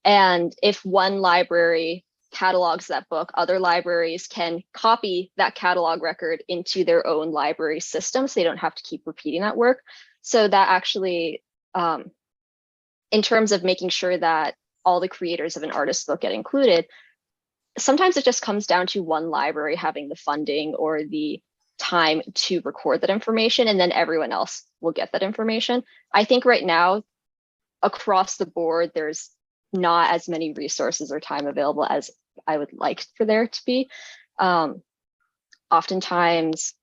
And if one library catalogs that book, other libraries can copy that catalog record into their own library system, so they don't have to keep repeating that work. So that actually, in terms of making sure that all the creators of an artist book get included, sometimes it just comes down to one library having the funding or the time to record that information, and then everyone else will get that information. I think right now, across the board, there's not as many resources or time available as I would like for there to be. Oftentimes,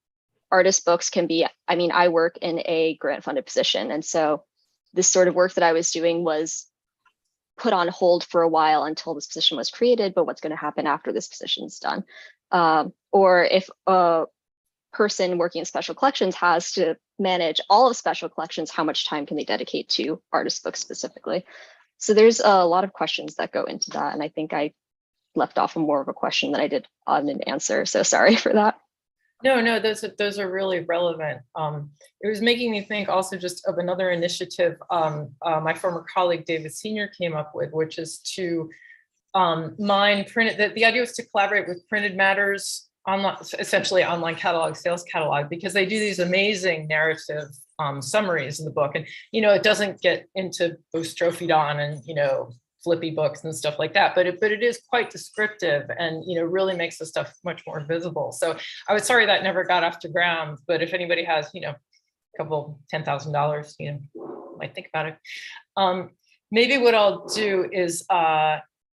artist books can be, I mean, I work in a grant funded position, and so this sort of work that I was doing was put on hold for a while until this position was created, but what's going to happen after this position is done? Or if a person working in special collections has to manage all of special collections, how much time can they dedicate to artist books specifically? So there's a lot of questions that go into that. And I think I left off more of a question than I did on an answer. So sorry for that.
No, those are really relevant. It was making me think also just of another initiative my former colleague David Senior came up with, which is to mine printed. The idea was to collaborate with Printed Matters, online, essentially online catalog, sales catalog, because they do these amazing narrative summaries in the book. And, you know, it doesn't get into boustrophodon and, you know, flippy books and stuff like that, but it is quite descriptive and, you know, really makes the stuff much more visible. So I was sorry that never got off the ground, but if anybody has, you know, a couple $10,000, you know, might think about it. Maybe what I'll do is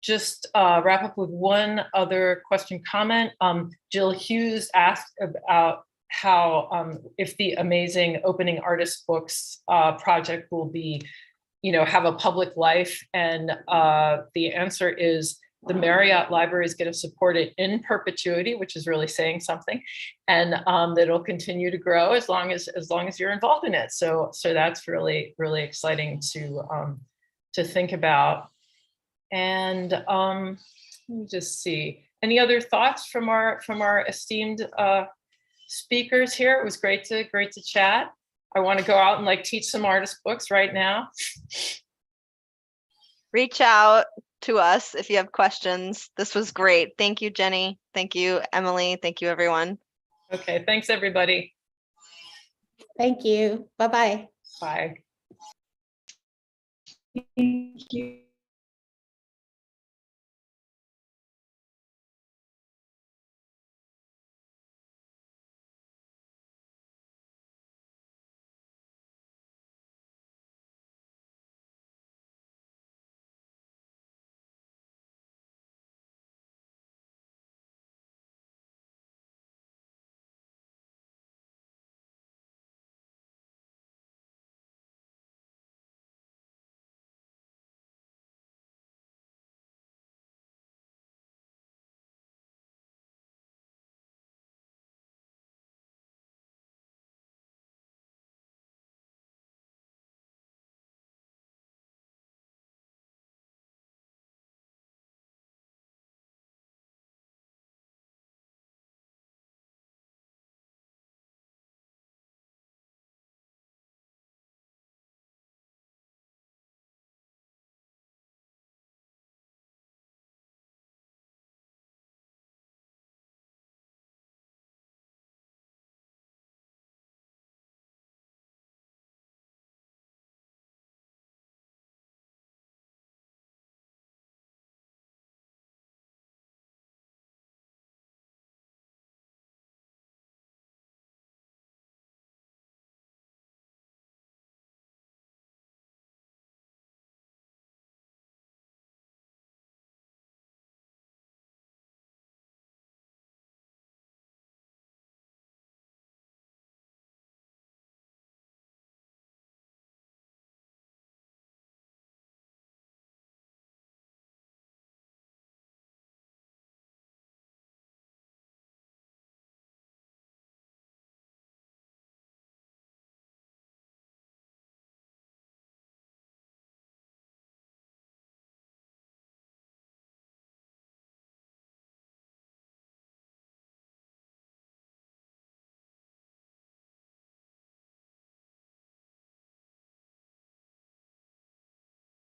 just wrap up with one other question comment. Jill Hughes asked about how if the amazing Opening Artist Books project will be, you know, have a public life. And the answer is the Marriott Library is going to support it in perpetuity, which is really saying something, and that it'll continue to grow as long as you're involved in it. So that's really, really exciting to think about. And let me just see, any other thoughts from our esteemed speakers here? It was great to chat. I want to go out and like teach some artist books right now.
Reach out to us if you have questions. This was great. Thank you, Jenny. Thank you, Emily. Thank you, everyone.
Okay, thanks everybody.
Thank you. Bye-bye.
Bye.
Thank you.